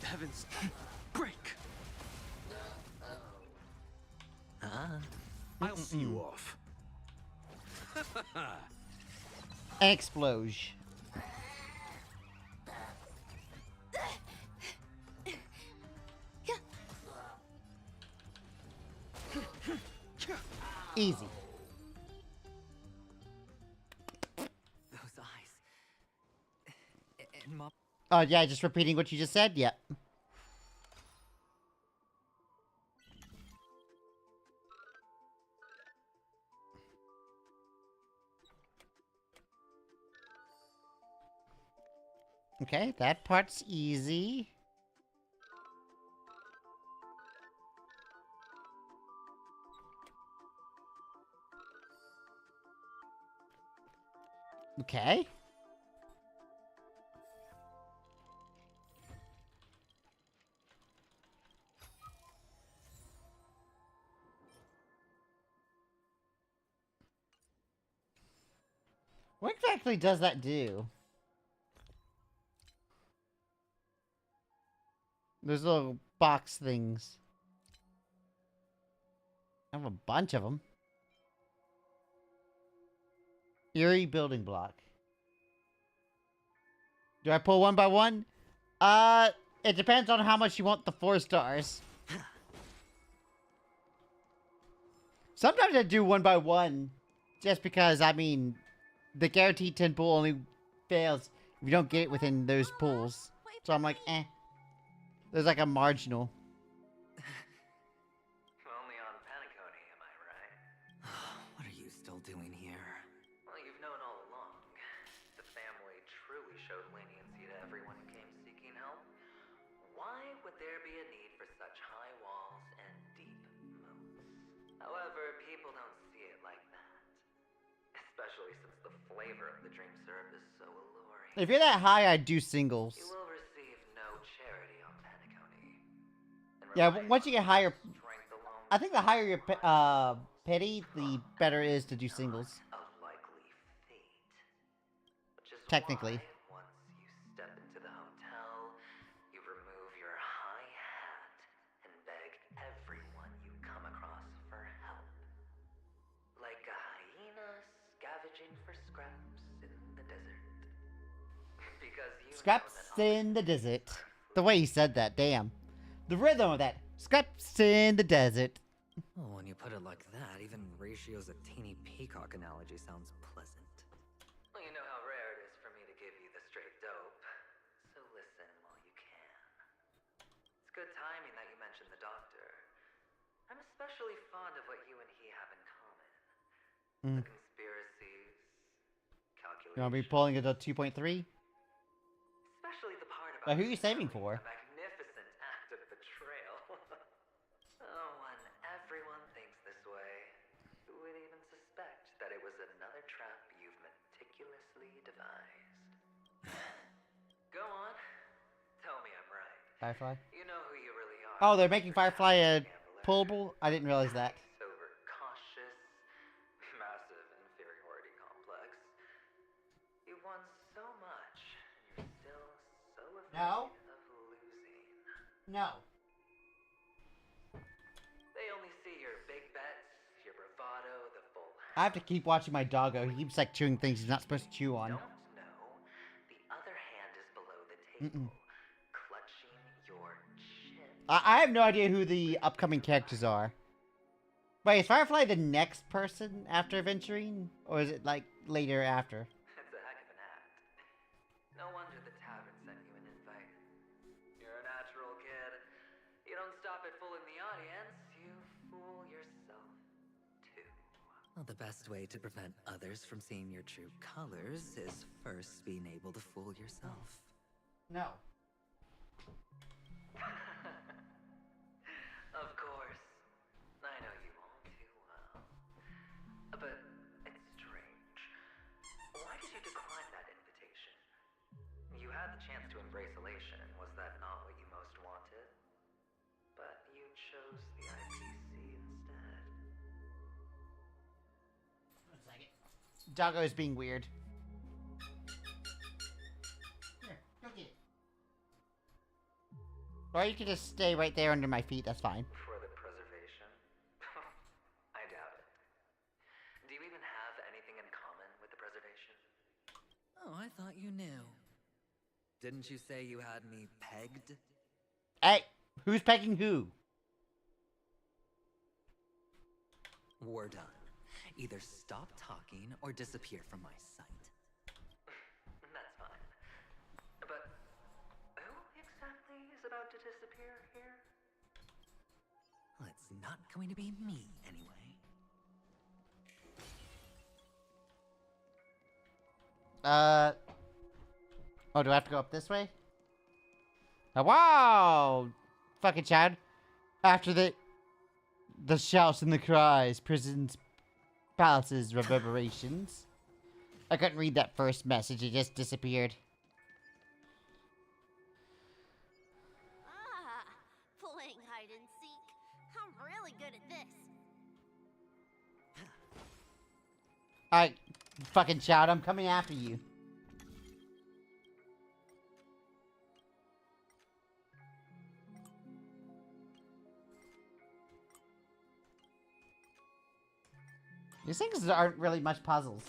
Heavens, break. I'll see you off. Explosion. Easy. Oh, yeah, just repeating what you just said? Yep. Okay, that part's easy. Okay. What exactly does that do? Those little box things. I have a bunch of them. Eerie building block. Do I pull one by one? It depends on how much you want the 4 stars. Sometimes I do one by one. Just because, I mean, the guaranteed 10 pull only fails if you don't get it within those pulls. So I'm like, eh. There's like a marginal. Only on Paniconi, am I right? What are you still doing here? Well, you've known all along. The family truly showed leniency to everyone who came seeking help. Why would there be a need for such high walls and deep moats? However, people don't see it like that. Especially since the flavor of the dream syrup is so alluring. If you're that high, I'd do singles. You will receive no charity on Paniconi. Yeah, once you get higher... I think the higher your pity, the better it is to do singles. Technically. Once you step into the hotel, you remove your high hat and beg everyone you come across for help. Like a hyena scavenging for scraps in the desert. Because you Scraps in the desert. The way he said that, damn. The rhythm of that. Scraps in the desert. Well, when you put it like that, even Ratio's a teeny peacock analogy sounds pleasant. Well, you know how rare it is for me to give you the straight dope, so listen while you can. It's good timing that you mentioned the doctor. I'm especially fond of what you and he have in common. The conspiracies, calculations. You want to be pulling it to 2.3? Especially the part about Who are you saving for? a magnificent act of betrayal. Oh, when everyone thinks this way, who would even suspect that it was another trap you've meticulously devised? Go on. Tell me I'm right. Firefly? You know who you really are. Oh, they're making Firefly a pullable? I didn't realize that. Overcautious, massive inferiority complex. You won so much, and you're still so afraid of losing. No. They only see your big bets, your bravado, the full. I have to keep watching my doggo. He keeps like chewing things he's not supposed to chew on. The other hand is below the table, clutching your chin. I have no idea who the upcoming characters are. Wait, is Firefly the next person after Aventurine? Or is it like later after? It's a heck of an act. No wonder the tavern sent you an invite. You're a natural kid. You don't stop at fooling the audience, you fool yourself too. Well, the best way to prevent others from seeing your true colors is first being able to fool yourself. No. Of course. I know you all too well. But it's strange. Why did you decline that invitation? You had the chance to embrace elation. Was that not what you most wanted? But you chose the IPC instead. Doggo is being weird. Here, go get it. Or you can just stay right there under my feet, that's fine. For the preservation? I doubt it. Do you even have anything in common with the preservation? Oh, I thought you knew. Didn't you say you had me pegged? Hey, who's pegging who? We're done. Either stop talking or disappear from my sight. That's fine. But disappear here? Well, it's not going to be me, anyway. Oh, do I have to go up this way? Oh, wow! Fucking Chad. After the shouts and the cries, prisons, palaces, reverberations. I couldn't read that first message, it just disappeared. Ah, playing hide and seek. I'm really good at this. Alright, fucking Chad, I'm coming after you. These things aren't really much puzzles.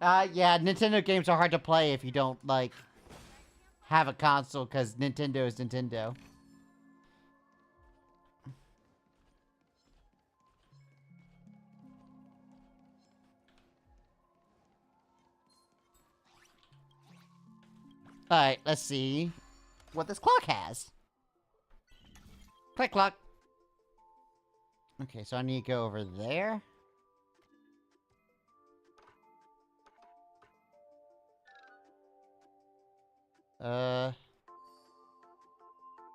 Yeah, Nintendo games are hard to play if you don't, like, have a console, because Nintendo is Nintendo. Alright, let's see what this clock has. Click clock. Okay, so I need to go over there.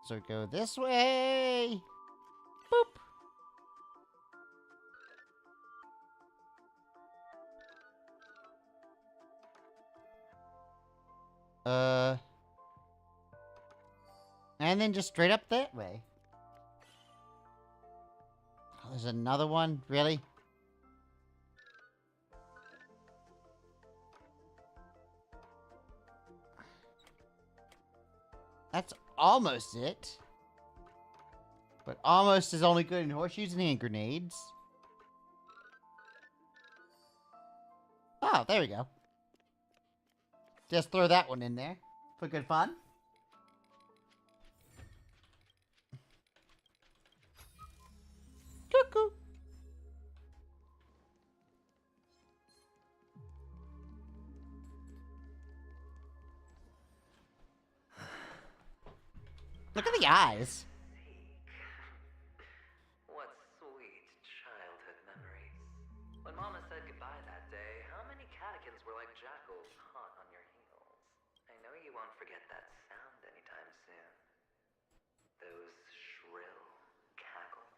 So go this way. Boop. And then just straight up that way. Oh, there's another one? Really? That's almost it. But almost is only good in horseshoes and hand grenades. Oh, there we go. Just throw that one in there for good fun. Cuckoo. Look at the eyes. What sweet childhood memories. When Mama said goodbye that day, how many catechins were like jackals hot on your heels? I know you won't forget that sound anytime soon. Those shrill cackles.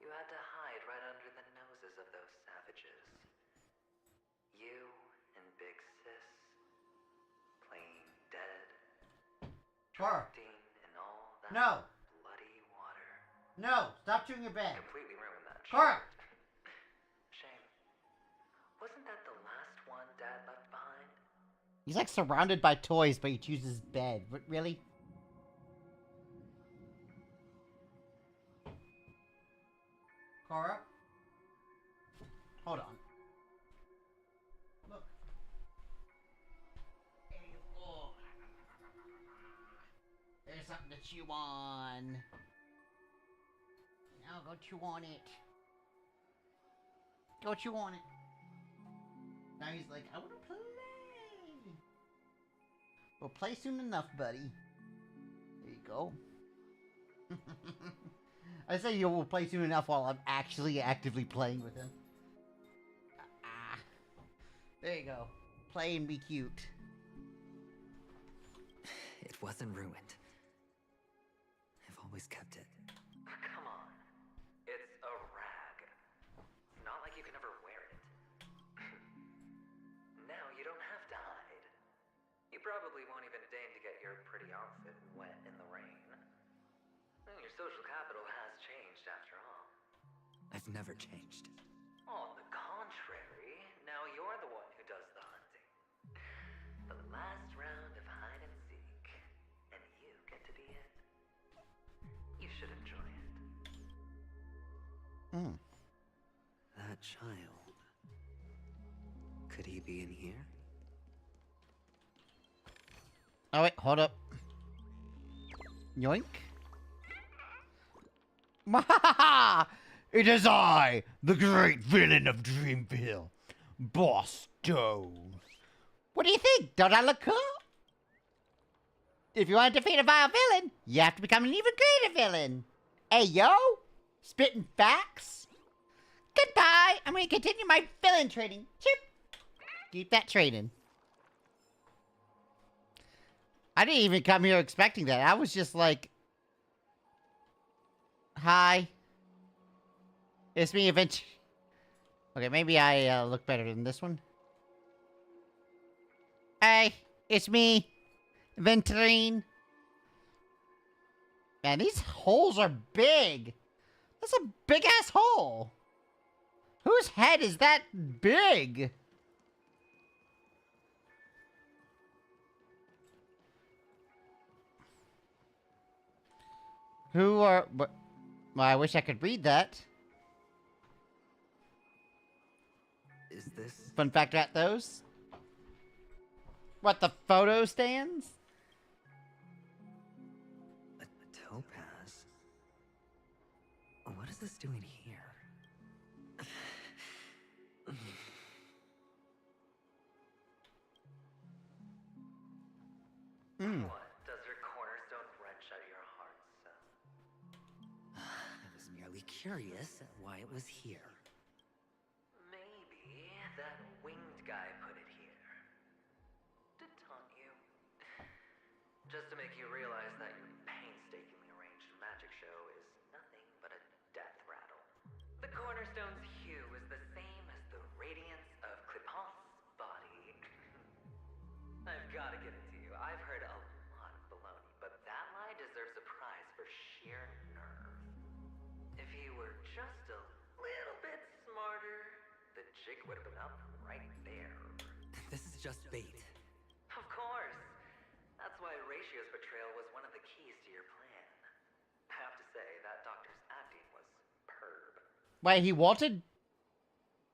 You had to hide right under the noses of those savages. You and Big Sis, playing dead. Cora. And all that No. bloody water. No. Stop chewing your bed. Completely ruined that. Cora. Shame. Wasn't that the last one Dad left behind? He's like surrounded by toys, but he chooses bed. But really? Cora? Hold on. Look. Oh. There's something to chew on. Now go chew on it. Go chew on it. Now he's like, I want to play. We'll play soon enough, buddy. There you go. I say you will play soon enough while I'm actually actively playing with him. There you go. Play and be cute. It wasn't ruined. I've always kept it. Come on. It's a rag. Not like you can ever wear it. Now you don't have to hide. You probably won't even deign to get your pretty outfit wet in the rain. Your social capital has changed after all. I've never changed. On the contrary, now you're the one who does the hunting. The last round of hide and seek, and you get to be it. You should enjoy it. That child. Could he be in here? Oh wait, hold up. Yoink. Mahaha! It is I, the great villain of Dreamville, Boss Stone. What do you think? Don't I look cool? If you want to defeat a vile villain, you have to become an even greater villain. Hey, yo! Spitting facts? Goodbye! I'm going to continue my villain training. Chip! Keep that training. I didn't even come here expecting that. I was just like... Hi. It's me, Adventure. Okay, maybe I look better than this one. Hey, it's me, Venturine. Man, these holes are big. That's a big-ass hole. Whose head is that big? Who are... Well, I wish I could read that. Is this... Fun fact about those? What, the photo stands? A topaz? What is this doing here? What? Does your cornerstone wrench at your heart, son? I was merely curious at why it was here. Maybe that winged guy put it here. To taunt you. Just to make you realize that your painstakingly arranged magic show is nothing but a death rattle. The cornerstone's hue is the same as the radiance of Clipot's body. I've got to give it to you. I've heard a lot of baloney, but that lie deserves a prize for sheer nerve. If he were just a little bit smarter, the jig would have been up right there. This is just bait. Of course. That's why Ratio's betrayal was one of the keys to your plan. I have to say, that doctor's acting was perb. Wait, he wanted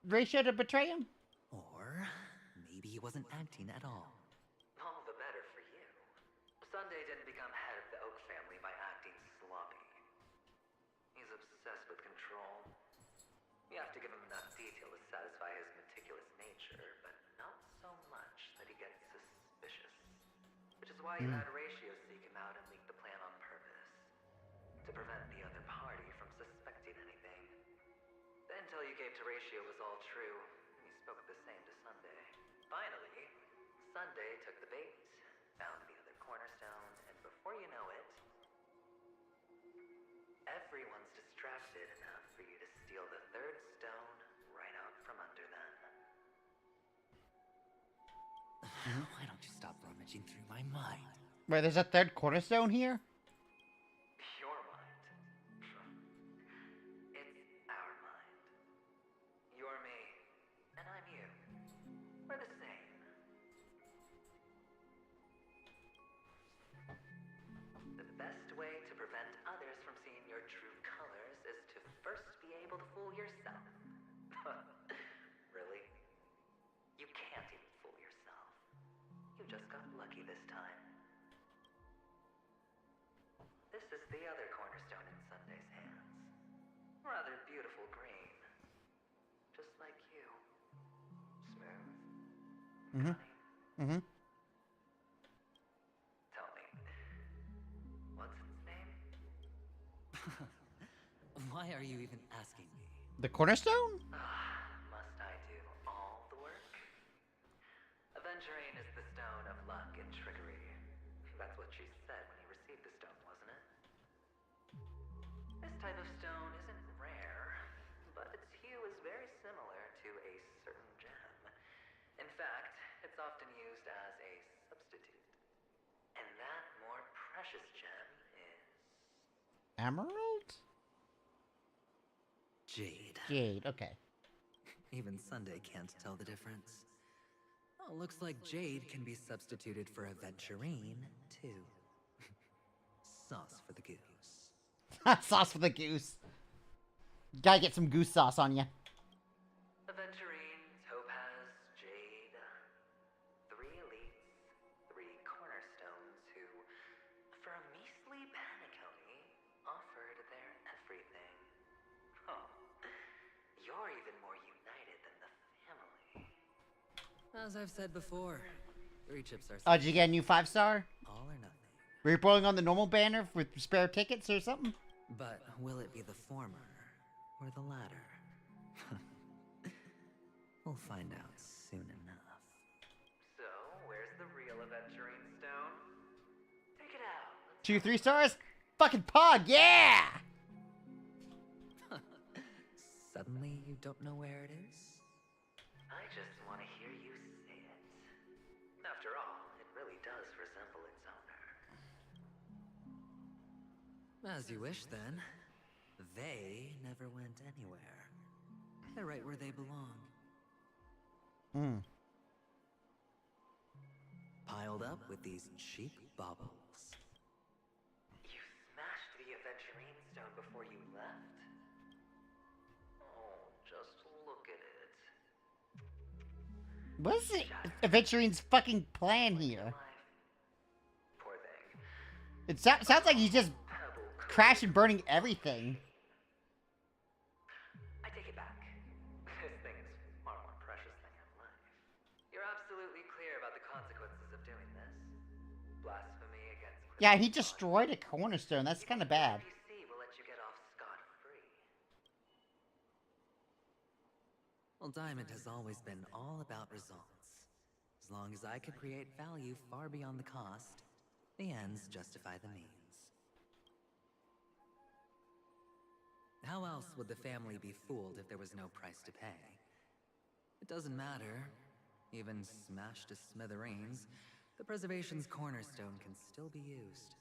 Ratio to betray him? Or maybe he wasn't acting at all. All the better for you. Sunday didn't become head of the Oak family by acting sloppy. He's obsessed with control. You have to give him enough detail to satisfy his meticulous nature, but not so much that he gets suspicious. Which is why you had Ratio seek him out and leak the plan on purpose. To prevent the other party from suspecting anything. The intel you gave to Ratio was all true, and you spoke the same to Sunday. Finally, Sunday took the bait, found the other cornerstone, and before you know it, everyone's distracted enough for you to steal the third stone right out from under them. Why don't you stop rummaging through my mind? Wait, there's a third cornerstone here? Your mind. It's our mind. You're me, and I'm you. We're the same. The best way to prevent others from seeing your true colors is to first be able to fool yourself. Really? You can't even fool yourself. You just got lucky this time. This is the other cornerstone in Sunday's hands. Rather beautiful green. Just like you. Smooth. Tell me, what's its name? Why are you even asking me? The cornerstone? Must I do all the work? Aventurine is the stone of luck and trickery. That's what she said when you received the stone, wasn't it? This type of stone isn't rare, but its hue is very similar to a certain gem. In fact, it's often used as a substitute. And that more precious gem is... Emerald? Jade. Jade, okay. Even Sunday can't tell the difference. Oh, looks like Jade can be substituted for Aventurine, too. Sauce for the goose. Sauce for the goose. Gotta get some goose sauce on ya. Aventurine, Topaz, Jade. 3 elites, 3 cornerstones who, for a measly penny, offered their everything. Oh, you're even more united than the family. As I've said before, 3 chips are Oh, did you get a new 5-star? all or nothing. Were you pulling on the normal banner with spare tickets or something? But will it be the former or the latter? We'll find out soon enough. So, where's the real aventurine stone? Take it out. 2 3-stars? Fucking Pog, yeah! Suddenly you don't know where it is? I just want to hear you say it. After all, it really does resemble its owner. As you wish, then. They never went anywhere. They're right where they belong. Piled up with these cheap baubles. You smashed the aventurine stone before you left? Oh, just look at it. What's the Adventurine's fucking plan here? Poor thing. It sounds like he's just crashing, burning everything. I take it back. This thing is far more precious than your life. You're absolutely clear about the consequences of doing this. Blasphemy against Yeah, he destroyed a cornerstone. That's kind of bad. PC will let you get off scot-free. Well, Diamond has always been all about results. As long as I could create value far beyond the cost, the ends justify the means. How else would the family be fooled if there was no price to pay? It doesn't matter. Even smashed to smithereens, the preservation's cornerstone can still be used.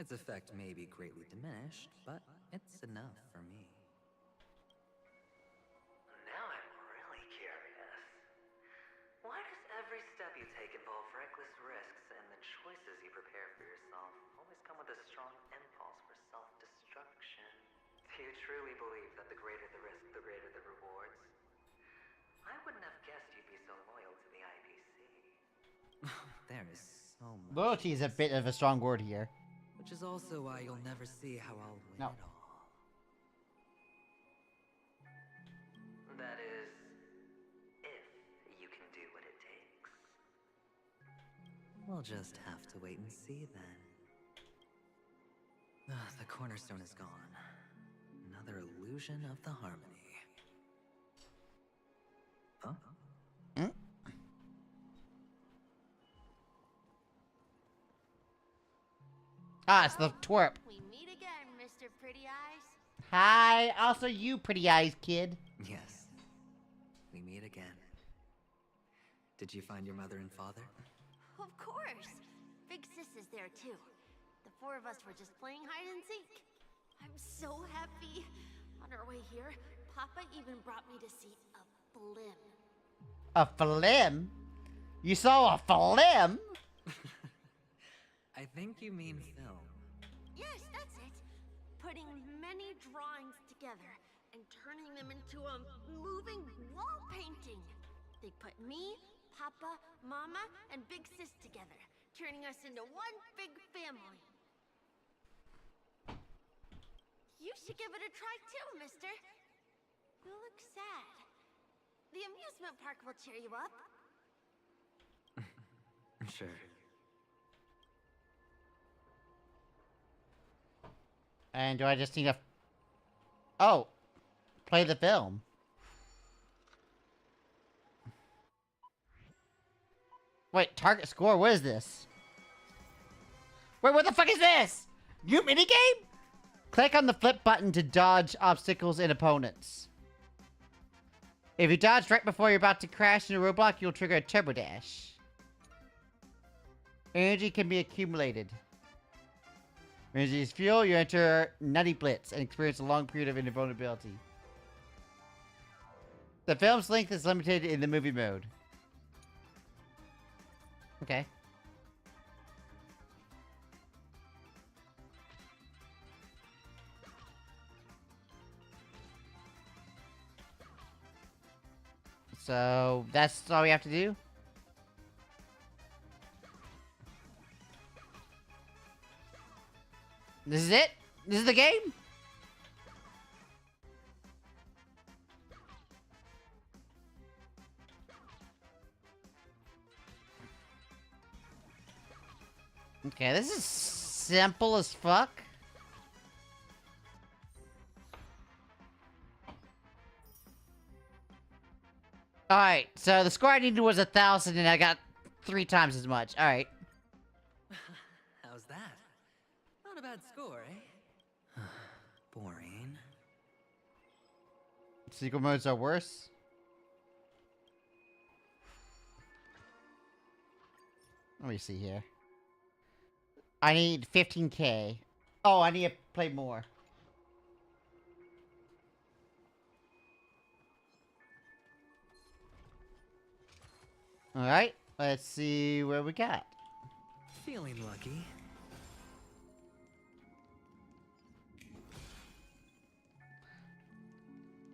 Its effect may be greatly diminished, but it's enough for me. Now I'm really curious. Why does every step you take involve reckless risks, and the choices you prepare for yourself always come with a strong impulse for self-destruction? Do you truly believe that the greater the risk, the greater the rewards? I wouldn't have guessed you'd be so loyal to the IPC. There is so much. Loyalty is a bit of a strong word here. Which is also why you'll never see how I'll win No. it all. That is, if you can do what it takes. We'll just have to wait and see then. The cornerstone is gone. Another illusion of the harmony. Huh? Ah, it's the twerp. We meet again, Mr. Pretty Eyes. Hi, also you, Pretty Eyes kid. Yes. We meet again. Did you find your mother and father? Of course. Big Sis is there too. The 4 of us were just playing hide and seek. I'm so happy. On our way here, Papa even brought me to see a flim. A flim? You saw a flim? I think you mean film. Yes, that's it. Putting many drawings together and turning them into a moving wall painting. They put me, Papa, Mama, and Big Sis together, turning us into one big family. You should give it a try too, mister. You look sad. The amusement park will cheer you up. Sure. And do I just need a... Oh. Play the film. Wait, target score? What is this? Wait, what the fuck is this? New minigame? Click on the flip button to dodge obstacles and opponents. If you dodge right before you're about to crash in a roadblock, you'll trigger a turbo dash. Energy can be accumulated. Energy is fuel, you enter Nutty Blitz and experience a long period of invulnerability. The film's length is limited in the movie mode. Okay. So, that's all we have to do? This is it? This is the game? Okay, this is simple as fuck. Alright, so the score I needed was 1,000 and I got 3 times as much. Alright. How's that? Not a bad score, eh? Boring. Secret modes are worse. Let me see here. I need 15k. Oh, I need to play more. Alright, let's see where we got. Feeling lucky.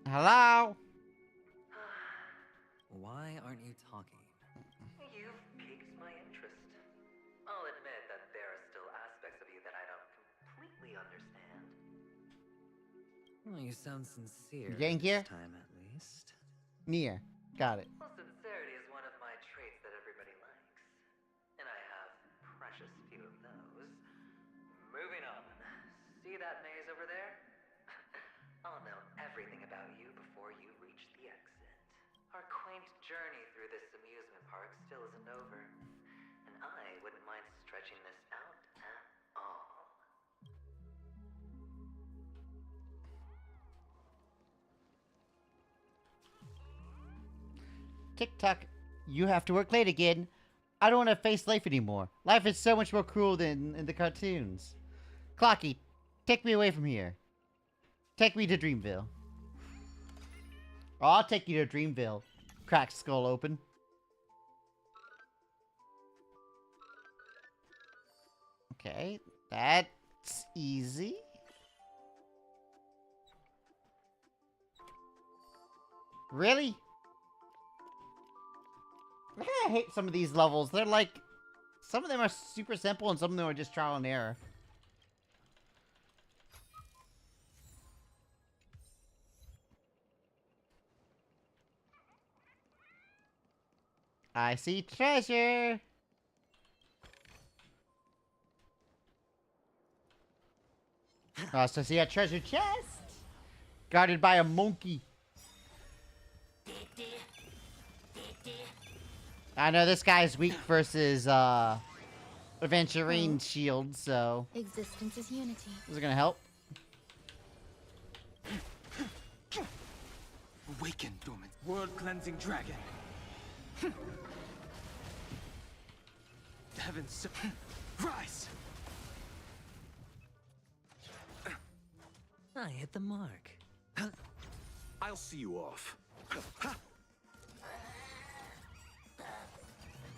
Hello? Why aren't you talking? You've piqued my interest. I'll admit that there are still aspects of you that I don't completely understand. Well, you sound sincere. You getting here? This time, at least. Near. Got it. Well, sincerity is one of my traits that everybody likes. And I have precious few of those. Moving on. See that maze over there? I'll know everything about you before you reach the exit. Our quaint journey through this amusement park still isn't over. And I wouldn't mind stretching this out at all. TikTok, you have to work late again. I don't want to face life anymore. Life is so much more cruel than in the cartoons. Clocky, take me away from here. Take me to Dreamville. I'll take you to Dreamville. Crack skull open. Okay, that's easy. Really? I kinda hate some of these levels. They're like... Some of them are super simple and some of them are just trial and error. I see treasure! Oh, so see a treasure chest? Guarded by a monkey. I know this guy's weak versus, Aventurine shield, so... Existence is unity. Is it gonna help? Awaken, dormant world-cleansing dragon. Heavens, rise! I hit the mark. I'll see you off.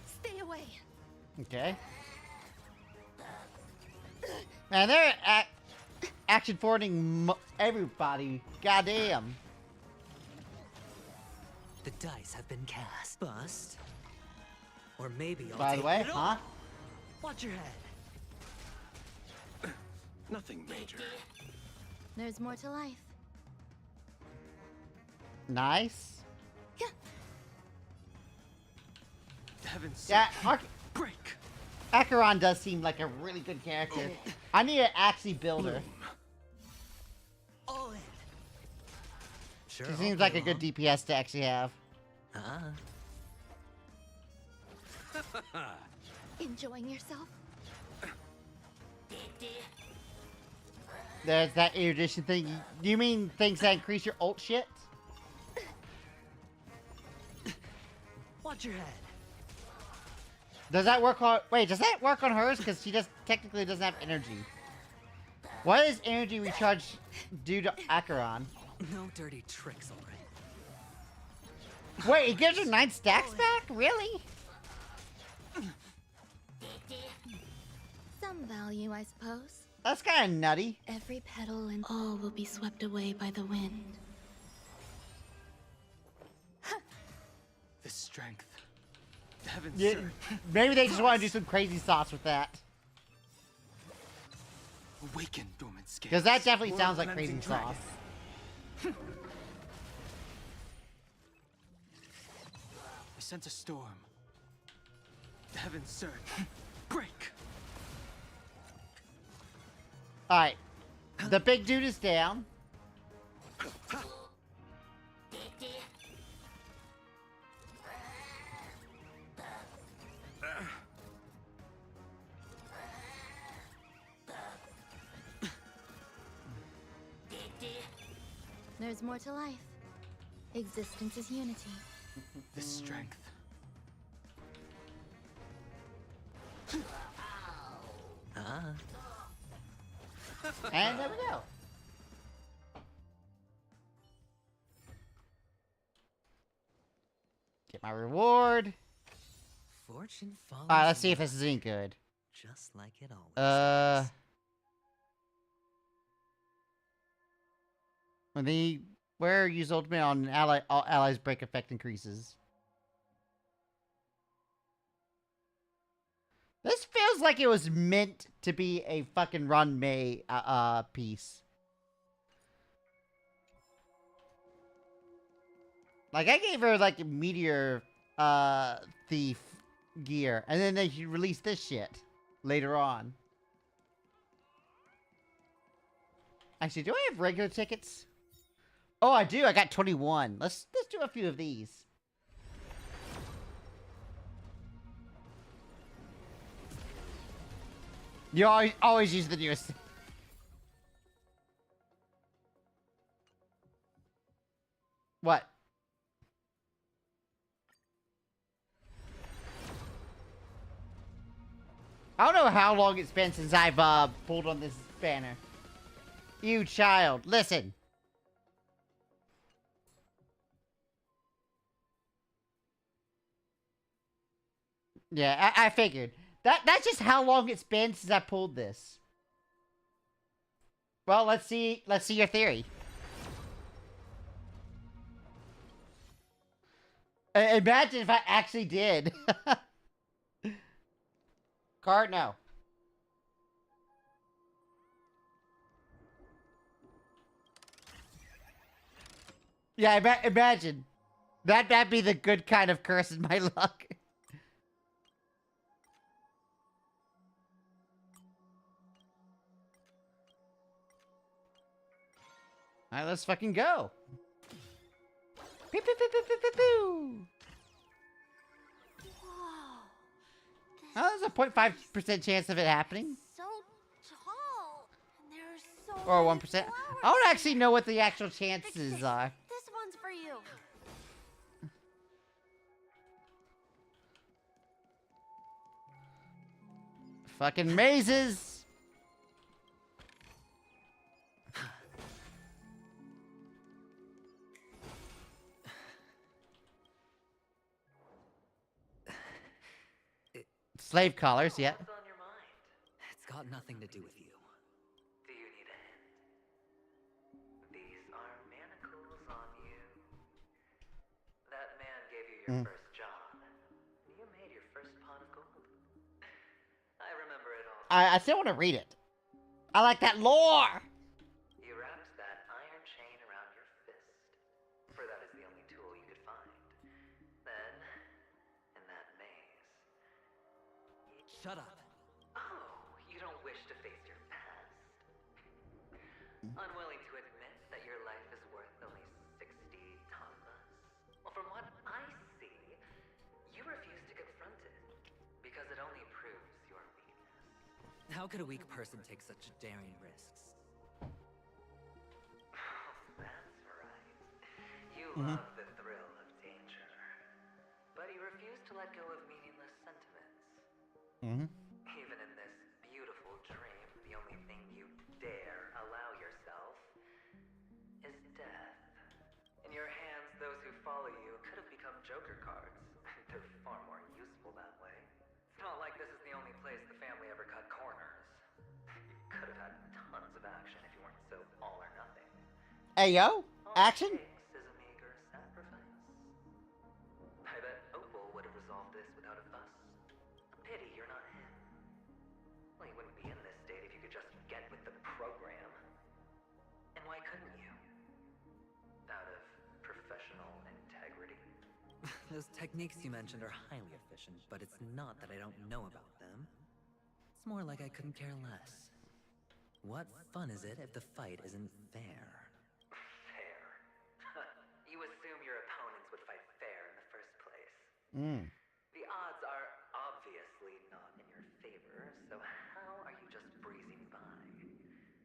Stay away. Okay. Man, they're action forwarding everybody. Goddamn. The dice have been cast. Bust. Or maybe I'll By the take way, it all. huh? Watch your head. Nothing major. There's more to life. Nice. Heavens, Yeah, break. Acheron does seem like a really good character. I need to actually build her. All in. Sure. She seems like a good DPS to actually have. Enjoying yourself? There's that erudition thing. Do you mean things that increase your ult shit? Watch your head. Does that work on... Wait, does that work on hers? Because she just technically doesn't have energy. What is energy recharge due to Acheron? No dirty tricks, alright. Wait, it gives her 9 stacks back? Really? Some value, I suppose. That's kind of nutty. Every petal and all will be swept away by the wind. The strength. Heavens, Yeah, maybe they just want to do some crazy sauce with that. Awaken, dormant scales. Because that definitely sounds like crazy World-cleansing sauce. dragon. I sense a storm. The heavens surge. Break. Alright. The big dude is down. There's more to life. Existence is unity. The strength. And there we go. Get my reward. Fortune follows. Alright, let's see if this is any good. Just like it always. When the wearer use ultimate on an ally, all allies break effect increases. This feels like it was meant to be a fucking Run May piece. Like I gave her like meteor thief gear, and then they released this shit later on. Actually, do I have regular tickets? Oh, I do. I got 21. Let's do a few of these. You always use the newest. What? I don't know how long it's been since I've pulled on this banner. You child, listen. Yeah, I figured. That's just how long it's been since I pulled this. Well, let's see your theory. Imagine if I actually did. Card, no. Yeah, imagine. That'd be the good kind of curse in my luck. Alright, let's fucking go. Pew, pew, pew, pew, pew, pew, pew. Oh, there's a 0.5% chance of it happening. So tall. And there are so Or many 1%. flowers. I don't actually know what the actual chances are. This one's for you. Fucking mazes. Slave collars, yeah. What's on your mind? It's got nothing to do with you. Do you need a hint? These are manacles on you. That man gave you your first job. You made your first pot of gold. I remember it all. I still want to read it. I like that lore. You wrapped that iron chain around your fist, for that is the only tool you could find. Then, in that maze... Shut up. Oh, you don't wish to face your past? Unwilling to admit that your life is worth only 60 tamas? Well, from what I see, you refuse to confront it, because it only proves your weakness. How could a weak person take such daring risks? That's right. You love the thrill of danger. But you refuse to let go of meaningless sentiments. Even in this beautiful dream, the only thing you dare allow yourself is death. In your hands, those who follow you could have become Joker cards. They're far more useful that way. It's not like this is the only place the family ever cut corners. You could have had tons of action if you weren't so all or nothing. Hey yo, action. All it takes is a meager sacrifice. I bet Opal would have resolved this without a fuss. A pity you're not him. Well, you wouldn't be in this state if you could just get with the program. And why couldn't you? Out of professional integrity? Those techniques you mentioned are highly efficient, but it's not that I don't know about them. It's more like I couldn't care less. What fun is it if the fight isn't fair? Fair. You assume your opponents would fight fair in the first place. Mm. The odds are obviously not in your favor, so how are you just breezing by?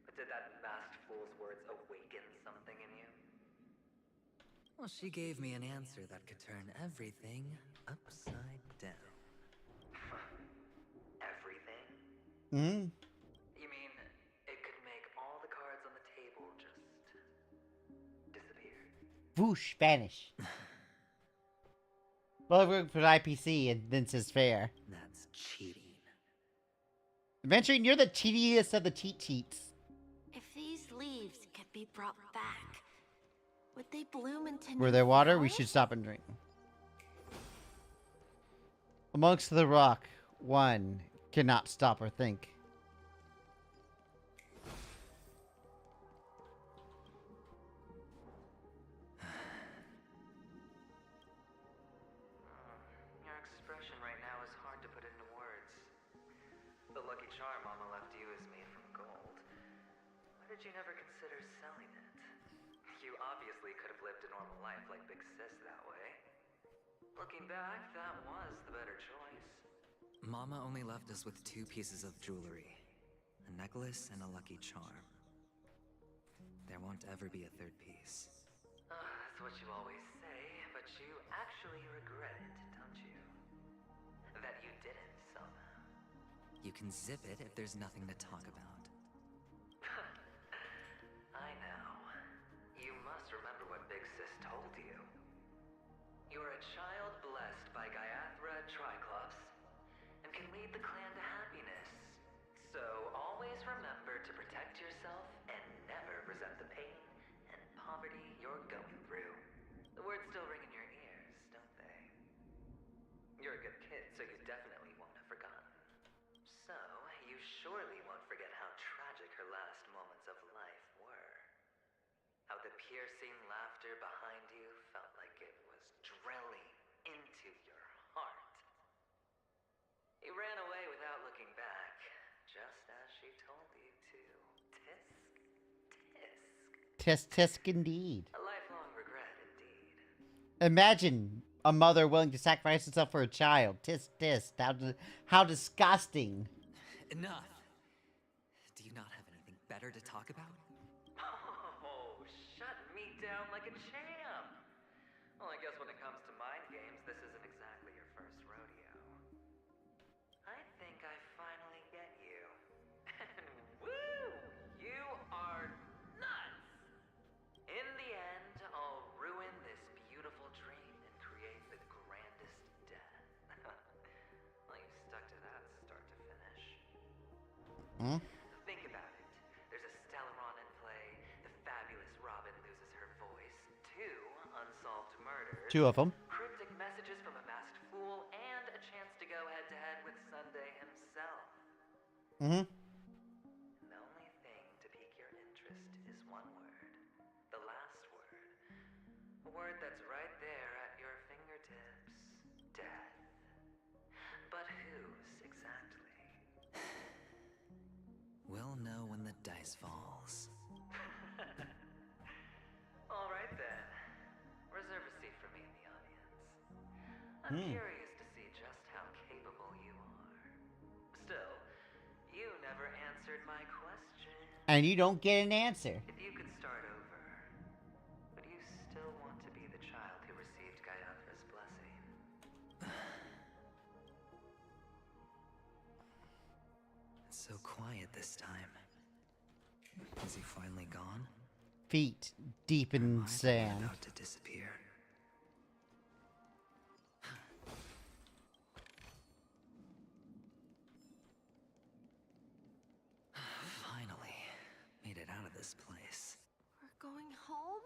But did that masked fool's words awaken something in you? Well, she gave me an answer that could turn everything upside down. Everything? Mm. You mean it could make all the cards on the table just disappear? Whoosh, vanish. Well, it worked for IPC and then says fair. That's cheating. Venturing, you're the cheatiest of the cheats. If these leaves could be brought back, would they bloom into Were new there water? We flowers? should stop and drink. Amongst the rock, one cannot stop or think. Your expression right now is hard to put into words. The lucky charm Mama left you is made from gold. Why did you never consider selling it? You obviously could have lived a normal life like Big Sis that way. Looking back, that was the better choice. Mama only left us with 2 pieces of jewelry. A necklace and a lucky charm. There won't ever be a 3rd piece. That's what you always say, but you actually regret it, don't you? That you didn't sell them. You can zip it if there's nothing to talk about. I know. You must remember what Big Sis told you. You're a child blessed by Gaiathra Triclops and can lead the clan to happiness. So always remember to protect yourself and never resent the pain and poverty you're going through. The words still ring in your ears, don't they? You're a good kid, so you definitely won't have forgotten. So, you surely won't forget how tragic her last moments of life were. How the piercing laughter behind you felt like it was drilling into your heart. You ran away without looking back, just as she told you to. Tisk, tisk. Tisk tisk indeed. A lifelong regret indeed. Imagine a mother willing to sacrifice herself for a child. Tisk tisk. How disgusting. Enough! Do you not have anything better to talk about? Oh, shut me down like a champ. Well, I guess when it comes to mind games, this isn't exactly your first rodeo. I think I finally get you. And woo! You are nuts! In the end, I'll ruin this beautiful dream and create the grandest death. Well, you stuck to that start to finish. Hmm? Think about it. There's a Stellaron in play, the fabulous Robin loses her voice, 2 unsolved murders, 2 of them. cryptic messages from a masked fool, and a chance to go head-to-head with Sunday himself. Mm-hmm. And the only thing to pique your interest is one word. The last word. A word that's right there at your fingertips. Death. But whose exactly? We'll know when the dice falls. All right then. Reserve a seat for me in the audience. I'm curious to see just how capable you are. Still, you never answered my question. And you don't get an answer. If you could start over, would you still want to be the child who received Gaiathra's blessing? It's so quiet this time. Is he finally gone? Feet deep in sand. About to disappear. Finally, made it out of this place. We're going home?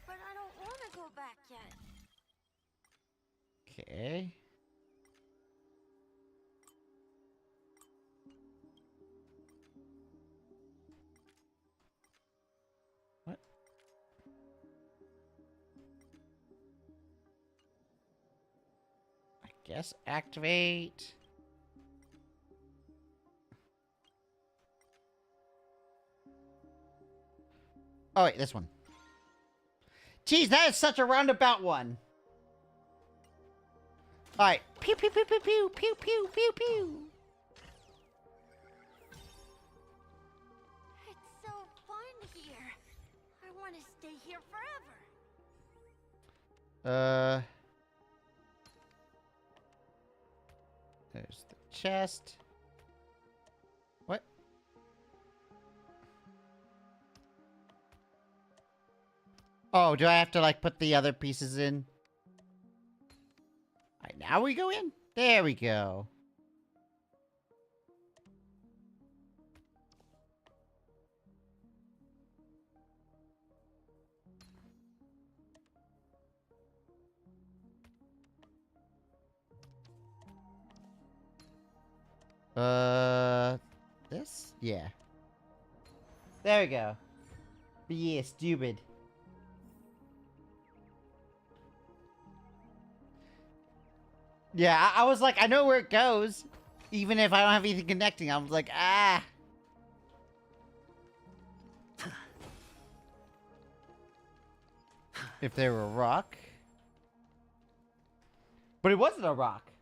But I don't want to go back yet. Okay. What? I guess activate. Oh, wait, this one. Jeez, that is such a roundabout one. Alright. Pew, pew, pew, pew, pew, pew, pew, pew, pew. It's so fun here. I want to stay here forever. There's the chest. What? Oh, do I have to, like, put the other pieces in? Alright, now we go in. There we go. This? Yeah. There we go. But yeah, stupid. Yeah, I was like, I know where it goes. Even if I don't have anything connecting, I was like, ah. If there were a rock. But it wasn't a rock.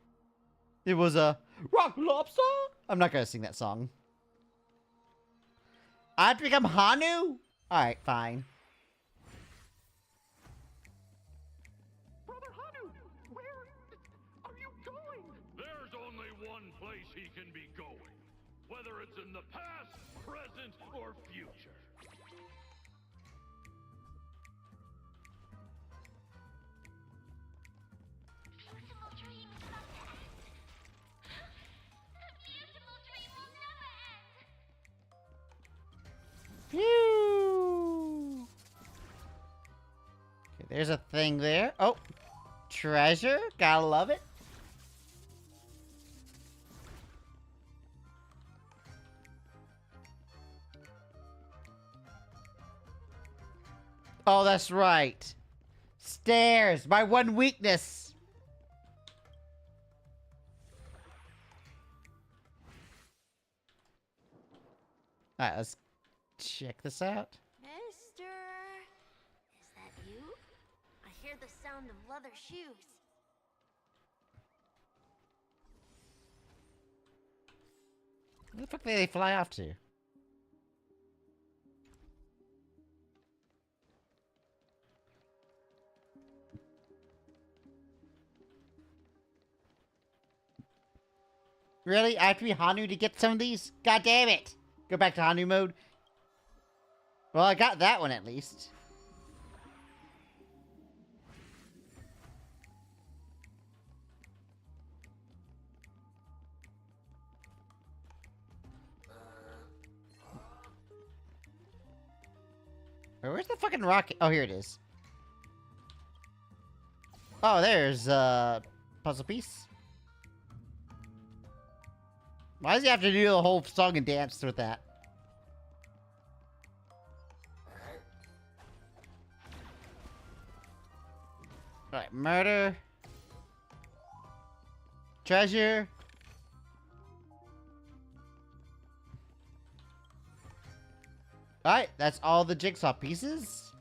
It was a rock lobster. I'm not gonna sing that song. I have to become Hanu? Alright, fine. There's only one place he can be going, whether it's in the past, present, or future. Beautiful dreams must end. A beautiful dream will never end. Phew. Okay, there's a thing there. Oh, treasure. Gotta love it. Oh, that's right. Stairs. My one weakness. Alright, let's check this out. Mister, is that you? I hear the sound of leather shoes. Where the fuck did they fly off to? Really? I have to be Hanu to get some of these? God damn it! Go back to Hanu mode. Well, I got that one at least. Where's the fucking rocket? Oh, here it is. Oh, there's puzzle piece. Why does he have to do the whole song and dance with that? Alright, murder. Treasure. Alright, that's all the jigsaw pieces.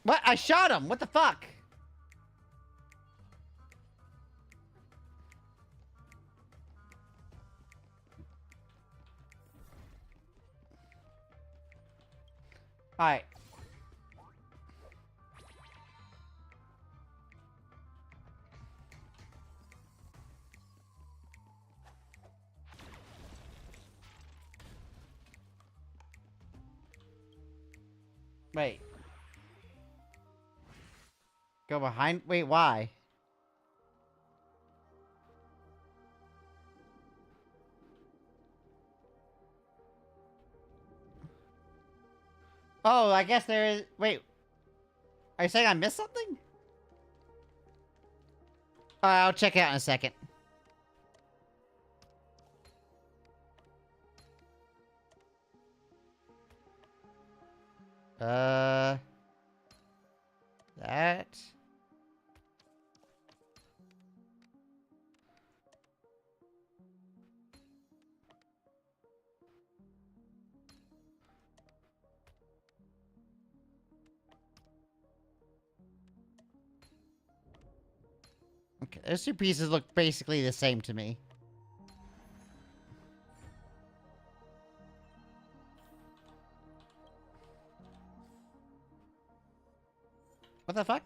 What? I shot him! What the fuck? Alright. Wait. Go behind? Wait, why? Oh, I guess there is... Wait. Are you saying I missed something? I'll check it out in a second. That. Okay, those two pieces look basically the same to me. What the fuck?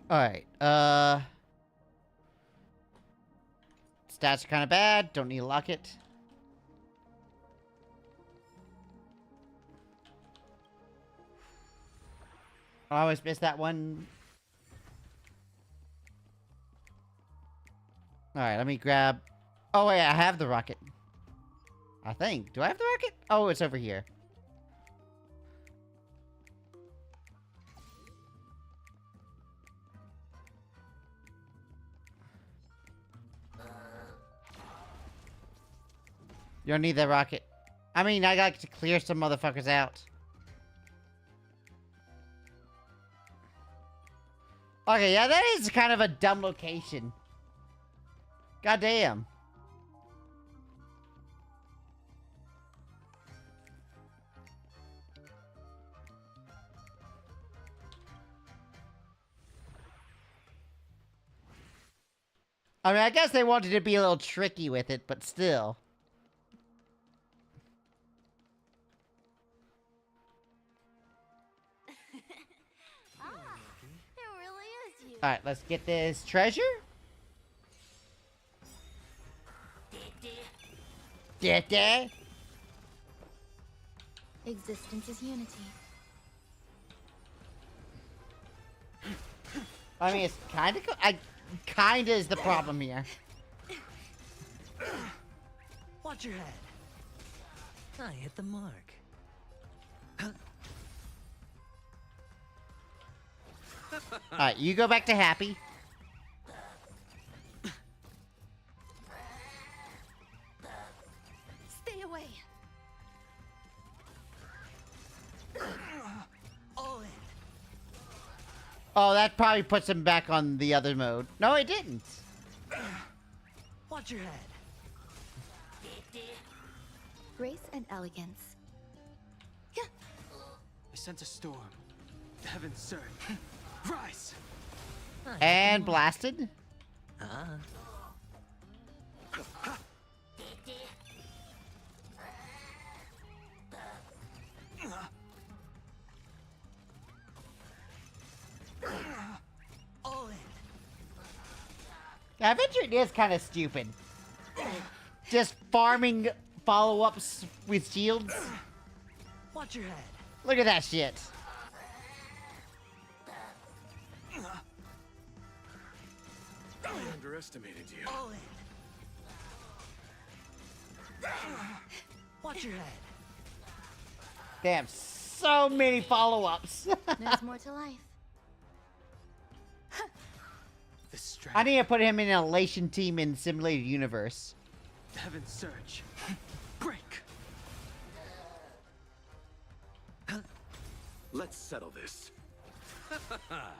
Alright, stats are kind of bad. Don't need to lock it. I always miss that one. Alright, let me grab... Oh, wait, I have the rocket. I think. Do I have the rocket? Oh, it's over here. You don't need that rocket. I mean, I got to clear some motherfuckers out. Okay, yeah, that is kind of a dumb location. Goddamn. I mean, I guess they wanted to be a little tricky with it, but still. Alright, let's get this treasure. Dede. Existence is unity. I mean, it's kind of... Kinda is the problem here. Watch your head. I hit the mark. Alright, you go back to happy. Stay away. All in. Oh, that probably puts him back on the other mode. No, it didn't. Watch your head. Grace and elegance. I sense a storm. The heavens surge. Rise! And blasted. All in. Yeah, Adventure is kind of stupid. Just farming follow-ups with shields. Watch your head. Look at that shit. I underestimated you. All in. Watch your head. Damn, so many follow-ups. There's more to life. The strength. I need to put him in an elation team in Simulated Universe. The heavens surge. Break! Let's settle this.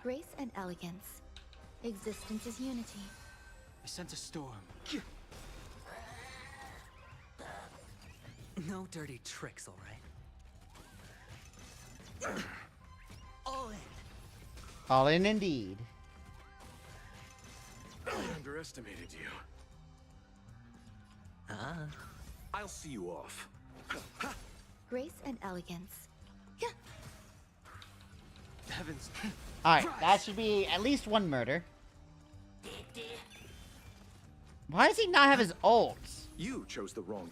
Grace and elegance. Existence is unity. I sense a storm. No dirty tricks, all right? All in. All in indeed. I underestimated you. I'll see you off. Grace and elegance. Heavens. Alright, that should be at least one murder. Why does he not have his ult? You chose the wrong.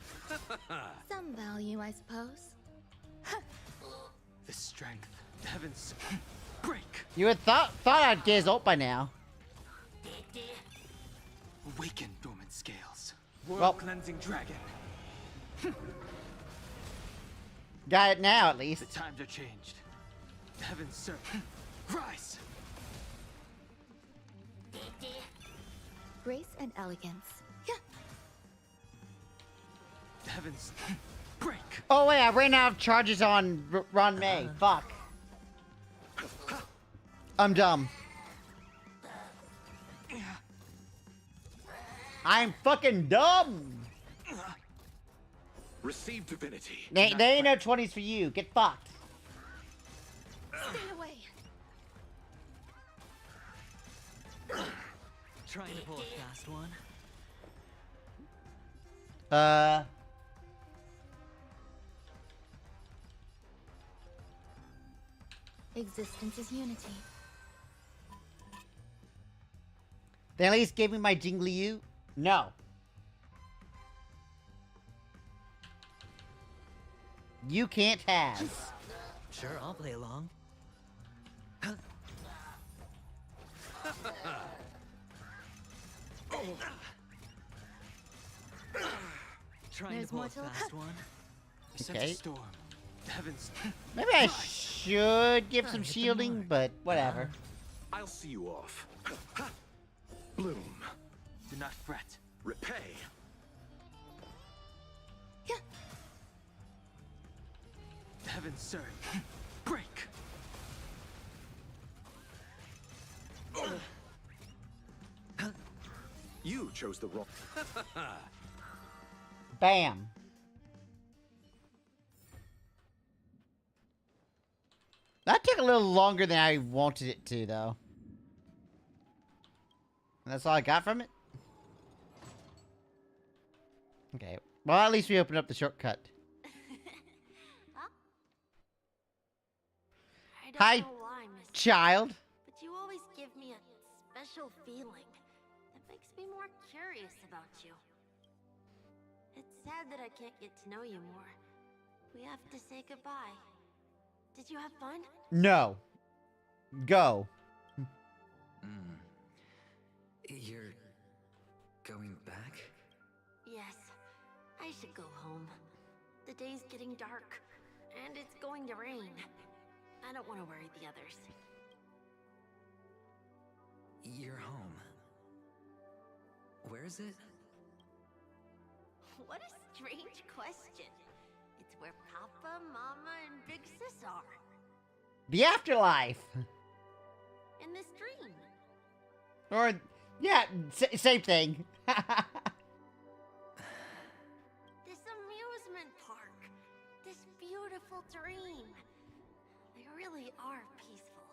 Some value, I suppose. The strength. The heavens. Break! You would thought I'd get his ult by now. Awaken dormant scales. Well- World cleansing dragon. Got it now, at least. The times are changed. The heavens surge. Rise! Grace and elegance. The heavens. Break! Oh wait, I ran out of charges on Ron May. Fuck. I'm dumb. I'm fucking dumb. Receive divinity. They ain't no 20s for you. Get fucked. Stay away. Trying to pull a fast one. Existence is unity. They at least gave me my Jingli U? No. You can't have. Sure, I'll play along. Trying There's to pull more a to look fast up. one. I sense Okay. a storm. The heavens. Maybe I should give some shielding, but whatever. I'll see you off. Bloom. Do not fret. Repay. Heaven surge. Break. You chose the wrong. Bam. That took a little longer than I wanted it to, though. And that's all I got from it? Okay. Well, at least we opened up the shortcut. I don't Hi, know why, Miss, child. but you always give me a special feeling that makes me more curious about you. It's sad that I can't get to know you more. We have to say goodbye. Did you have fun? No. Go. You're going back? Yes. I should go home. The day's getting dark, and it's going to rain. I don't want to worry the others. You're home. Where is it? What a strange question. It's where Papa, Mama, and Big Sis are. The afterlife. In this dream. Or, yeah, same thing. This amusement park. This beautiful dream. They really are peaceful.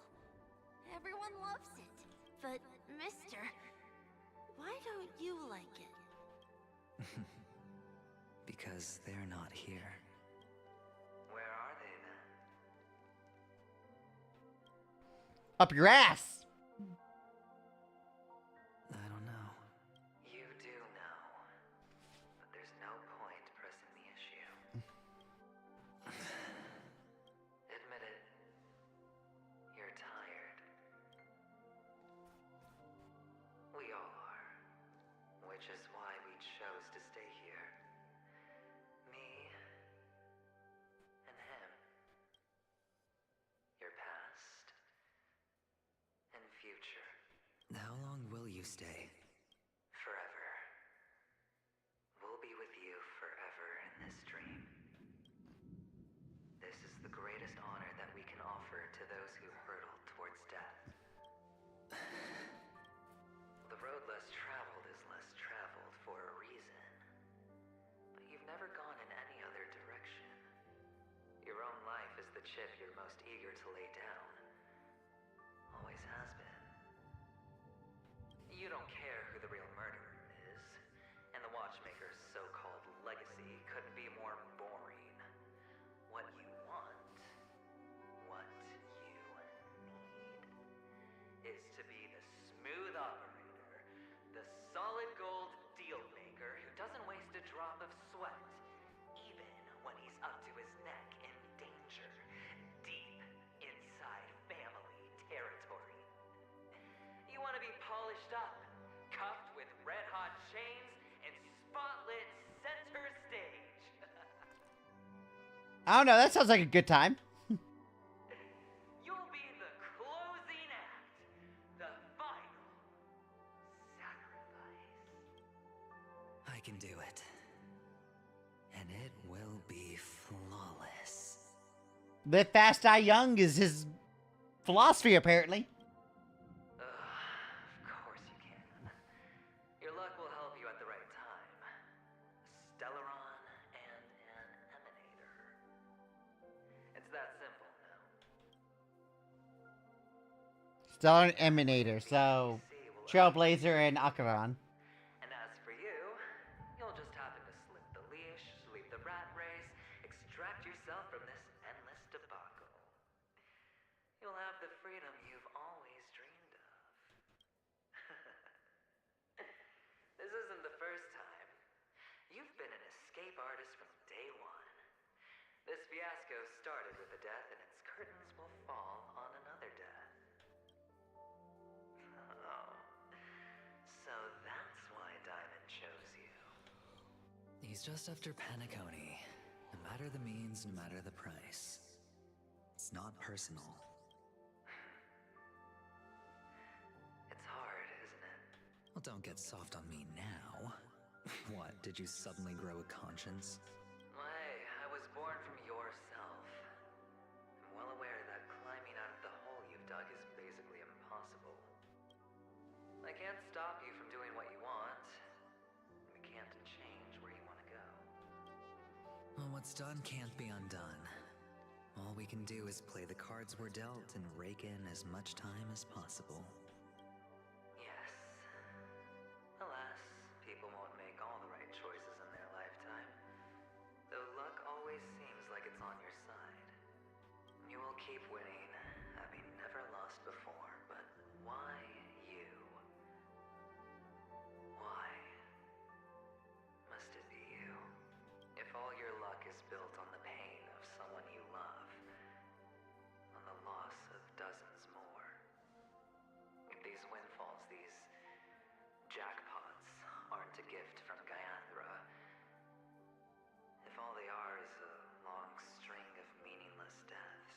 Everyone loves it. But, mister, why don't you like it? Because they're not here. Where are they then? Up your ass. I don't know. You do know. But there's no point pressing the issue. Admit it. You're tired. We all are. Which is why we chose to stay here. Me and him. Your past and future. How long will you stay? Forever. We'll be with you forever in this dream. This is the greatest honor that we can offer to those who hurtle towards death. The road less traveled is less traveled for a reason. But you've never gone in any other direction. Your own life is the chip you're most eager to lay down. Always has been. You don't care who the real murderer is, and the Watchmaker's so-called legacy couldn't be more boring. What you want, what you need, is to be the smooth operator, the solid gold deal maker who doesn't waste a drop of sweat, even when he's up to his neck in danger, deep inside family territory. You want to be polished up, cuffed with red-hot chains, and spotlit center stage. I don't know. That sounds like a good time. You'll be the closing act, the final sacrifice. I can do it. And it will be flawless. Live fast, die young is his philosophy, apparently. Of course you can. Your luck will help you at the right time. Stellaron and an emanator. It's that simple now. Stellar Emanator. So, Trailblazer and Akaran. And as for you, you'll just happen to slip the leash, leave the rat race, extract yourself from this endless debacle. You'll have the freedom you've always dreamed of. This isn't the first time. You've been an escape artist from day one. This fiasco started with a death, and its curtains will fall on another death. Oh. So that's why Diamond chose you. He's just after Penacony. No matter the means, no matter the price. It's not personal. It's hard, isn't it? Well, don't get soft on me now. What, did you suddenly grow a conscience? Hey, I was born from yourself. I'm well aware that climbing out of the hole you've dug is basically impossible. I can't stop you from doing what you want. We can't change where you want to go. Well, what's done can't be undone. All we can do is play the cards we're dealt and rake in as much time as possible. Yes. Alas, people won't make all the right choices in their lifetime. Though luck always seems like it's on your side. You will keep winning, having never lost before, but why you? Why must it be you? If all your luck is built on the pain of someone you love, on the loss of dozens more. If these windfalls, these jackpots, aren't a gift from Gayandra, if all they are is a long string of meaningless deaths,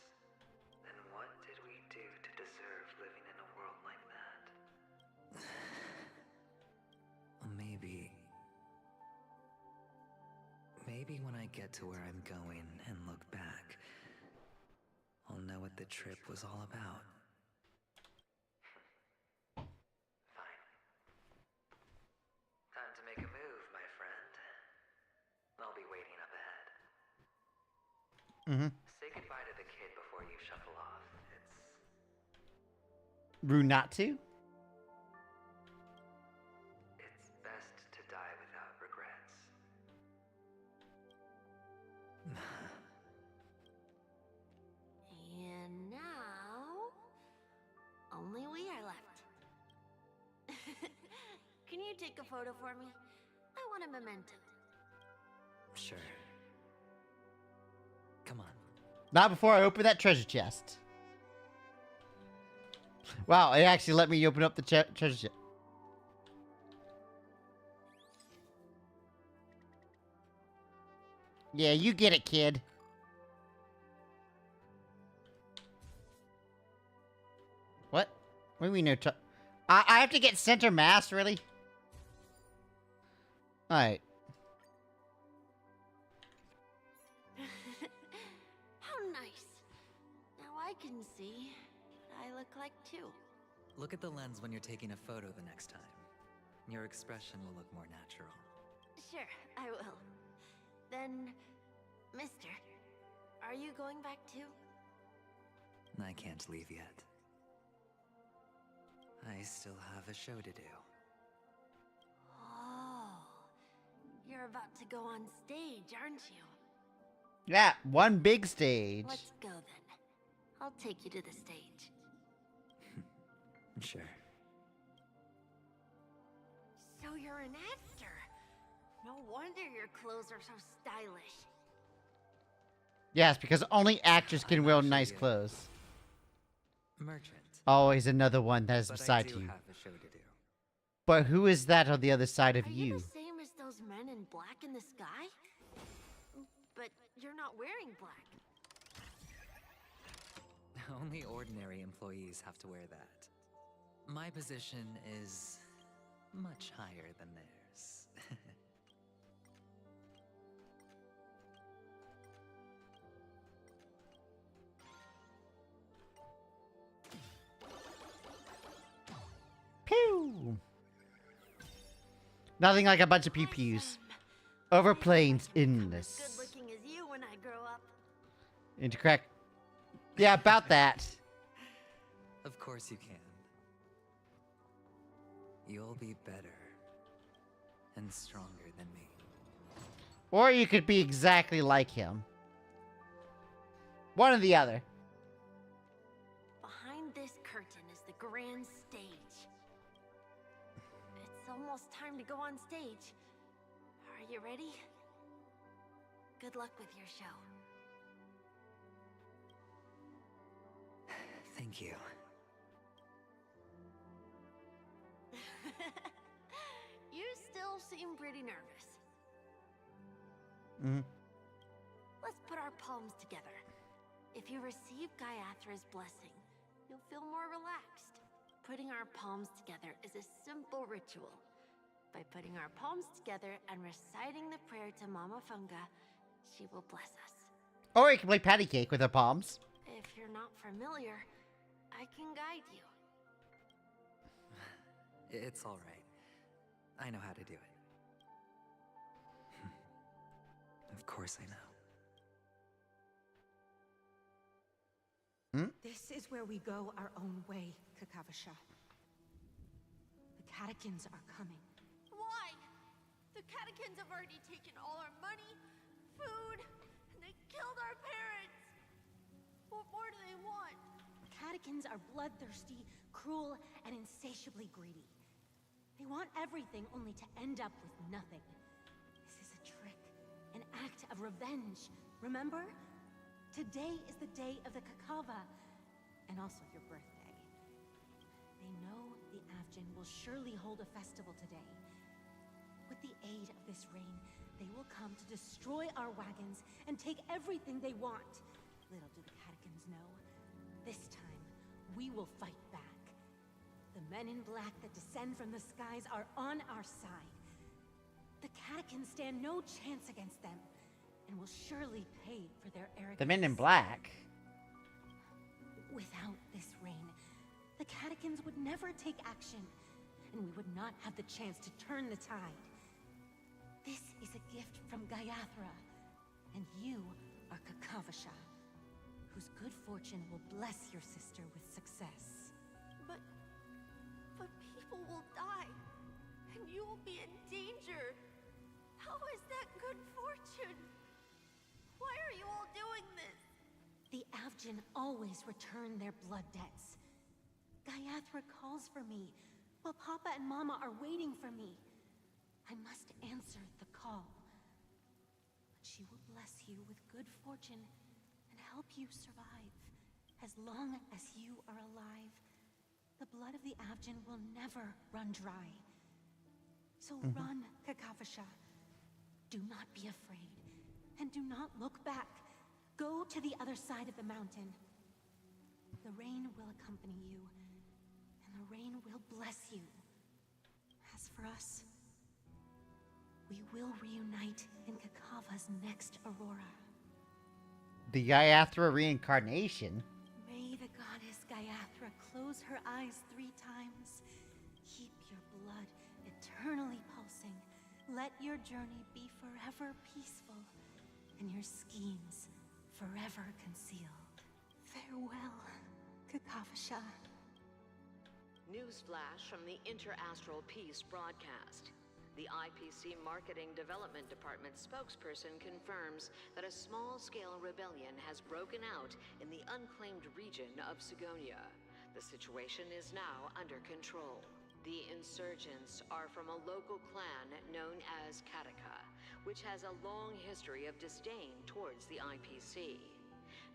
then what did we do to deserve living in a world like that? Maybe when I get to where I'm going and look back, I'll know what the trip was all about. Fine. Time to make a move, my friend. I'll be waiting up ahead. Say goodbye to the kid before you shuffle off. It's Rude not to? It's best to die without regrets. And now, only we are left. Can you take a photo for me? I want a memento. Sure. Come on. Not before I open that treasure chest. Wow, it actually let me open up the treasure chest. Yeah, you get it, kid. What? What do we know? I have to get center mass, really? Alright. How nice. Now I can see what I look like too. Look at the lens when you're taking a photo the next time. Your expression will look more natural. Sure, I will. Then, mister, are you going back too? I can't leave yet. I still have a show to do. Oh, you're about to go on stage, aren't you? Yeah, one big stage. Let's go then. I'll take you to the stage. Sure. So you're an actor. No wonder your clothes are so stylish. Yes, because only actors can wear nice clothes. Merchant. Always another one that is But beside I do you. have a show to do. But who is that on the other side of Are you? you the same as those men in black in the sky? But you're not wearing black. Only ordinary employees have to wear that. My position is much higher than theirs. Pew! Nothing like a bunch of pew-pews. Over plains endless. Good looking as you when I grow up. Into crack. Yeah, about that. Of course you can. You'll be better and stronger than me. Or you could be exactly like him. One or the other. Behind this curtain is the grand stage. It's almost time to go on stage. Are you ready? Good luck with your show. Thank you. You still seem pretty nervous. Mm-hmm. Let's put our palms together. If you receive Gaiathra's blessing, you'll feel more relaxed. Putting our palms together is a simple ritual. By putting our palms together and reciting the prayer to Mama Funga, she will bless us. Or you can play patty cake with her palms. If you're not familiar, I can guide you. It's all right. I know how to do it. Of course I know. This is where we go our own way, Kakavasha. The catechins are coming. Why? The catechins have already taken all our money, food, and they killed our parents. What more do they want? Catechins are bloodthirsty, cruel, and insatiably greedy. They want everything only to end up with nothing. This is a trick, an act of revenge. Remember? Today is the day of the Kakava, and also your birthday. They know the Avgin will surely hold a festival today. With the aid of this rain, they will come to destroy our wagons and take everything they want. Little do the catechins know, this time we will fight back. The men in black that descend from the skies are on our side. The catechins stand no chance against them, and will surely pay for their arrogance. The men in black. Without this rain, the catechins would never take action, and we would not have the chance to turn the tide. This is a gift from Gaiathra, and you are Kakavasha, whose good fortune will bless your sister with success. But people will die, and you will be in danger. How is that good fortune? Why are you all doing this? The Avgin always return their blood debts. Gaiathra calls for me, while Papa and Mama are waiting for me. I must answer the call. But she will bless you with good fortune and help you survive. As long as you are alive, the blood of the Avgin will never run dry. So run, Kakavasha. Do not be afraid. And do not look back. Go to the other side of the mountain. The rain will accompany you, and the rain will bless you. As for us, we will reunite in Kakava's next aurora. The Gaiathra reincarnation. May the goddess Gaiathra close her eyes 3 times. Keep your blood eternally pulsing. Let your journey be forever peaceful, and your schemes forever concealed. Farewell, Kakavasha. Newsflash from the Inter-Astral Peace broadcast. The IPC Marketing Development Department spokesperson confirms that a small-scale rebellion has broken out in the unclaimed region of Sigonia. The situation is now under control. The insurgents are from a local clan known as Kataka, which has a long history of disdain towards the IPC.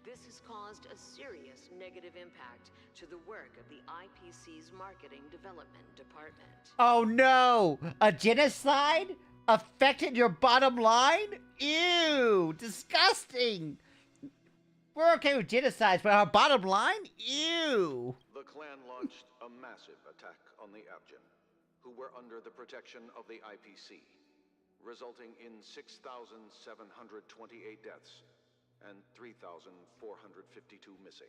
This has caused a serious negative impact to the work of the IPC's Marketing Development Department. Oh no! A genocide? Affected your bottom line? Ew! Disgusting! We're okay with genocides, but our bottom line? Ew! The clan launched a massive attack on the Avgin, who were under the protection of the IPC, resulting in 6,728 deaths and 3,452 missing.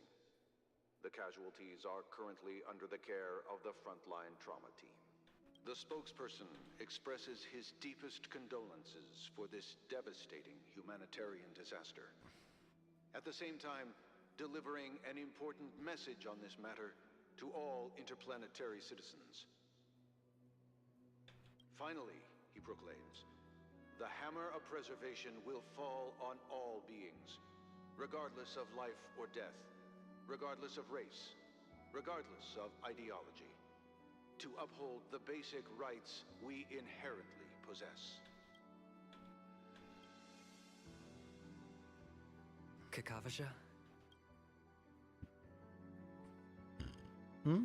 The casualties are currently under the care of the frontline trauma team. The spokesperson expresses his deepest condolences for this devastating humanitarian disaster. At the same time, delivering an important message on this matter to all interplanetary citizens. Finally, he proclaims, the hammer of preservation will fall on all beings, regardless of life or death, regardless of race, regardless of ideology, to uphold the basic rights we inherently possess. Kakavasha? Hmm?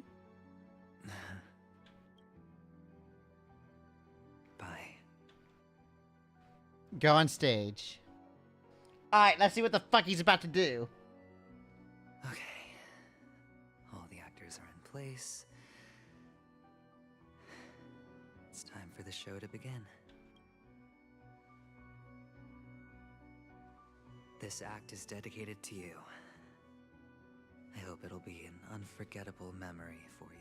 Bye. Go on stage. Alright, let's see what the fuck he's about to do. Okay. All the actors are in place. It's time for the show to begin. This act is dedicated to you. I hope it'll be an unforgettable memory for you.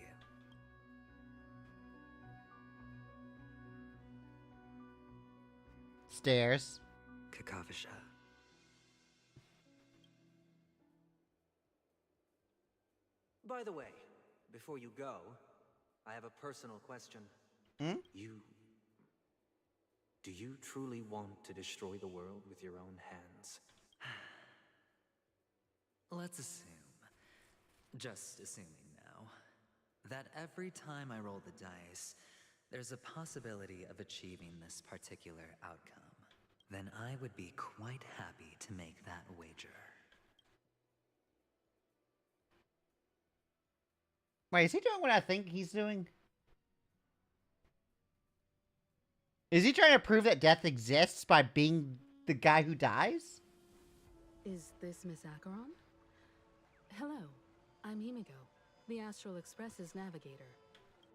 Stairs. Kakavasha. By the way, before you go, I have a personal question. Hmm? Do you truly want to destroy the world with your own hands? Let's assume, just assuming now, that every time I roll the dice, there's a possibility of achieving this particular outcome. Then I would be quite happy to make that wager. Wait, is he doing what I think he's doing? Is he trying to prove that death exists by being the guy who dies? Is this Miss Acheron? Hello, I'm Himiko, the Astral Express's navigator.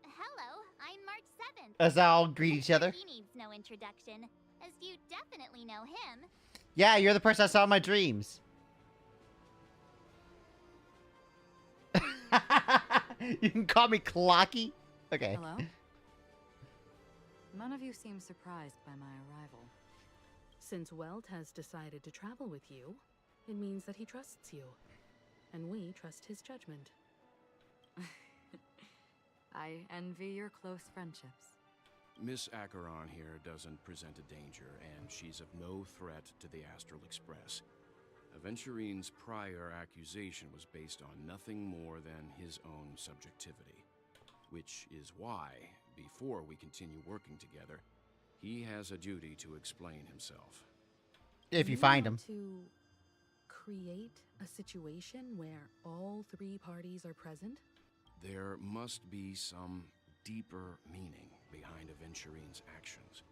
Hello, I'm March 7th. As they all greet each other. He needs no introduction, as you definitely know him. Yeah, you're the person I saw in my dreams. You can call me Clocky. Okay. Hello? None of you seem surprised by my arrival. Since Welt has decided to travel with you, it means that he trusts you. And we trust his judgment. I envy your close friendships. Miss Acheron here doesn't present a danger, and she's of no threat to the Astral Express. Aventurine's prior accusation was based on nothing more than his own subjectivity. Which is why, before we continue working together, he has a duty to explain himself. If you find him. To create a situation where all three parties are present? There must be some deeper meaning behind Aventurine's actions.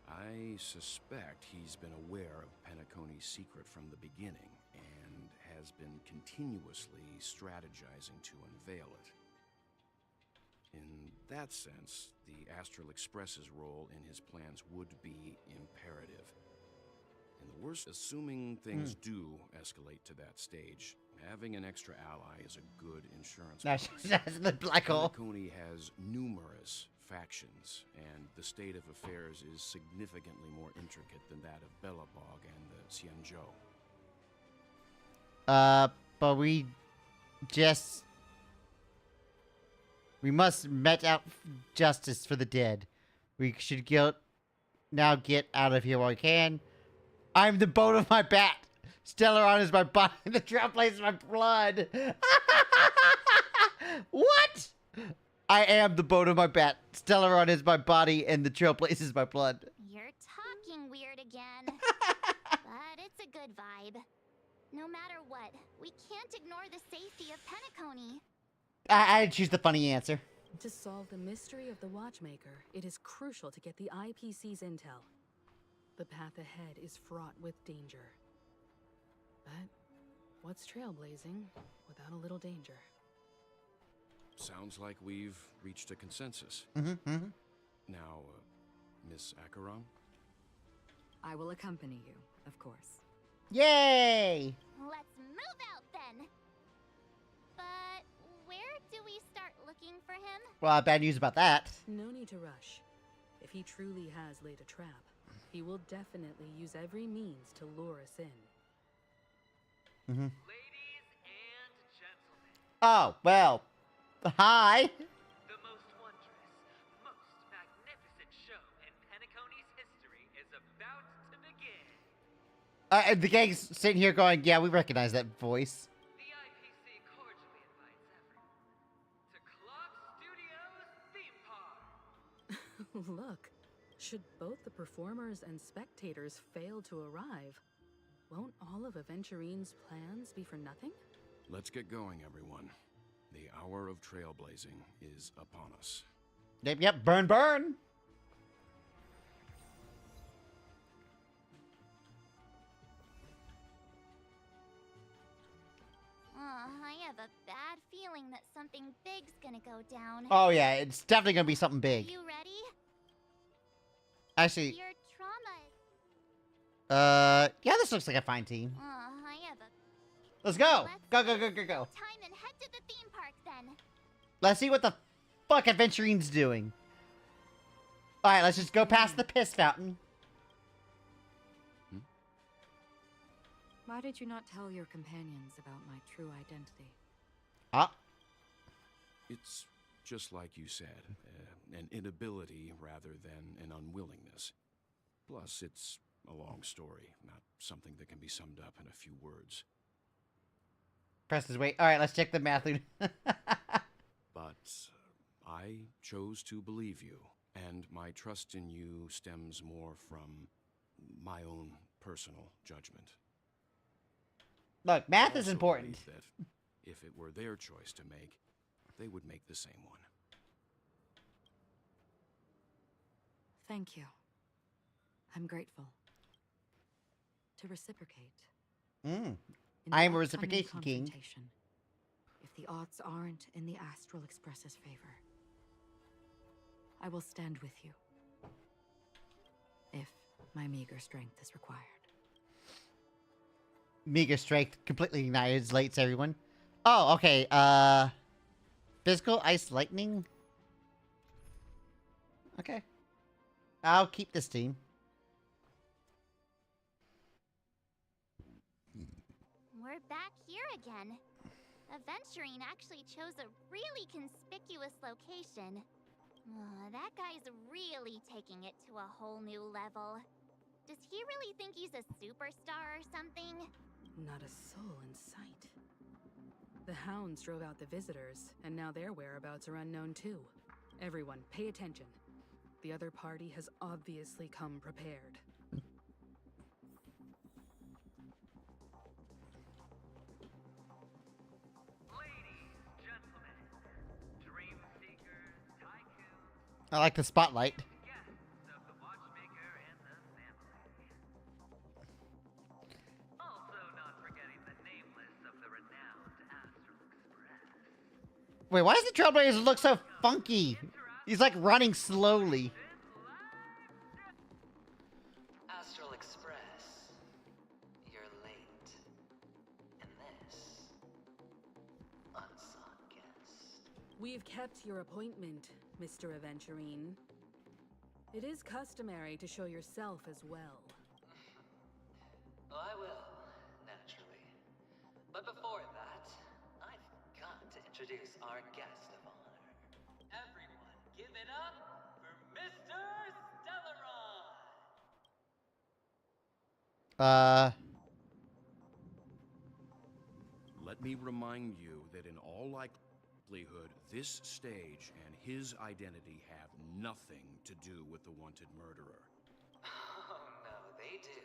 I suspect he's been aware of Penacony's secret from the beginning and has been continuously strategizing to unveil it. In that sense, the Astral Express's role in his plans would be imperative. And the worst, assuming things do escalate to that stage, having an extra ally is a good insurance policy. That's the black hole. Penacony has numerous factions, and the state of affairs is significantly more intricate than that of Belobog and the Xianzhou. But we must met out justice for the dead. We should now get out of here while we can. I'm the bone of my bat. Stellaron is my body. The Trailblaze is my blood. What? I am the bone of my bat. Stellaron is my body, and the Trailblaze is my blood. You're talking weird again. But it's a good vibe. No matter what, we can't ignore the safety of Penacony. I choose the funny answer. To solve the mystery of the Watchmaker, it is crucial to get the IPC's intel. The path ahead is fraught with danger. But what's trailblazing without a little danger? Sounds like we've reached a consensus. Now, Miss Acheron? I will accompany you, of course. Yay! Let's move out then. But where do we start looking for him? Well, bad news about that. No need to rush. If he truly has laid a trap, he will definitely use every means to lure us in. Ladies and gentlemen. Oh, well. Hi. The most wondrous, most magnificent The gang's sitting here going, yeah, we recognize that voice. The IPC cordially invites everyone to Clock Studios Theme Park. Look, should both the performers and spectators fail to arrive, won't all of Aventurine's plans be for nothing? Let's get going, everyone. The hour of trailblazing is upon us. Yep, burn, burn! I have a bad feeling that something big's gonna go down. Oh yeah, it's definitely gonna be something big. You ready? Actually, Your trauma is... yeah, this looks like a fine team. I have a... Let's go! Go, go, go, go, go. Time and head to the theme park then. Let's see what the fuck Aventurine's doing. Alright, let's just go past the piss fountain. Why did you not tell your companions about my true identity? Ah. It's just like you said, an inability rather than an unwillingness. Plus, it's a long story, not something that can be summed up in a few words. Press his weight. Alright, let's check the math. But I chose to believe you, and my trust in you stems more from my own personal judgment. Look, math I is also important. believe that if it were their choice to make, they would make the same one. Thank you. I'm grateful. To reciprocate. Mm. In I am the a upcoming reciprocation king. confrontation, if the odds aren't in the Astral Express's favor, I will stand with you. If my meager strength is required. Meager strength completely annihilates everyone. Oh, okay. Physical ice lightning. Okay. I'll keep this team. We're back here again. Aventurine actually chose a really conspicuous location. That guy's really taking it to a whole new level. Does he really think he's a superstar or something? Not a soul in sight. The hounds drove out the visitors, and now their whereabouts are unknown too. Everyone, pay attention. The other party has obviously come prepared. I like the spotlight. Wait, why does the Trailblazer look so funky? He's like running slowly. Astral Express. You're late. And this... unsought guest. We've kept your appointment, Mr. Aventurine. It is customary to show yourself as well. Oh, I will, naturally. But before that, I've got to introduce our guest of honor. Everyone, give it up for Mr. Stellaron! Let me remind you that in all likelihood, this stage and his identity have nothing to do with the wanted murderer. Oh, no, they do.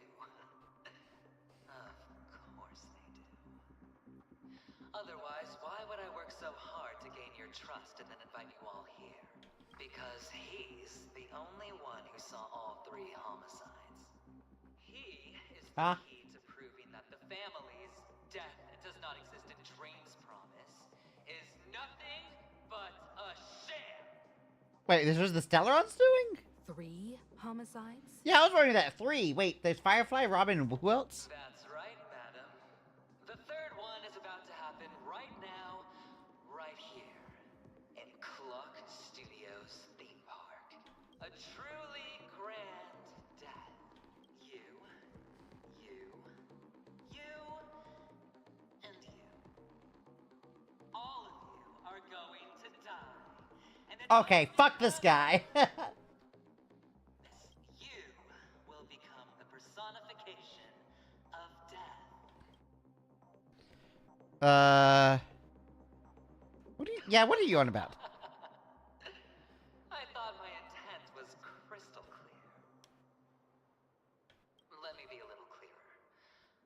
Of course they do. Otherwise, why would I work so hard to gain your trust and then invite you all here? Because he's the only one who saw all 3 homicides. He is the key to proving that the family's death does not exist in Dream's promise is nothing but a sham. Wait, this was the Stellaron's doing? 3 homicides? Yeah, I was wondering that. 3. Wait, there's Firefly, Robin, and who else? That's right, madam. The 3rd one is about to happen right now, right here, in Clock Studios Theme Park. A truly grand death. You, and you. All of you are going to die. And then Okay, fuck this guy. you will become the personification of What are you, yeah, what are you on about? I thought my intent was crystal clear. Let me be a little clearer.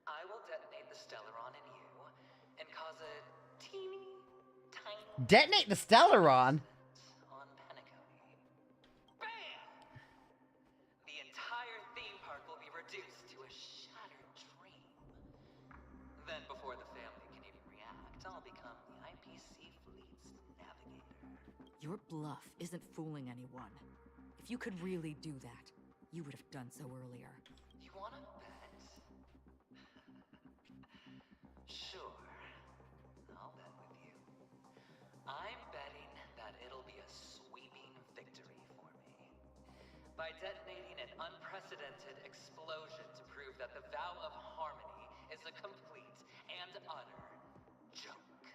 I will detonate the Stellaron in you and cause a teeny, tiny Detonate the Stellaron? on Penacony. Bam! The entire theme park will be reduced to a shattered dream. Then before the family can even react, I'll become the IPC fleet's navigator. Your bluff isn't fooling anyone. If you could really do that, you would have done so earlier. You wanna bet? Sure. I'll bet with you. I'm betting that it'll be a sweeping victory for me. By detonating an unprecedented explosion to prove that the vow of harmony is a complete and utter joke.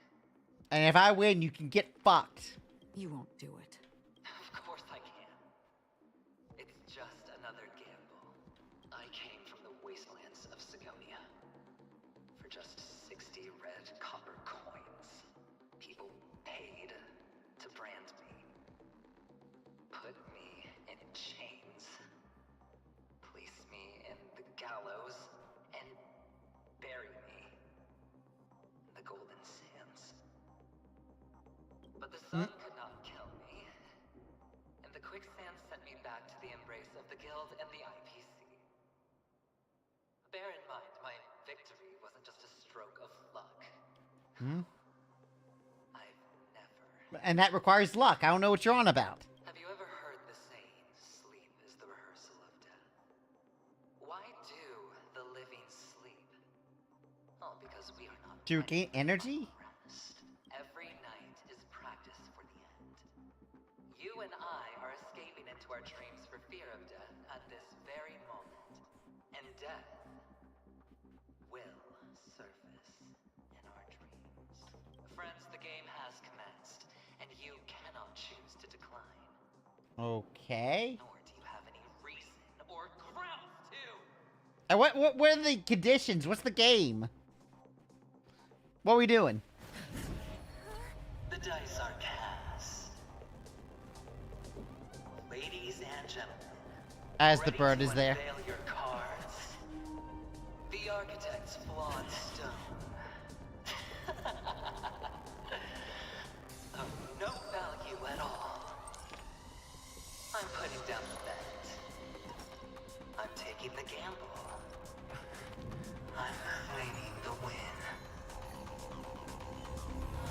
And if I win, you can get fucked. You won't do it. Of course I can. It's just another gamble. I came from the wastelands of Sigonia. For just 60 red copper coins, people paid to brand me. Put me in chains. Place me in the gallows and bury me in the golden sands. But the sun could not kill me, and the quicksand sent me back to the embrace of the guild and the IPC. Bear in mind, my victory wasn't just a stroke of luck. Hmm? I've never. And that requires luck. I don't know what you're on about. Have you ever heard the saying, sleep is the rehearsal of death? Why do the living sleep? Oh, because we are not. To gain energy? Every night is practice for the end. You and I are escaping into our dreams for fear of death at this very moment. And death will surface in our dreams. Friends, the game has commenced, and you cannot choose to decline. Okay. Nor do you have any reason or grounds to. And what are the conditions? What's the game? What are we doing? The dice are cast. Ladies and gentlemen, As the ready bird to is there. unveil your cards. The architect's flawed stone. Of no value at all. I'm putting down the bet. I'm taking the gamble. I'm claiming the win.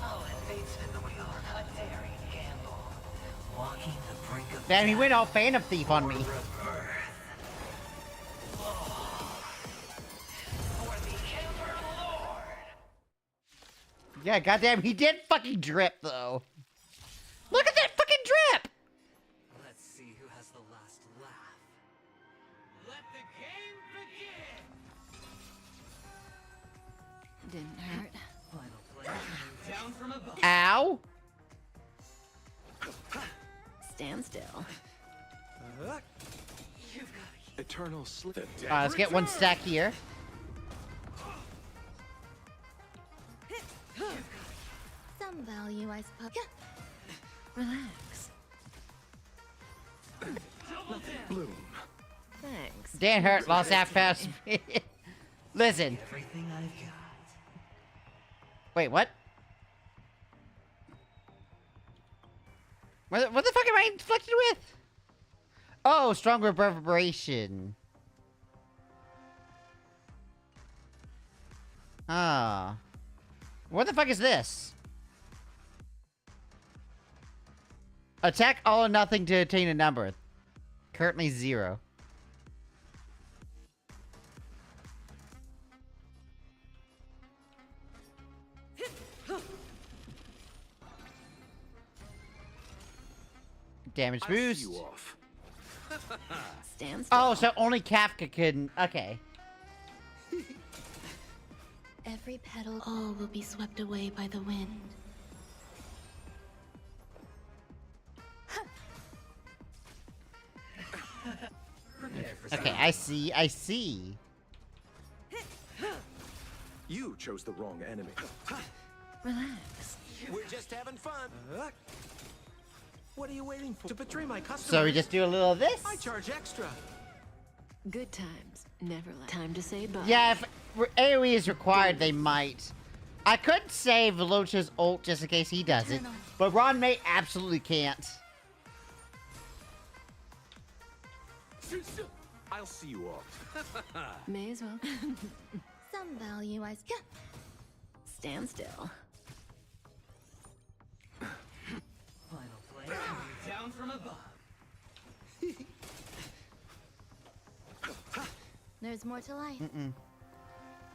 Oh, and fate spin the wheel. A daring gamble. Walking the brink of Damn, he went all Phantom Thief on me. Yeah, goddamn, he did fucking drip though. Look at that fucking drip! Let's see who has the last laugh. Let the game begin! Didn't hurt. Final play. Down from above. Ow! Stand still. Eternal slip. Let's get one stack here. Some value, I suppose. Relax. Bloom. Thanks. Dan Hurt lost half past. Listen. Everything I've got. Wait, what? What the fuck am I inflicted with? Oh, stronger reverberation. Ah. What the fuck is this? Attack all or nothing to attain a number. Currently 0. Damage boost. You off. Stand still. Oh, so only Kafka can. Okay. Every petal, all will be swept away by the wind. Okay, I see. I see. You chose the wrong enemy. Relax. We're just having fun. What are you waiting for? To betray my customers? So we just do a little of this? I charge extra. Good times, never last. Time to say bye. Yeah, if AoE is required, they might. I could save Veloce's ult just in case he does it, but Ron May absolutely can't. I'll see you off. May as well. Some value I... Stand still. Final play coming down from above. There's more to life.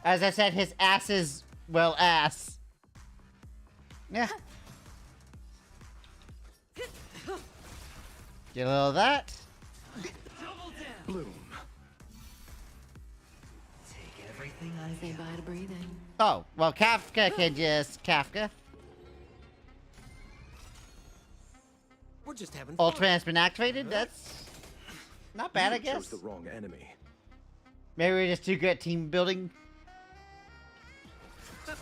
As I said, his ass is, well, ass. Yeah. Get a little of that. Bloom. Take everything I Say bye to breathing. Oh, well, Kafka can just Kafka. We're just having fun. Ultimate has been activated. That's not bad, I You guess. chose the wrong enemy. Maybe we're just too good at team building.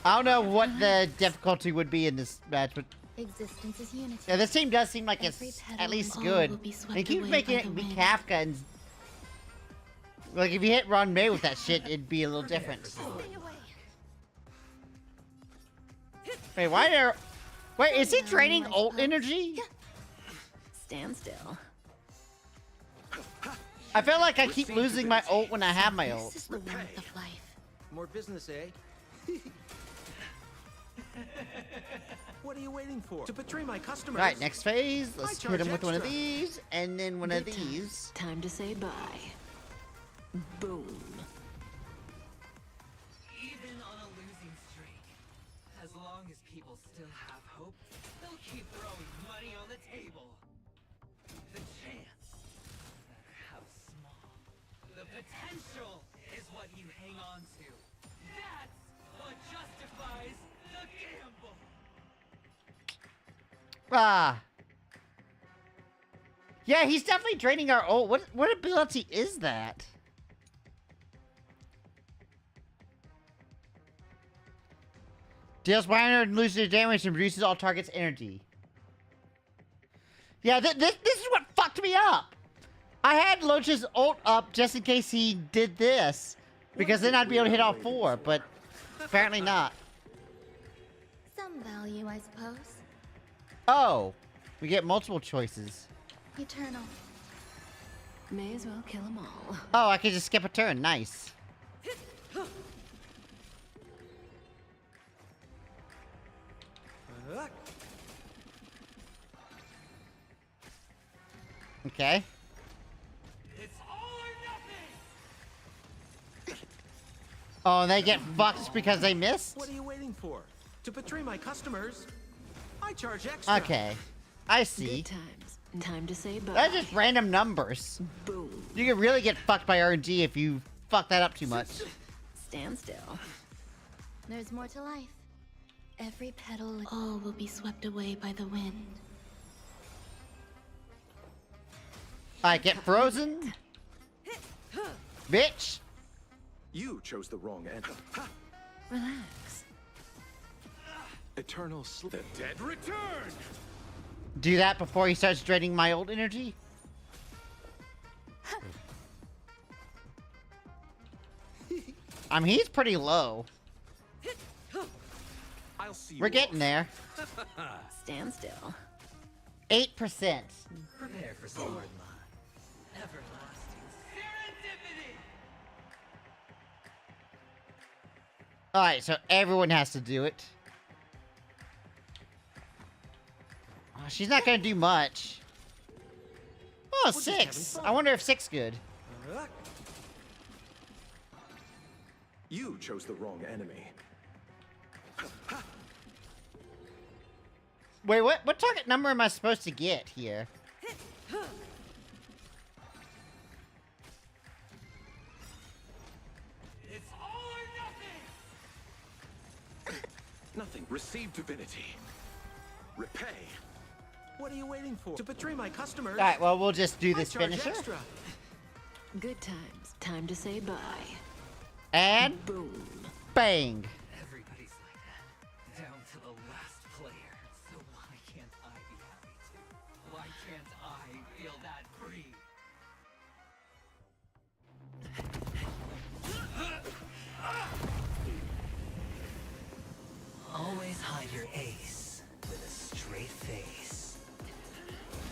I don't know what the difficulty would be in this match, but Existence is unity. yeah, this team does seem like Every it's petal at least and good. all will be swept They keep away making by it the be wind. Kafka and like if you hit Ron May with that shit, it'd be a little different. Wait, why are? Wait, is he draining ult energy? Stand still. I feel like I keep losing my ult when I have my ult. This is the warmth of life. More business, eh? What are you waiting for? To betray my customers? Right, next phase. Let's I hit him charge with one of extra. these, and then one of Good these. Time to say bye. Boom. Even on a losing streak, as long as people still have hope, they'll keep throwing money on the table. The chance, no matter how small, the potential is what you hang on to. That's what justifies the gamble. Ah. Yeah, he's definitely draining our ult. What ability is that? Deals minor and loses damage and reduces all targets' energy. Yeah, this is what fucked me up. I had Loach's ult up just in case he did this, because then I'd be able to hit all four, but apparently not. Some value, I suppose. Oh, we get multiple choices. Eternal. May as well kill them all. Oh, I can just skip a turn. Nice. Okay. It's all or nothing. Oh, and they get fucked because they missed? What are you waiting for? To betray my customers? I charge extra. Okay. I see. Good times. Time to say bye. That's just random numbers. Boom. You can really get fucked by RNG if you fuck that up too much. Stand still. There's more to life. Every petal, all will be swept away by the wind. I get frozen. Bitch. You chose the wrong enemy. Relax. Eternal sleep. The dead return! Do that before he starts draining my old energy. I mean, he's pretty low. I'll see you We're getting there. Stand still. 8%. Prepare for some hard luck. Everlasting serendipity. Alright, so everyone has to do it. Oh, she's not gonna do much. Oh, We're just having 6. fun. I wonder if 6 good. You chose the wrong enemy. Wait, what target number am I supposed to get here? It's all or nothing. Nothing. Receive divinity. Repay. What are you waiting for? To betray my customers? Alright, well, we'll just do I this charge finisher. extra. Good times. Time to say bye. And Boom. bang. Everybody's like that, down to the Can't I feel that free? Always hide your ace with a straight face.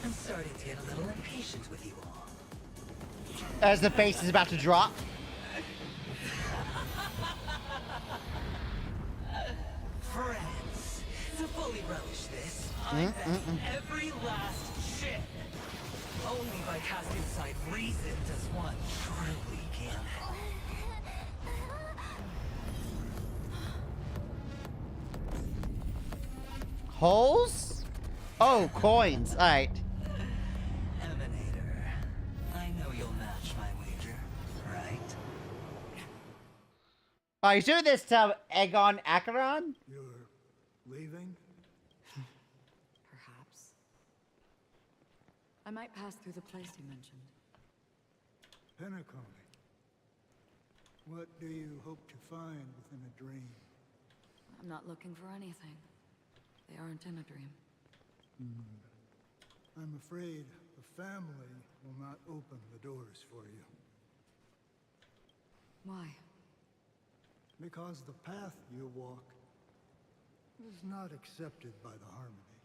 I'm starting to get a little impatient with you all. As the face is about to drop. Friends, to fully relish this, I bet every last chip. Only by casting aside reason does one truly gamble. Holes? Oh, coins. Alright. Emanator, I know you'll match my wager, right? Are you doing this to Egon Acheron? You're leaving? Perhaps. I might pass through the place you mentioned. Penacony. What do you hope to find within a dream? I'm not looking for anything. They aren't in a dream. I'm afraid the family will not open the doors for you. Why? Because the path you walk is not accepted by the Harmony.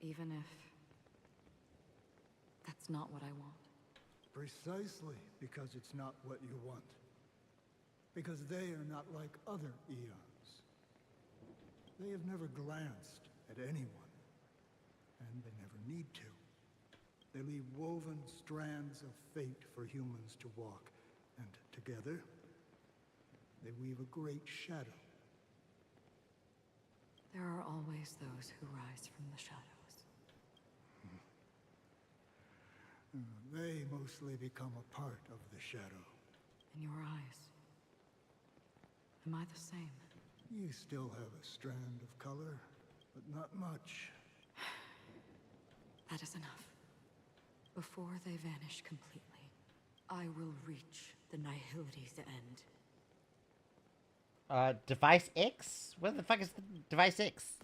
Even if that's not what I want. Precisely because it's not what you want. Because they are not like other eons. They have never glanced at anyone, and they never need to. They leave woven strands of fate for humans to walk, and together, they weave a great shadow. There are always those who rise from the shadows. They mostly become a part of the shadow. In your eyes, am I the same? You still have a strand of color, but not much. That is enough. Before they vanish completely, I will reach the Nihility's end. Device X? What the fuck is the Device X?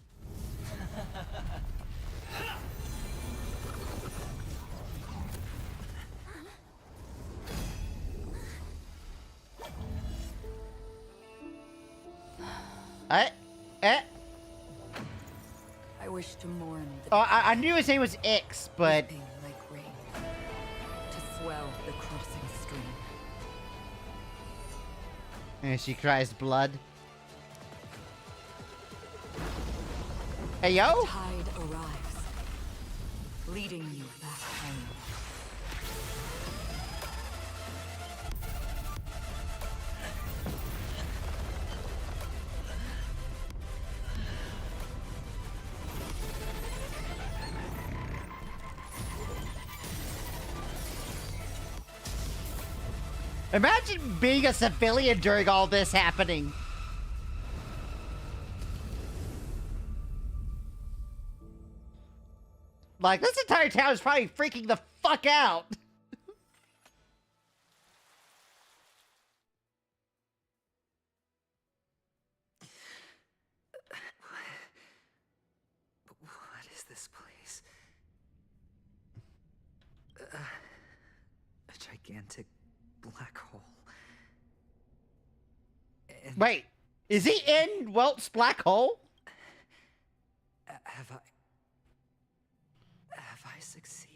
I wish to mourn the Oh, I knew his name was X, but... weeping like rain, to swell the crossing stream. And she cries blood. Hey, yo! The tide arrives, leading you back home. Imagine being a civilian during all this happening. Like, this entire town is probably freaking the fuck out. What is this place? A gigantic black hole. And Wait, is he in Welt's black hole? Have I succeeded?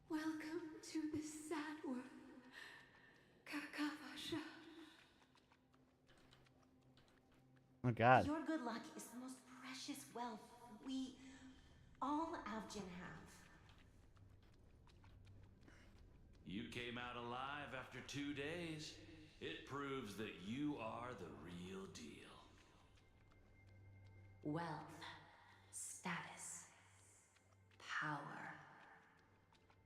Welcome to this sad world, Kakavasha. Oh god. Your good luck is the most precious wealth we, all Avgin have. You came out alive after 2 days. It proves that you are the real deal. Wealth, status, power.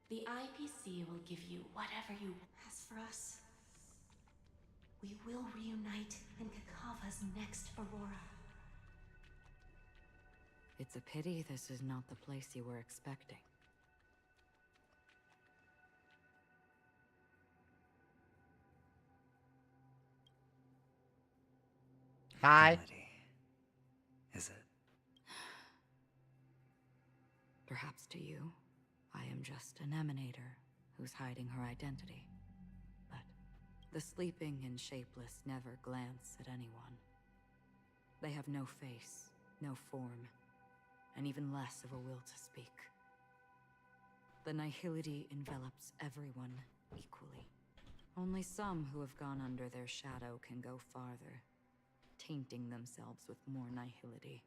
The IPC will give you whatever you... As for us, we will reunite in Kakava's next Aurora. It's a pity this is not the place you were expecting. Hi. Is it? Perhaps to you, I am just an emanator who's hiding her identity. But the sleeping and shapeless never glance at anyone. They have no face, no form, and even less of a will to speak. The nihility envelops everyone equally. Only some who have gone under their shadow can go farther, tainting themselves with more nihility.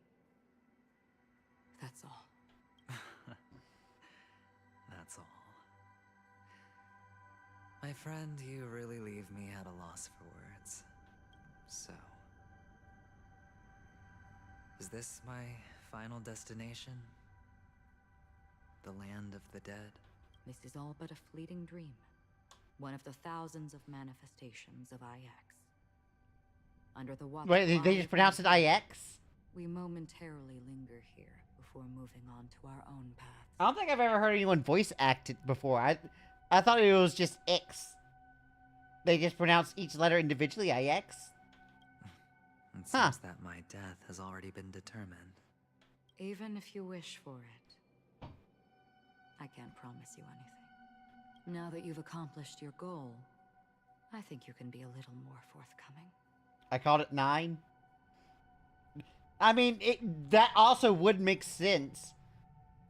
That's all. That's all. My friend, you really leave me at a loss for words. So, is this my final destination? The land of the dead? This is all but a fleeting dream. One of the thousands of manifestations of IX. Under the watch. Wait, they just pronounce it IX? We momentarily linger here before moving on to our own path. I don't think I've ever heard anyone voice act it before. I thought it was just X. They just pronounce each letter individually, IX? It seems that my death has already been determined. Even if you wish for it, I can't promise you anything. Now that you've accomplished your goal, I think you can be a little more forthcoming. I called it 9. I mean, that also would make sense.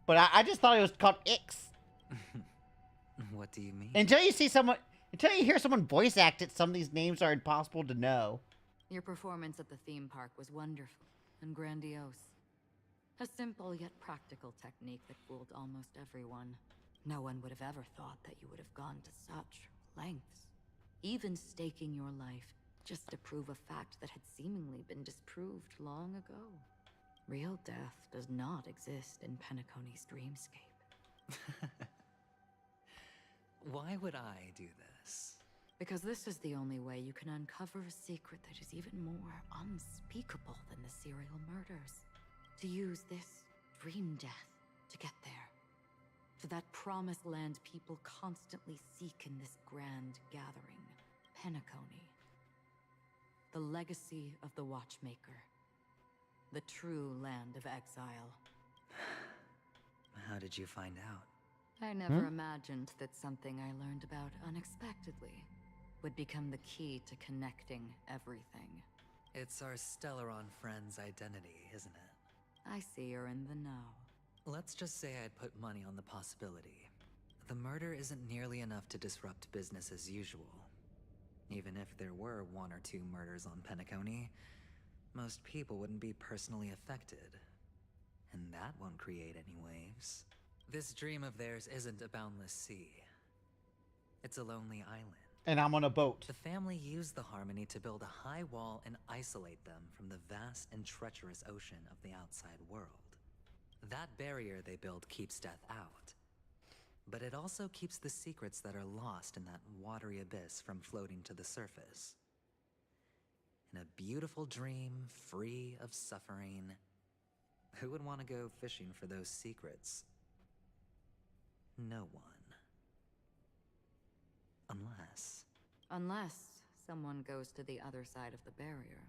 But I just thought it was called X. What do you mean? Until you hear someone voice act it, some of these names are impossible to know. Your performance at the theme park was wonderful and grandiose. A simple yet practical technique that fooled almost everyone. No one would have ever thought that you would have gone to such lengths, even staking your life just to prove a fact that had seemingly been disproved long ago. Real death does not exist in Penacony's dreamscape. Why would I do this? Because this is the only way you can uncover a secret that is even more unspeakable than the serial murders. To use this dream death to get there. To that promised land people constantly seek in this grand gathering, Penacony. The legacy of the Watchmaker. The true land of exile. How did you find out? I never imagined that something I learned about unexpectedly would become the key to connecting everything. It's our Stellaron friend's identity, isn't it? I see you're in the know. Let's just say I'd put money on the possibility. The murder isn't nearly enough to disrupt business as usual. Even if there were 1 or 2 murders on Penacony, most people wouldn't be personally affected. And that won't create any waves. This dream of theirs isn't a boundless sea. It's a lonely island. And I'm on a boat. The family used the Harmony to build a high wall and isolate them from the vast and treacherous ocean of the outside world. That barrier they built keeps death out. But it also keeps the secrets that are lost in that watery abyss from floating to the surface. In a beautiful dream, free of suffering, who would want to go fishing for those secrets? No one. Unless someone goes to the other side of the barrier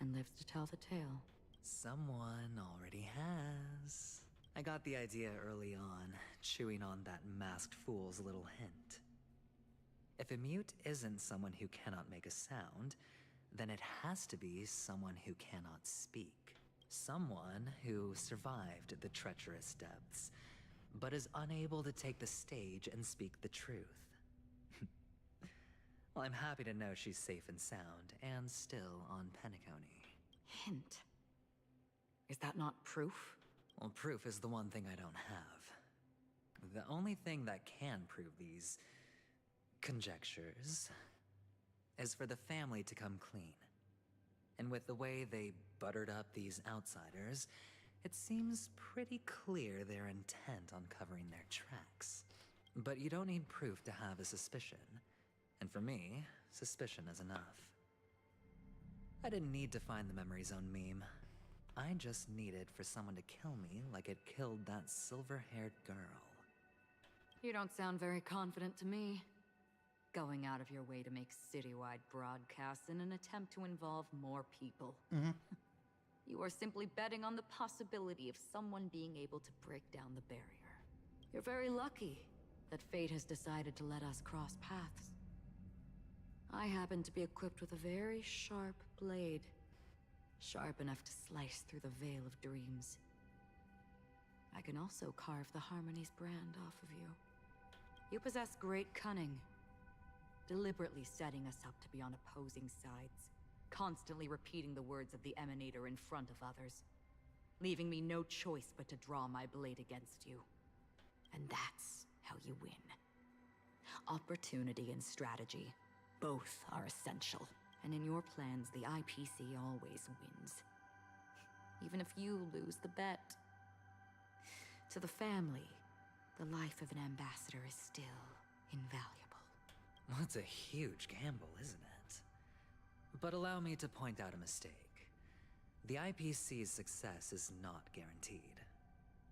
and lives to tell the tale. Someone already has. I got the idea early on, chewing on that masked fool's little hint. If a mute isn't someone who cannot make a sound, then it has to be someone who cannot speak. Someone who survived the treacherous depths, but is unable to take the stage and speak the truth. Well, I'm happy to know she's safe and sound, and still on Penacony. Hint. Is that not proof? Well, proof is the one thing I don't have. The only thing that can prove these conjectures is for the family to come clean. And with the way they buttered up these outsiders, it seems pretty clear their intent on covering their tracks. But you don't need proof to have a suspicion. And for me, suspicion is enough. I didn't need to find the Memory Zone meme. I just needed for someone to kill me like it killed that silver-haired girl. You don't sound very confident to me. Going out of your way to make citywide broadcasts in an attempt to involve more people. You are simply betting on the possibility of someone being able to break down the barrier. You're very lucky that fate has decided to let us cross paths. I happen to be equipped with a very sharp blade. Sharp enough to slice through the veil of dreams. I can also carve the Harmony's brand off of you. You possess great cunning, deliberately setting us up to be on opposing sides, constantly repeating the words of the Emanator in front of others, leaving me no choice but to draw my blade against you. And that's how you win. Opportunity and strategy, both are essential. And in your plans, the IPC always wins. Even if you lose the bet. To the family, the life of an ambassador is still invaluable. Well, it's a huge gamble, isn't it? But allow me to point out a mistake. The IPC's success is not guaranteed.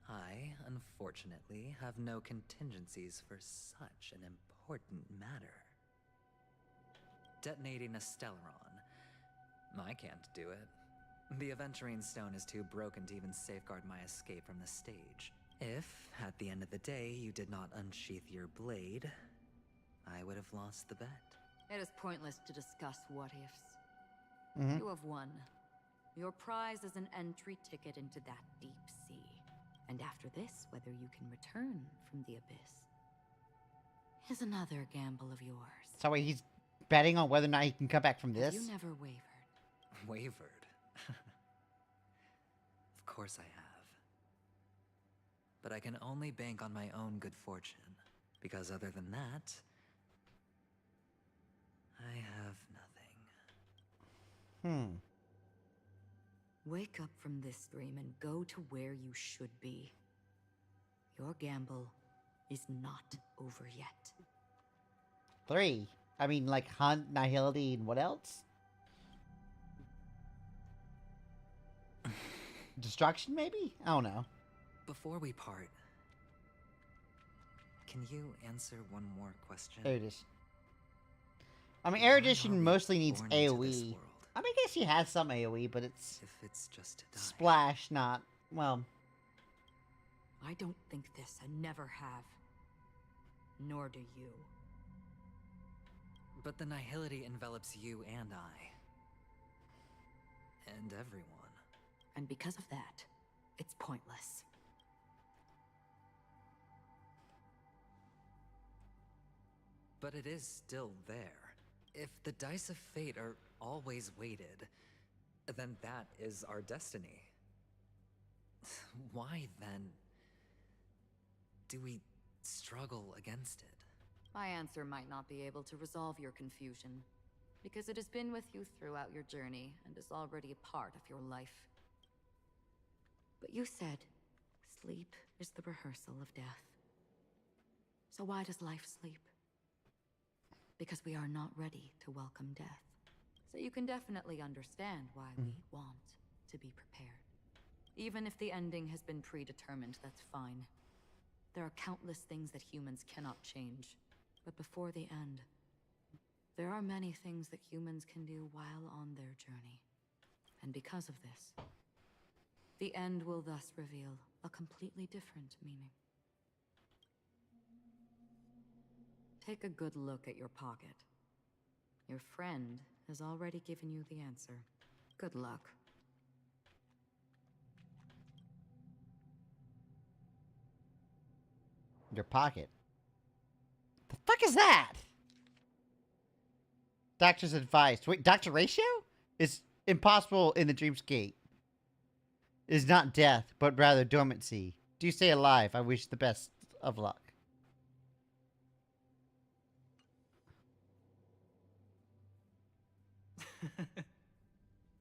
I, unfortunately, have no contingencies for such an important matter. Detonating a Stellaron. I can't do it. The Aventurine Stone is too broken to even safeguard my escape from the stage. If, at the end of the day, you did not unsheath your blade, I would have lost the bet. It is pointless to discuss what-ifs. Mhm. You have won. Your prize is an entry ticket into that deep sea. And after this, whether you can return from the abyss is another gamble of yours. So wait, he's betting on whether or not he can come back from Have this? you never wavered? Wavered? Of course I have. But I can only bank on my own good fortune, because other than that, I have nothing. Wake up from this dream and go to where you should be. Your gamble is not over yet. 3. I mean, like, Hunt, Nihility, and what else? Destruction, maybe? I don't know. Before we part, can you answer one more question? There it is. I mean, Erudition mostly needs born into this AoE. world? I mean, I guess he has some AoE, but it's If it's just to die. splash, not, well... I don't think this and never have. Nor do you. But the nihility envelops you and I. And everyone. And because of that, it's pointless. But it is still there. If the dice of fate are always weighted, then that is our destiny. Why, then, do we struggle against it? My answer might not be able to resolve your confusion, because it has been with you throughout your journey and is already a part of your life. But you said, sleep is the rehearsal of death. So why does life sleep? Because we are not ready to welcome death. So you can definitely understand why we want to be prepared. Even if the ending has been predetermined, that's fine. There are countless things that humans cannot change. But before the end, there are many things that humans can do while on their journey. And because of this, the end will thus reveal a completely different meaning. Take a good look at your pocket. Your friend has already given you the answer. Good luck. Your pocket. The fuck is that? Doctor's advice. Wait, Dr. Ratio? Is impossible in the dreamscape. Is not death, but rather dormancy. Do stay alive. I wish the best of luck.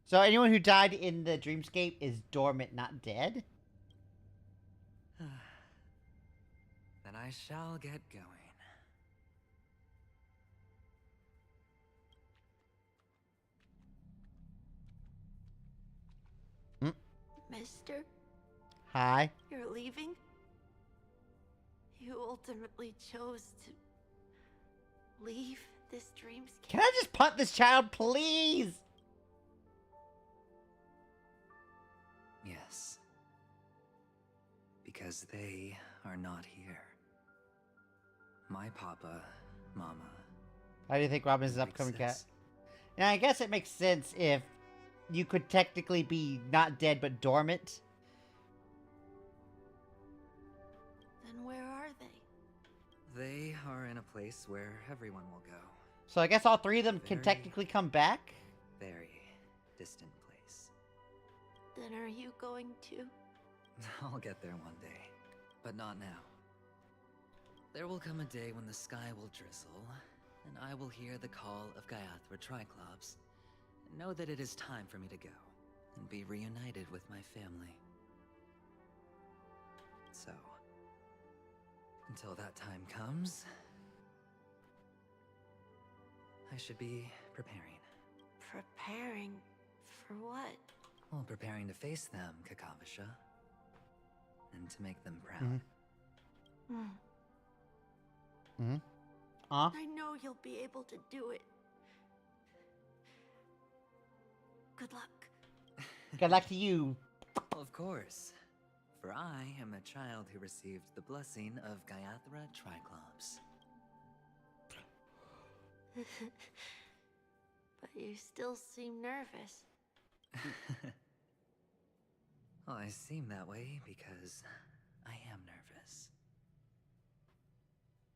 So anyone who died in the dreamscape is dormant, not dead? Then I shall get going. Mister, Hi. you're leaving? You ultimately chose to leave this dreamscape? Can I just punt this child, please? Yes. Because they are not here. My papa, mama. How do you think Robin's Big upcoming cat? sis. Yeah, I guess it makes sense if you could technically be not dead but dormant. Then where are they? They are in a place where everyone will go. So I guess all three of them can Very- technically come back? Very distant place. Then are you going to? I'll get there one day, but not now. There will come a day when the sky will drizzle, and I will hear the call of Gaiathra Triclops, and know that it is time for me to go, and be reunited with my family. So, until that time comes, I should be preparing. Preparing for what? Well, preparing to face them, Kakavasha. And to make them proud. Mm-hmm. Huh? I know you'll be able to do it. Good luck. Good luck to you. Of course. For I am a child who received the blessing of Gaiathra Triclops. But you still seem nervous. Well, I seem that way because I am nervous.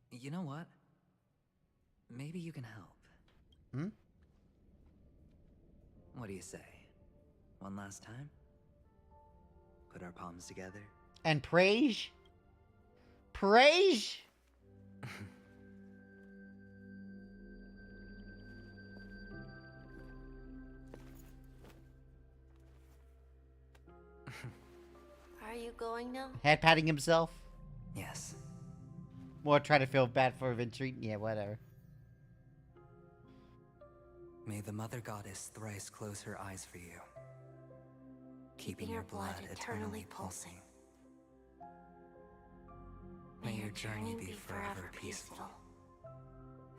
You know what? Maybe you can help. Hmm? What do you say? One last time? Put our palms together? And praise? Praise? Are you going now? Head patting himself? Yes. More trying to feel bad for Venturi? Yeah, whatever. May the Mother Goddess thrice close her eyes for you, keeping your blood eternally pulsing. May your journey be forever peaceful,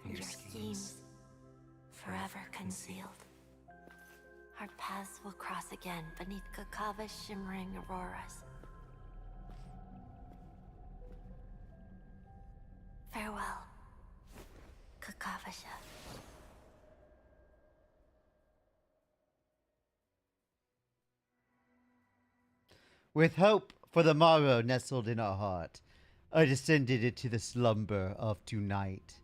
and your schemes forever concealed. Our paths will cross again beneath Kakava's shimmering auroras. Farewell, Kakavasha. With hope for the morrow nestled in our heart, I descended into the slumber of tonight,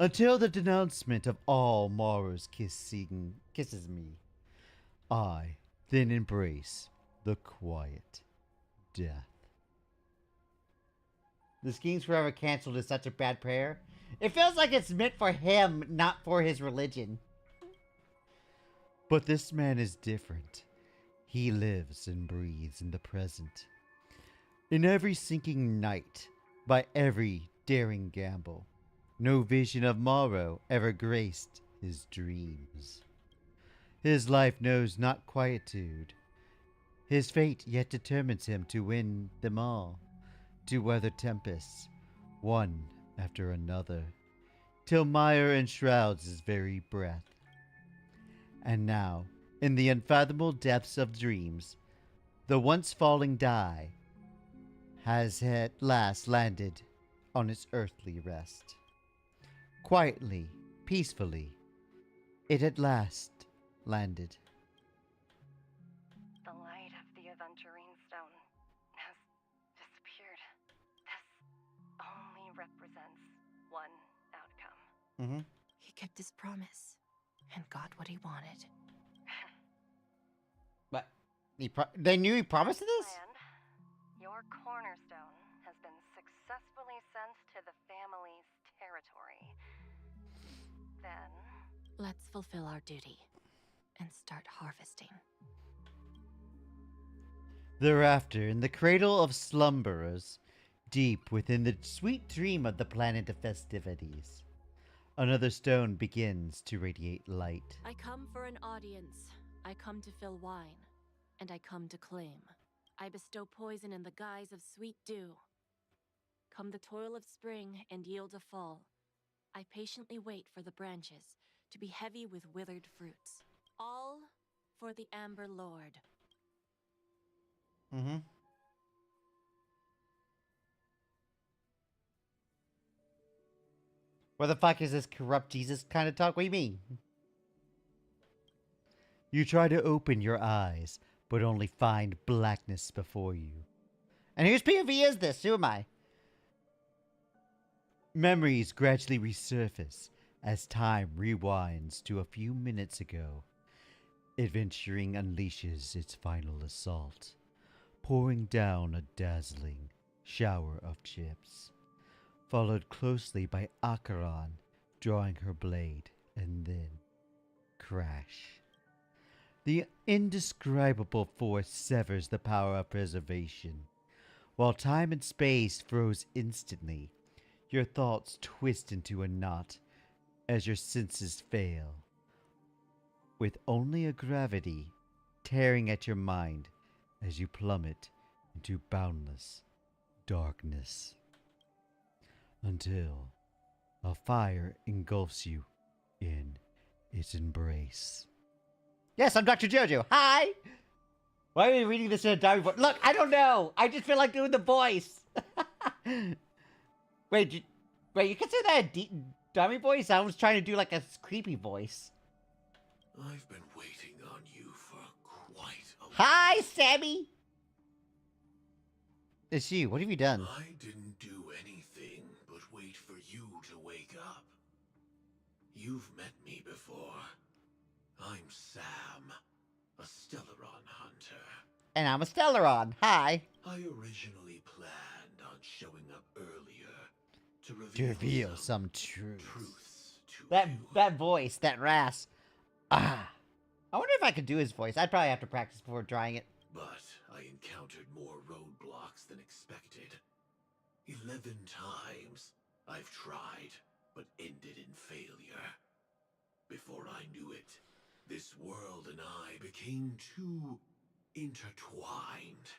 until the denouncement of all morrows kisses me. I then embrace the quiet death. The schemes forever canceled is such a bad prayer. It feels like it's meant for him, not for his religion. But this man is different. He lives and breathes in the present. In every sinking night, by every daring gamble, no vision of morrow ever graced his dreams. His life knows not quietude. His fate yet determines him to win them all, to weather tempests, one after another, till mire enshrouds his very breath. And now, in the unfathomable depths of dreams, the once falling die has at last landed on its earthly rest. Quietly, peacefully, it at last landed. The light of the Aventurine Stone has disappeared. This only represents one outcome. Mm-hmm. He kept his promise and got what he wanted. But they knew he promised this? And your cornerstone has been successfully sent to the family's territory. Then Let's fulfill our duty and start harvesting. Thereafter, in the cradle of slumberers, deep within the sweet dream of the planet of festivities, another stone begins to radiate light. I come for an audience. I come to fill wine, and I come to claim. I bestow poison in the guise of sweet dew. Come the toil of spring and yield a fall. I patiently wait for the branches to be heavy with withered fruits. All for the Amber Lord. Mm-hmm. What the fuck is this corrupt Jesus kind of talk? What do you mean? You try to open your eyes, but only find blackness before you. And whose POV is this? Who am I? Memories gradually resurface as time rewinds to a few minutes ago. Adventuring unleashes its final assault, pouring down a dazzling shower of chips, followed closely by Acheron drawing her blade, and then crash. The indescribable force severs the power of preservation. While time and space froze instantly, your thoughts twist into a knot as your senses fail, with only a gravity tearing at your mind as you plummet into boundless darkness. Until a fire engulfs you in its embrace. Yes, I'm Dr. Jojo. Hi! Why are you reading this in a dummy voice? Look, I don't know. I just feel like doing the voice. Wait, you consider that a dummy voice? I was trying to do like a creepy voice. I've been waiting on you for quite a while. Hi, Sammy! It's you. What have you done? I didn't do anything but wait for you to wake up. You've met me before. I'm Sam, a Stellaron hunter. And I'm a Stellaron. Hi. I originally planned on showing up earlier to reveal some truths. That voice, that rasp. Ah. I wonder if I could do his voice. I'd probably have to practice before trying it. But I encountered more roadblocks than expected. 11 times I've tried, but ended in failure. Before I knew it, this world and I became too intertwined,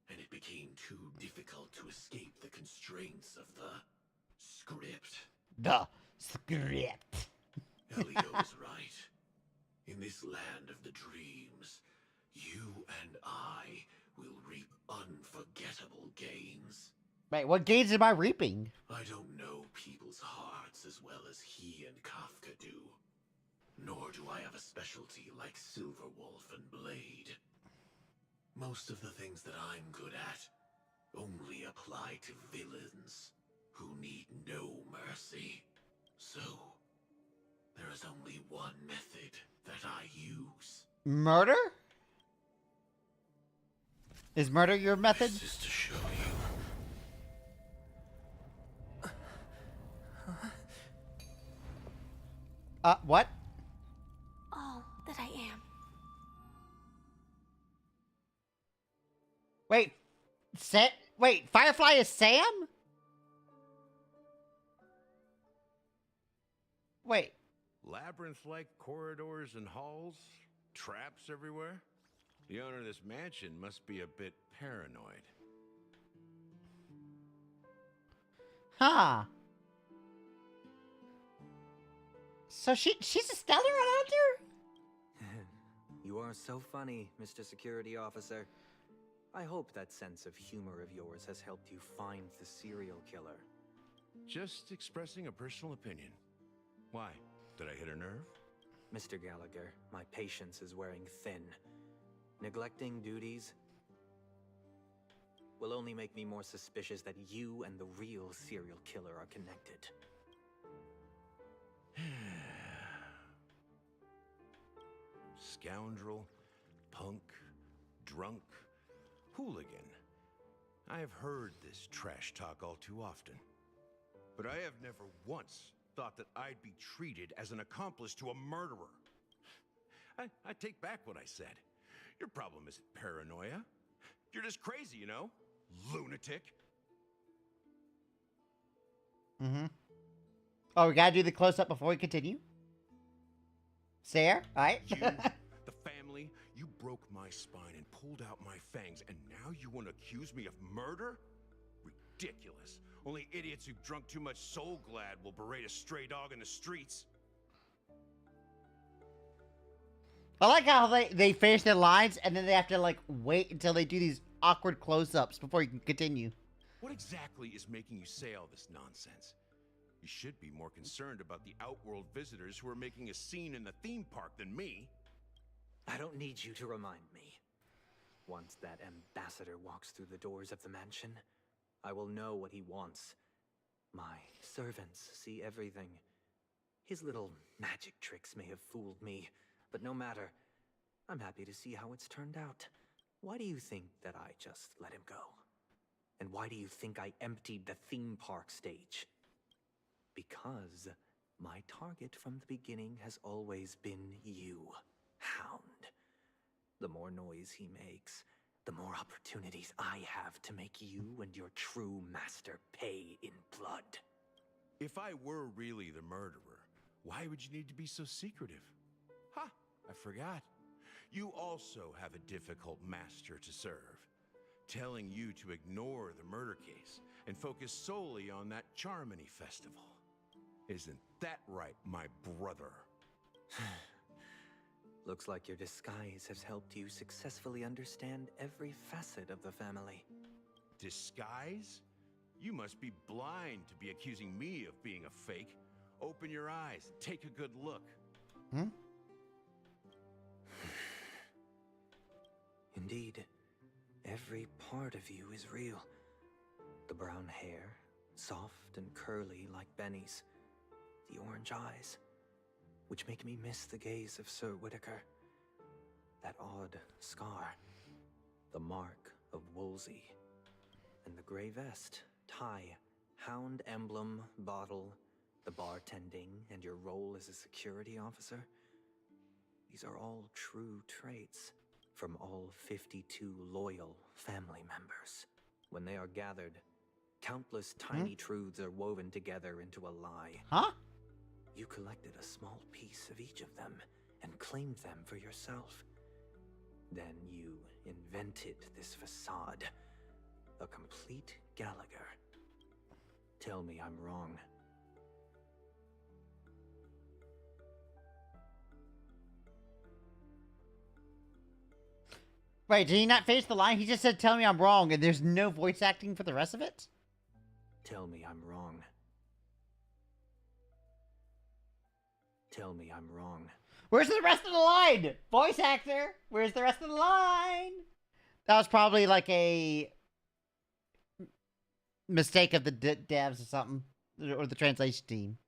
and it became too difficult to escape the constraints of the script. The script. Elio was right. In this land of the dreams, you and I will reap unforgettable gains. Wait, what gains am I reaping? I don't know people's hearts as well as he and Kafka do. Nor do I have a specialty like Silverwolf and Blade. Most of the things that I'm good at only apply to villains who need no mercy. So, there is only one method that I use. Murder? Is murder your method? This is to show you. What? All that I am. Wait, Firefly is Sam? Wait. Labyrinth-like corridors and halls? Traps everywhere? The owner of this mansion must be a bit paranoid. Huh. So she's a Stellaron hunter? You are so funny, Mr. Security Officer. I hope that sense of humor of yours has helped you find the serial killer. Just expressing a personal opinion. Why? Did I hit a nerve? Mr. Gallagher, my patience is wearing thin. Neglecting duties will only make me more suspicious that you and the real serial killer are connected. Scoundrel, punk, drunk, hooligan. I have heard this trash talk all too often. But I have never once thought that I'd be treated as an accomplice to a murderer. I take back what I said. Your problem isn't paranoia. You're just crazy, you know? Lunatic. Mm-hmm. Oh, we gotta do the close-up before we continue? Sarah, alright? You, the family, you broke my spine and pulled out my fangs, and now you want to accuse me of murder? Ridiculous. Only idiots who've drunk too much Soul Glad will berate a stray dog in the streets. I like how they finish their lines and then they have to like wait until they do these awkward close-ups before you can continue. What exactly is making you say all this nonsense? You should be more concerned about the Outworld visitors who are making a scene in the theme park than me. I don't need you to remind me. Once that ambassador walks through the doors of the mansion, I will know what he wants. My servants see everything. His little magic tricks may have fooled me, but no matter. I'm happy to see how it's turned out. Why do you think that I just let him go? And why do you think I emptied the theme park stage? Because my target from the beginning has always been you, Hound. The more noise he makes, the more opportunities I have to make you and your true master pay in blood. If I were really the murderer, why would you need to be so secretive? Ha! I forgot. You also have a difficult master to serve, telling you to ignore the murder case and focus solely on that Charmony festival. Isn't that right, my brother? Looks like your disguise has helped you successfully understand every facet of the family. Disguise? You must be blind to be accusing me of being a fake. Open your eyes and take a good look. Hmm? Indeed, every part of you is real. The brown hair, soft and curly like Benny's. The orange eyes, which make me miss the gaze of Sir Whitaker. That odd scar, the mark of Wolsey. And the gray vest, tie, hound emblem, bottle, the bartending, and your role as a security officer. These are all true traits from all 52 loyal family members. When they are gathered, countless tiny truths are woven together into a lie. Huh? You collected a small piece of each of them and claimed them for yourself. Then you invented this facade, a complete Gallagher. Tell me I'm wrong. Wait, did he not finish the line? He just said, tell me I'm wrong, and there's no voice acting for the rest of it? Tell me I'm wrong. Tell me I'm wrong. Where's the rest of the line? Voice actor, where's the rest of the line? That was probably like a mistake of the devs or something, or the translation team.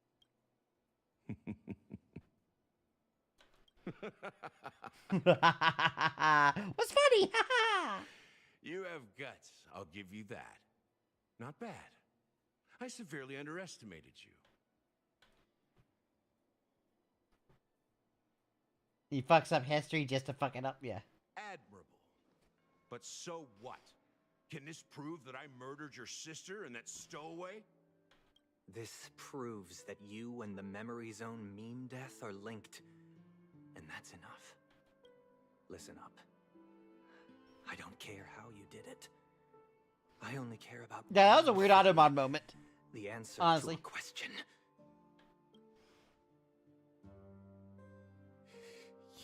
What's funny? You have guts, I'll give you that. Not bad. I severely underestimated you. He fucks up history just to fuck it up, yeah. Admirable. But so what? Can this prove that I murdered your sister and that stowaway? This proves that you and the Memory Zone meme death are linked. And that's enough. Listen up. I don't care how you did it. I only care about... Yeah, that was a weird Automod moment. The answer honestly. to a question.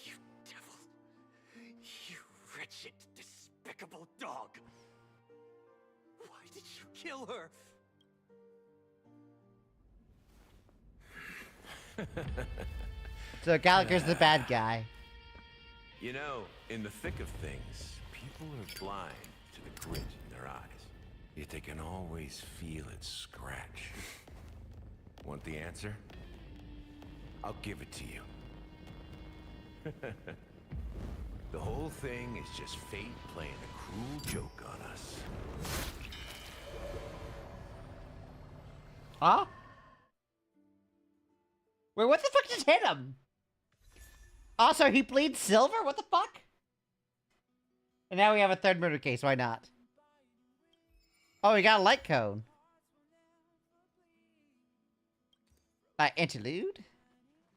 You devil. You wretched, despicable dog. Why did you kill her? So Gallagher's the bad guy. You know, in the thick of things, people are blind to the grit in their eyes. Yet they can always feel it scratch. Want the answer? I'll give it to you. The whole thing is just fate playing a cruel joke on us. Huh? Wait, what the fuck just hit him? Also, he bleeds silver? What the fuck? And now we have a third murder case, why not? Oh, we got a light cone. Interlude?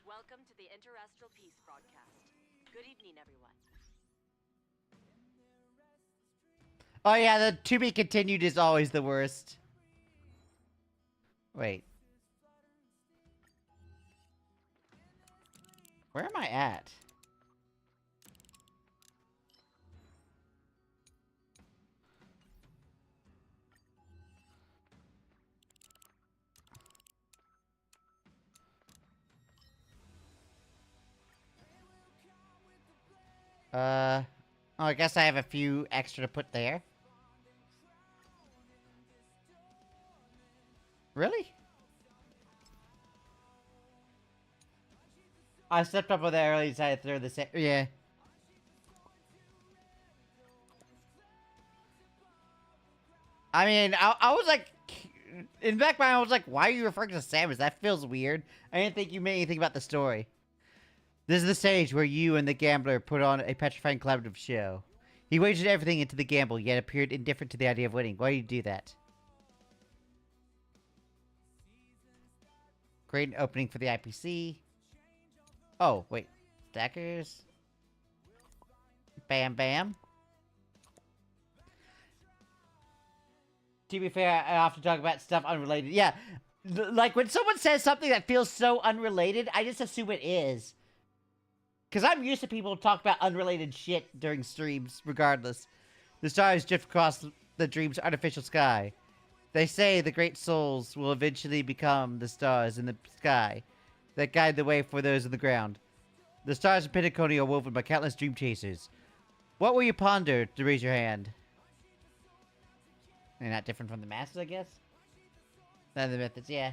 Welcome to the Interastral Peace broadcast. Good evening, everyone. Oh yeah, the to be continued is always the worst. Wait. Where am I at? Oh, I guess I have a few extra to put there. Really? I stepped up on that early and decided to throw this in. Yeah. I mean, I was like... In the back of my mind, I was like, why are you referring to Samus? That feels weird. I didn't think you meant anything about the story. This is the stage where you and the gambler put on a petrifying collaborative show. He wagered everything into the gamble, yet appeared indifferent to the idea of winning. Why do you do that? Great opening for the IPC. Oh, wait. Stackers. Bam, bam. To be fair, I often talk about stuff unrelated. Yeah, like when someone says something that feels so unrelated, I just assume it is. Because I'm used to people talk about unrelated shit during streams, regardless. The stars drift across the dream's artificial sky. They say the great souls will eventually become the stars in the sky that guide the way for those on the ground. The stars of Pentaconi are woven by countless dream chasers. What will you ponder to raise your hand? They're not different from the masses, I guess? None of the methods, yeah.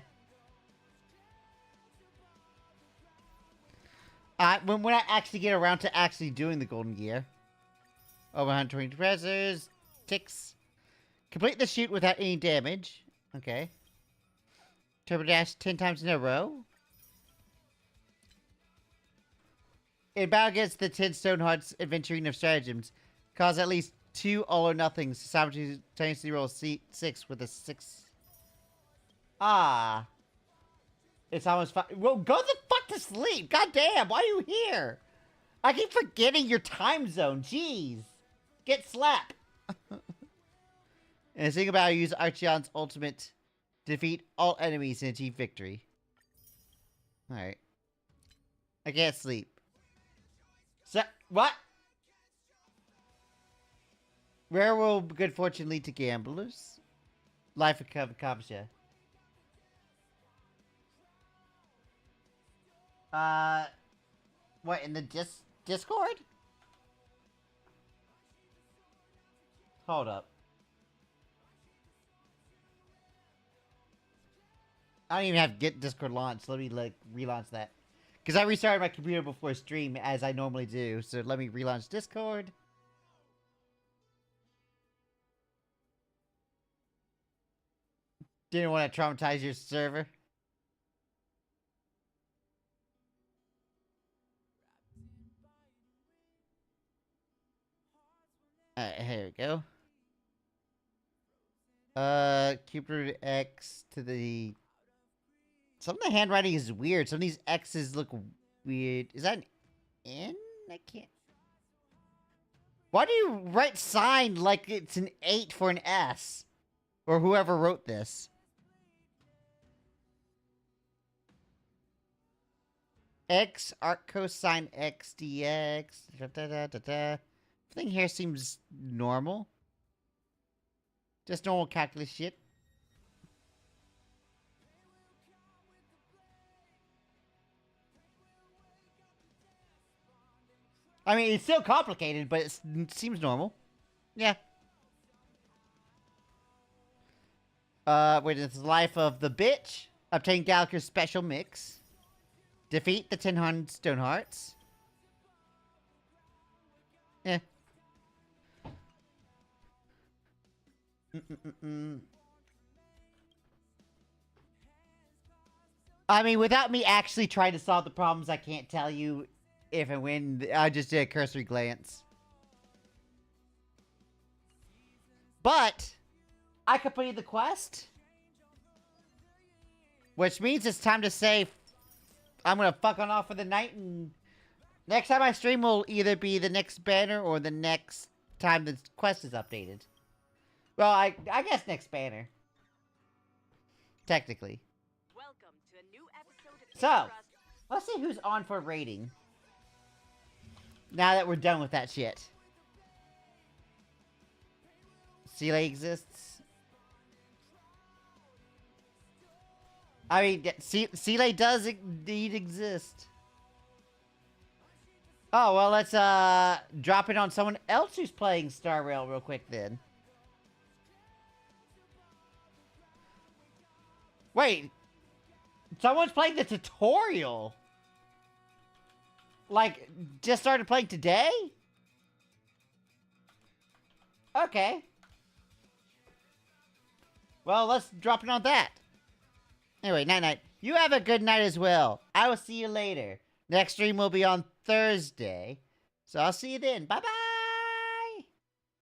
When I actually get around to actually doing the golden gear. Over 120 treasures. Ticks. Complete the shoot without any damage. Okay. Turbo dash 10 times in a row. In battle against the 10 Stonehearts adventuring of stratagems, cause at least 2 all-or-nothings to simultaneously roll 6 with a 6. Ah. It's almost fine. Well, go the fuck to sleep. God damn, why are you here? I keep forgetting your time zone. Jeez. Get slapped. And the thing about it, use Archeon's ultimate to defeat all enemies and achieve victory. Alright. I can't sleep. So, what? Where will good fortune lead to gamblers? Life of Kavasha. What, in the Discord? Hold up. I don't even have Get Discord launched. Let me, like, relaunch that. Because I restarted my computer before stream, as I normally do. So let me relaunch Discord. Didn't want to traumatize your server. Alright, here we go. Cube root X to the... Some of the handwriting is weird. Some of these X's look weird. Is that an N? I can't... Why do you write sign like it's an 8 for an S? Or whoever wrote this. X, arc cosine X, dx. Da, da, da, da, da. Everything here seems normal. Just normal calculus shit. I mean, it's still complicated, but it seems normal. Yeah. Wait, it's the life of the bitch. Obtain Gallagher's special mix. Defeat the 10 Stonehearts. Yeah. I mean, without me actually trying to solve the problems, I can't tell you if and when. I just did a cursory glance. But I completed the quest. Which means it's time to say I'm gonna fuck on off for the night, and next time I stream will either be the next banner or the next time the quest is updated. Well, I guess next banner. Technically. Welcome to a new episode of So, let's see who's on for rating. Now that we're done with that shit. Seeley exists. I mean, Seeley does indeed exist. Oh, well, let's drop it on someone else who's playing Star Rail real quick then. Wait. Someone's playing the tutorial. Like, just started playing today? Okay. Well, let's drop it on that. Anyway, night-night. You have a good night as well. I will see you later. Next stream will be on Thursday. So I'll see you then. Bye-bye.